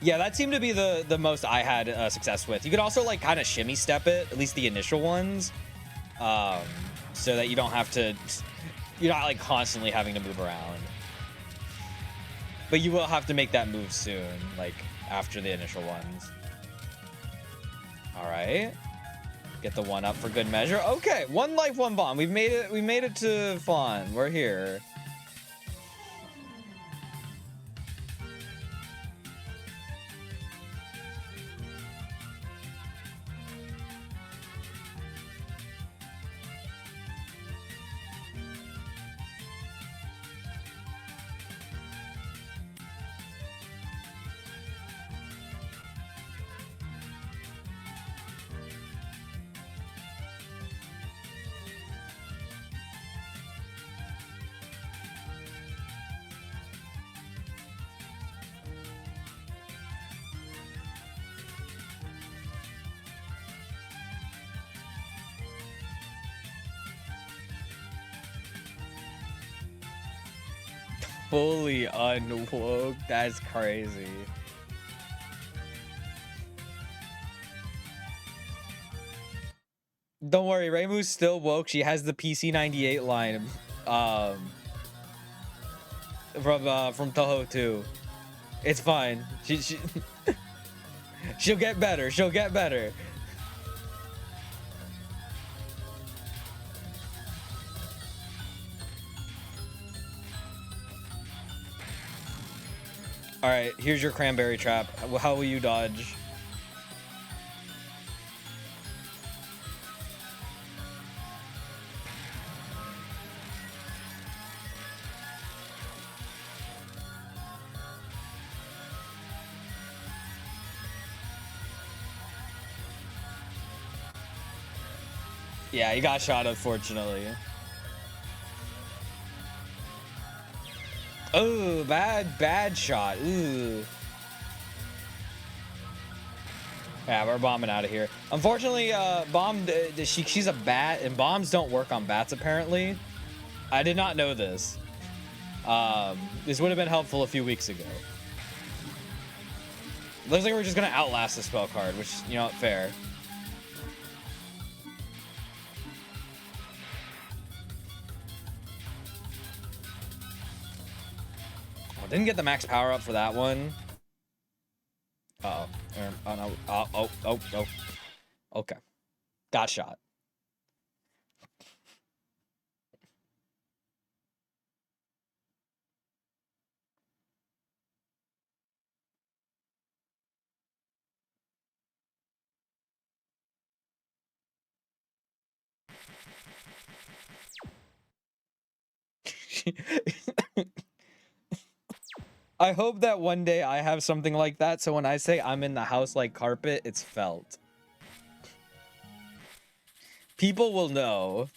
Yeah, that seemed to be the most I had success with. You could also like kind of shimmy step it, at least the initial ones, so that you don't have to, you're not like constantly having to move around. But you will have to make that move soon, like after the initial ones. All right, get the one up for good measure. Okay, one life, one bomb. We made it. We made it to Fawn. We're here. fully unwoke. That's crazy. Don't worry, Reimu's still woke. She has the PC98 line from Touhou too. It's fine. She'll get better. She'll get better. All right, here's your cranberry trap. How will you dodge? Yeah, he got shot, unfortunately. Oh, bad shot. Ooh. Yeah, we're bombing out of here. Unfortunately, she's a bat, and bombs don't work on bats, apparently. I did not know this. This would have been helpful a few weeks ago. Looks like we're just going to outlast the spell card, which, you know, fair. Didn't get the max power up for that one. Uh oh. Oh no. Oh. Okay. Got shot. I hope that one day I have something like that, so when I say I'm in the house like carpet, it's felt. People will know.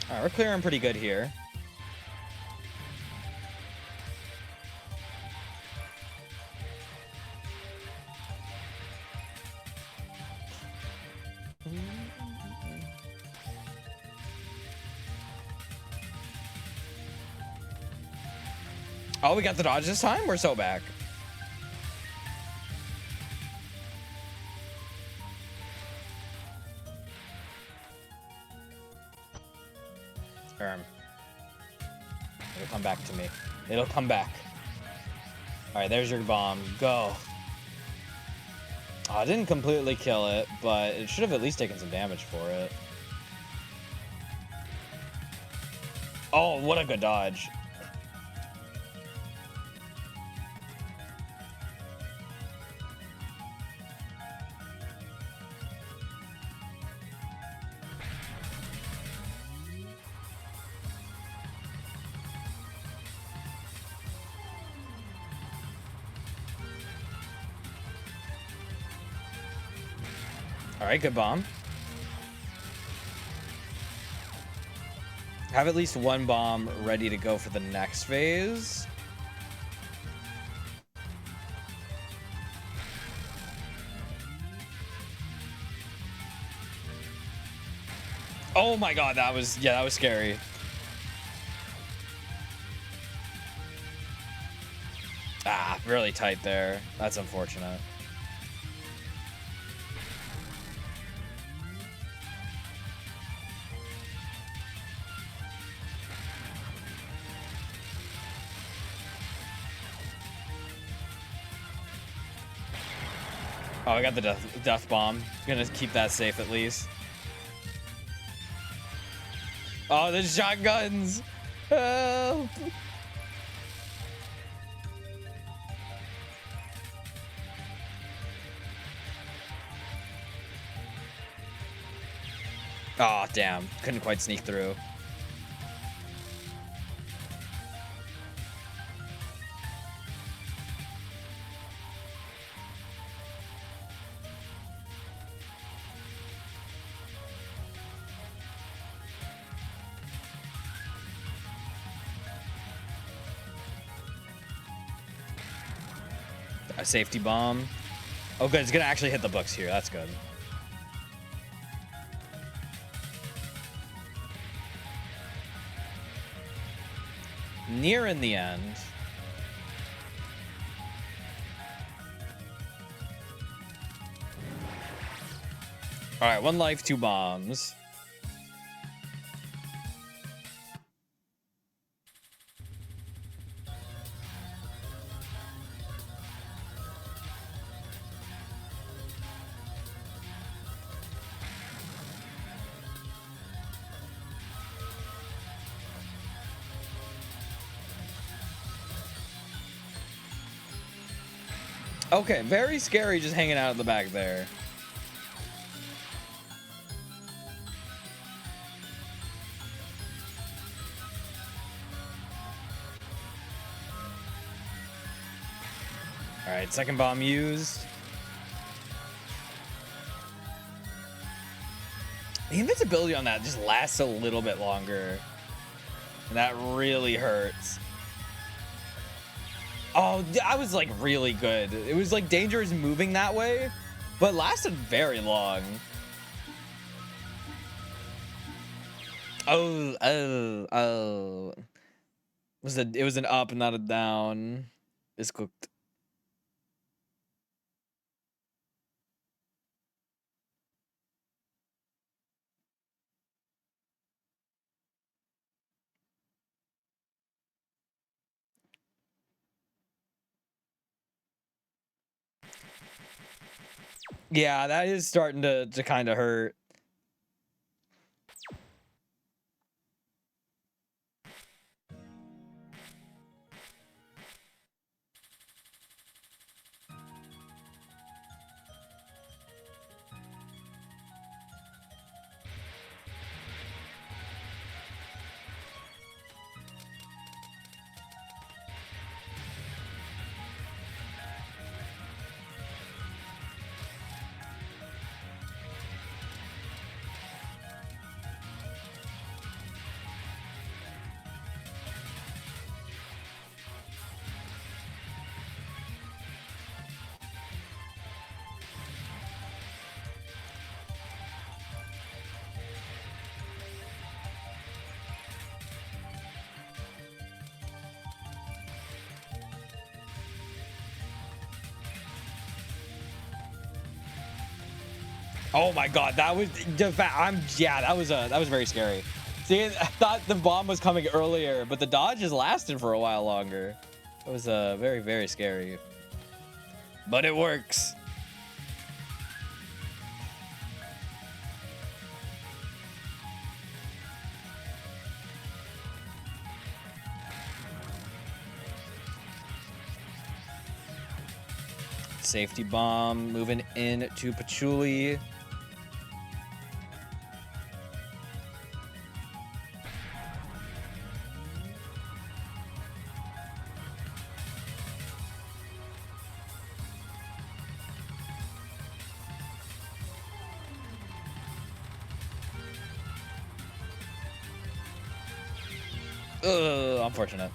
All right, we're clearing pretty good here. Oh, we got the dodge this time? We're so back. It'll come back to me. It'll come back. All right, there's your bomb. Go. Oh, I didn't completely kill it, but it should have at least taken some damage for it. Oh, what a good dodge. All right, good bomb. Have at least one bomb ready to go for the next phase. Oh my god, that was scary. Ah, really tight there. That's unfortunate. Oh, I got the death bomb. Gonna keep that safe at least. Oh, the shotguns! Help! Oh, damn. Couldn't quite sneak through. A safety bomb. Oh, good. It's gonna actually hit the books here. That's good. Near in the end. All right, 1 life, 2 bombs. Okay, very scary just hanging out at the back there. All right, second bomb used. The invincibility on that just lasts a little bit longer. And that really hurts. Oh, I was like really good. It was like dangerous moving that way, but lasted very long. Oh. It was an up, not a down. It's cooked. Yeah, that is starting to kind of hurt. Oh my god, that was that was very scary. See, I thought the bomb was coming earlier, but the dodge just lasted for a while longer. It was very, very scary. But it works. Safety bomb moving in to Patchouli. Unfortunate.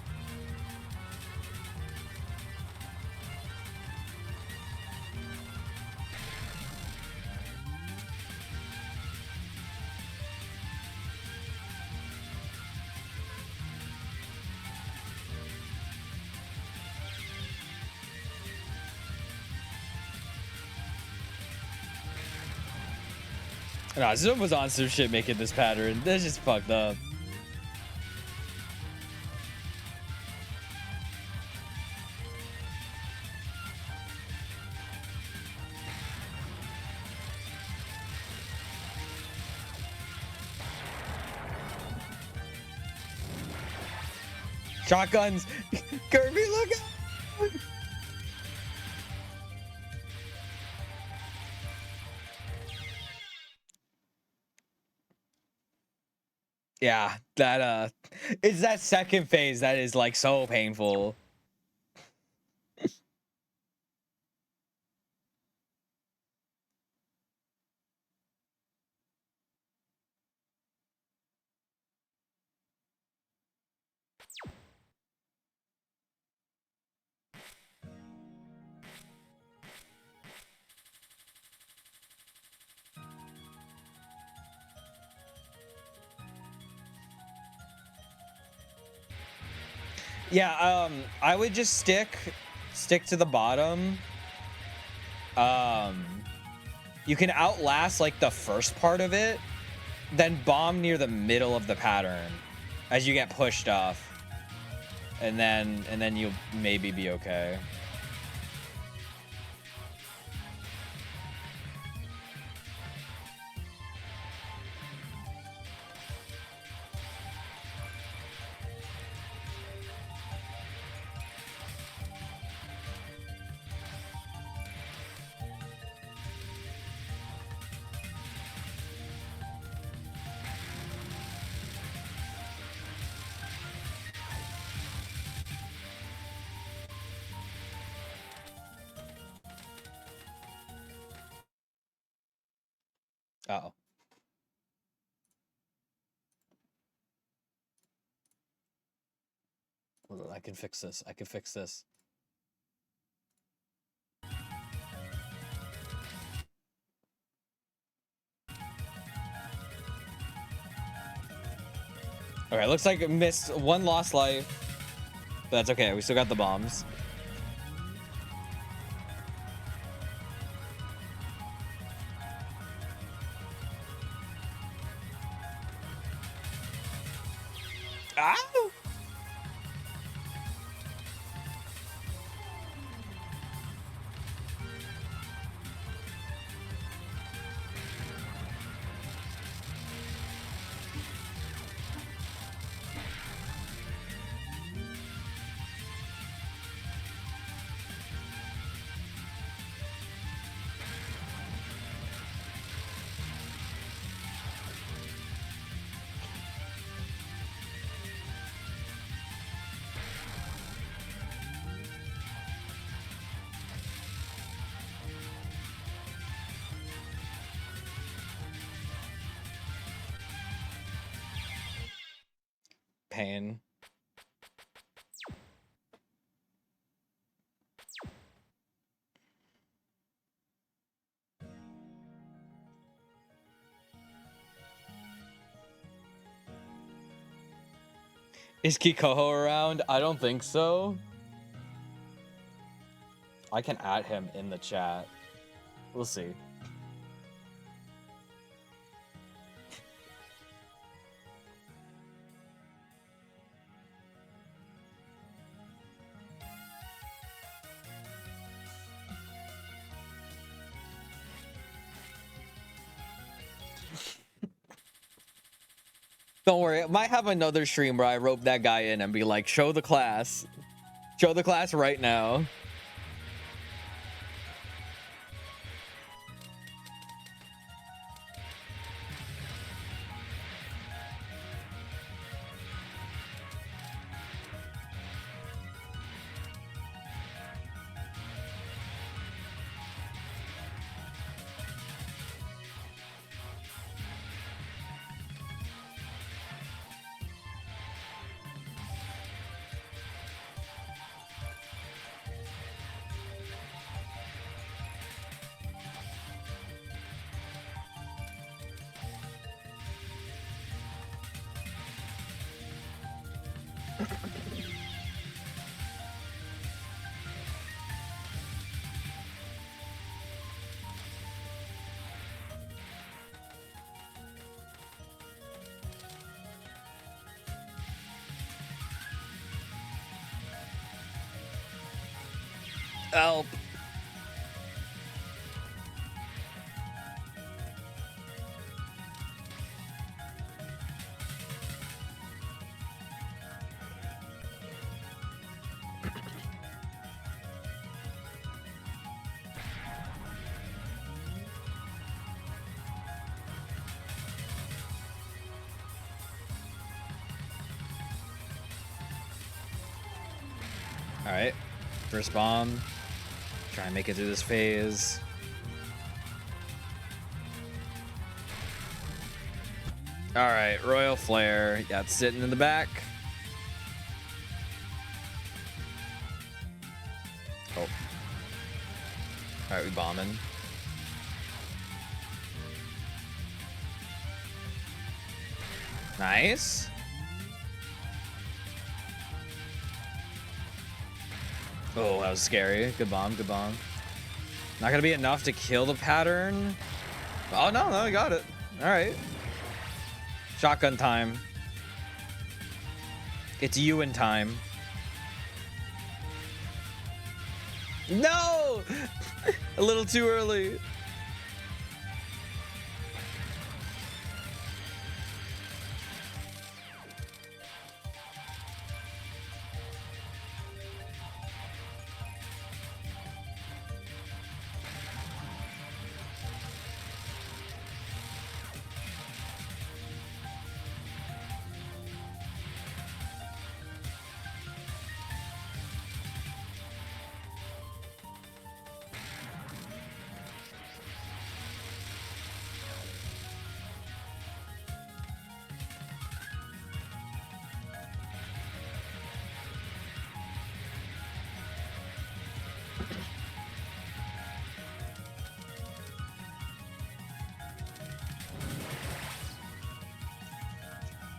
No, Zoom was on some shit making this pattern. That's just fucked up. Shotguns. Kirby, look out. Yeah, that it's that second phase that is like so painful. Yeah, I would just stick to the bottom. You can outlast like the first part of it, then bomb near the middle of the pattern as you get pushed off. And then you'll maybe be okay. Uh-oh. Hold on, I can fix this. I can fix this. All right, looks like it missed one lost life. But that's okay. We still got the bombs. Ow! Pain. Is Kikoho around? I don't think so. I can add him in the chat. We'll see. Don't worry, I might have another stream where I rope that guy in and be like, show the class. Show the class right now. Help. All right, first bomb. Try and make it through this phase. All right, Royal Flare. Yeah, it's sitting in the back. Oh. All right, we bombing. Nice. Oh, that was scary. Good bomb, good bomb. Not gonna be enough to kill the pattern. Oh, no, I got it. All right. Shotgun time. It's you in time. No! A little too early.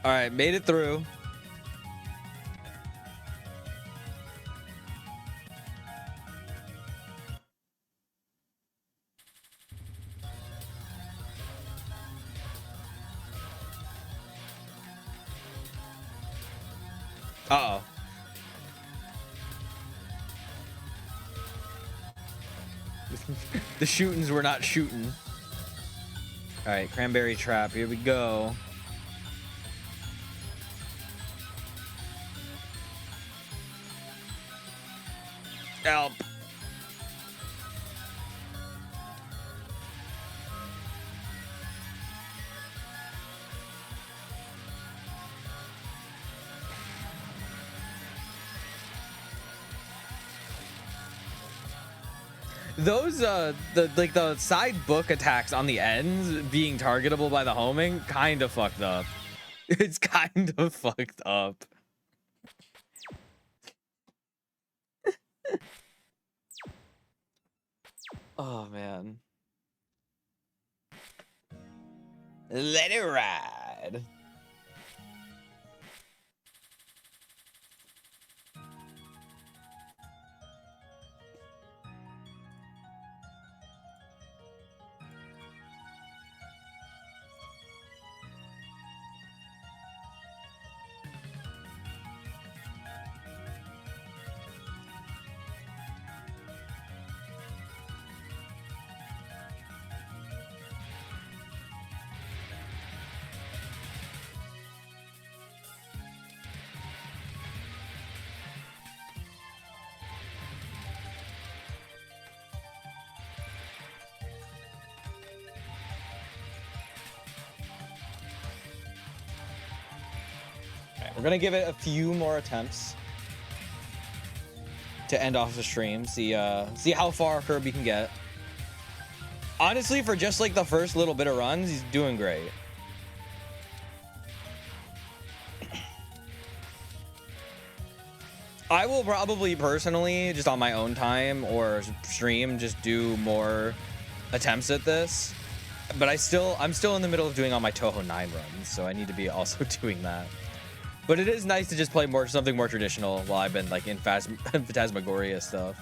All right, made it through. Uh-oh. The shootings were not shooting. All right, cranberry trap. Here we go. Help. Those the side book attacks on the ends being targetable by the homing kind of fucked up. It's kind of fucked up. Oh man. Let it ride. We're gonna give it a few more attempts to end off the stream. See how far Kirby can get. Honestly, for just like the first little bit of runs, he's doing great. I will probably personally, just on my own time or stream, just do more attempts at this. But I'm still in the middle of doing all my Touhou 9 runs, so I need to be also doing that. But it is nice to just play something more traditional while I've been like in Phantasmagoria stuff.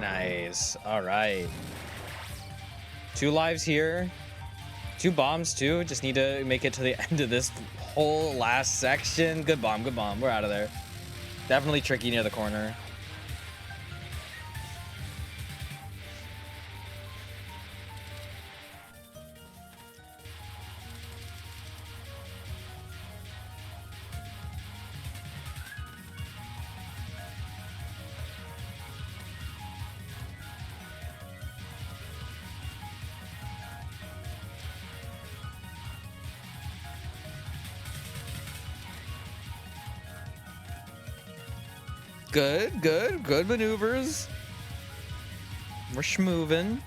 Nice. All right. 2 lives here. 2 bombs too. Just need to make it to the end of this whole last section. Good bomb. Good bomb. We're out of there. Definitely tricky near the corner. Good maneuvers. We're schmoving.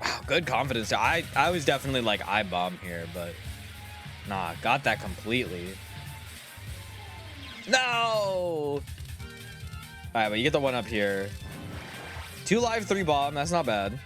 Wow, good confidence. I was definitely like I bomb here, but nah, got that completely. No. All right, but you get the one up here. 2 live, 3 bomb. That's not bad.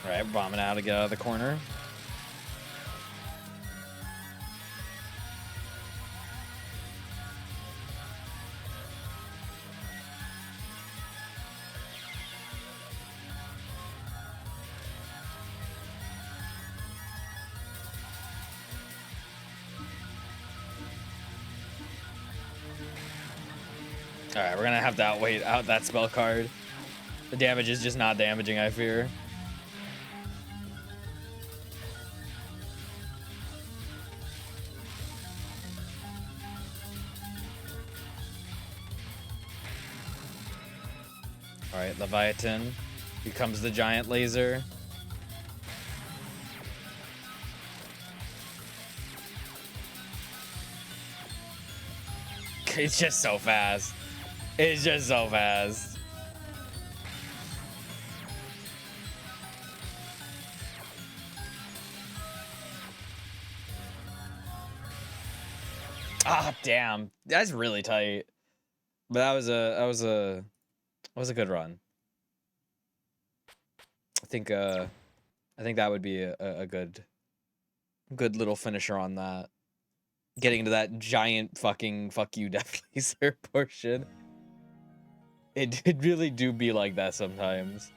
All right, bombing out to get out of the corner. All right, we're gonna have to outwait out that spell card. The damage is just not damaging, I fear. All right, Leviathan becomes the giant laser. It's just so fast. It's just so fast. Ah, damn. That's really tight. But that was a good run. I think that would be a good little finisher on that. Getting into that giant fucking fuck you death laser portion. It really do be like that sometimes.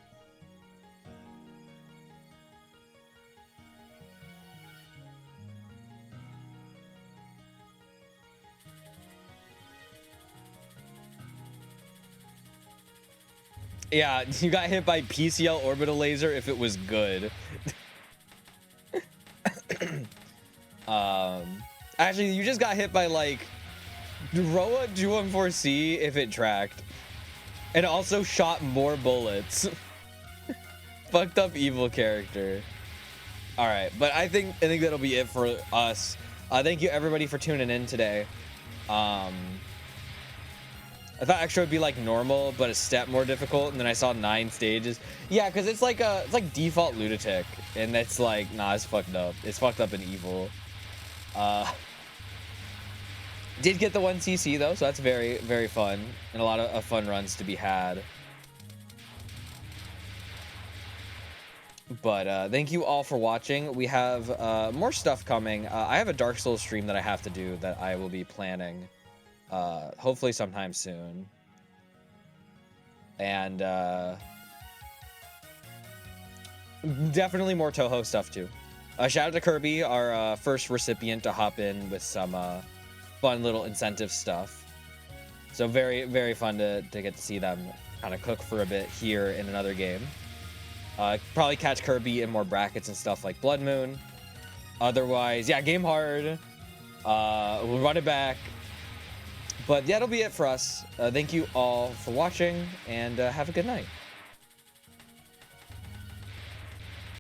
Yeah, you got hit by PCL orbital laser if it was good. Actually, you just got hit by like Roa 214C if it tracked. And also shot more bullets. Fucked up evil character. All right, but I think that'll be it for us. Thank you everybody for tuning in today. I thought extra would be like normal, but a step more difficult, and then I saw 9 stages. Yeah, because it's like default lunatic, and it's like nah, it's fucked up. It's fucked up and evil. Did get the 1 CC though, so that's very, very fun, and a lot of fun runs to be had. But thank you all for watching. We have more stuff coming. I have a Dark Souls stream that I have to do that I will be planning hopefully sometime soon. And definitely more Touhou stuff too. Shout out to Kirby, our first recipient to hop in with some fun little incentive stuff. So very, very fun to get to see them kind of cook for a bit here in another game. Probably catch Kirby in more brackets and stuff like Blood Moon. Otherwise, yeah, game hard. We'll run it back. But yeah, that'll be it for us. Thank you all for watching, and have a good night.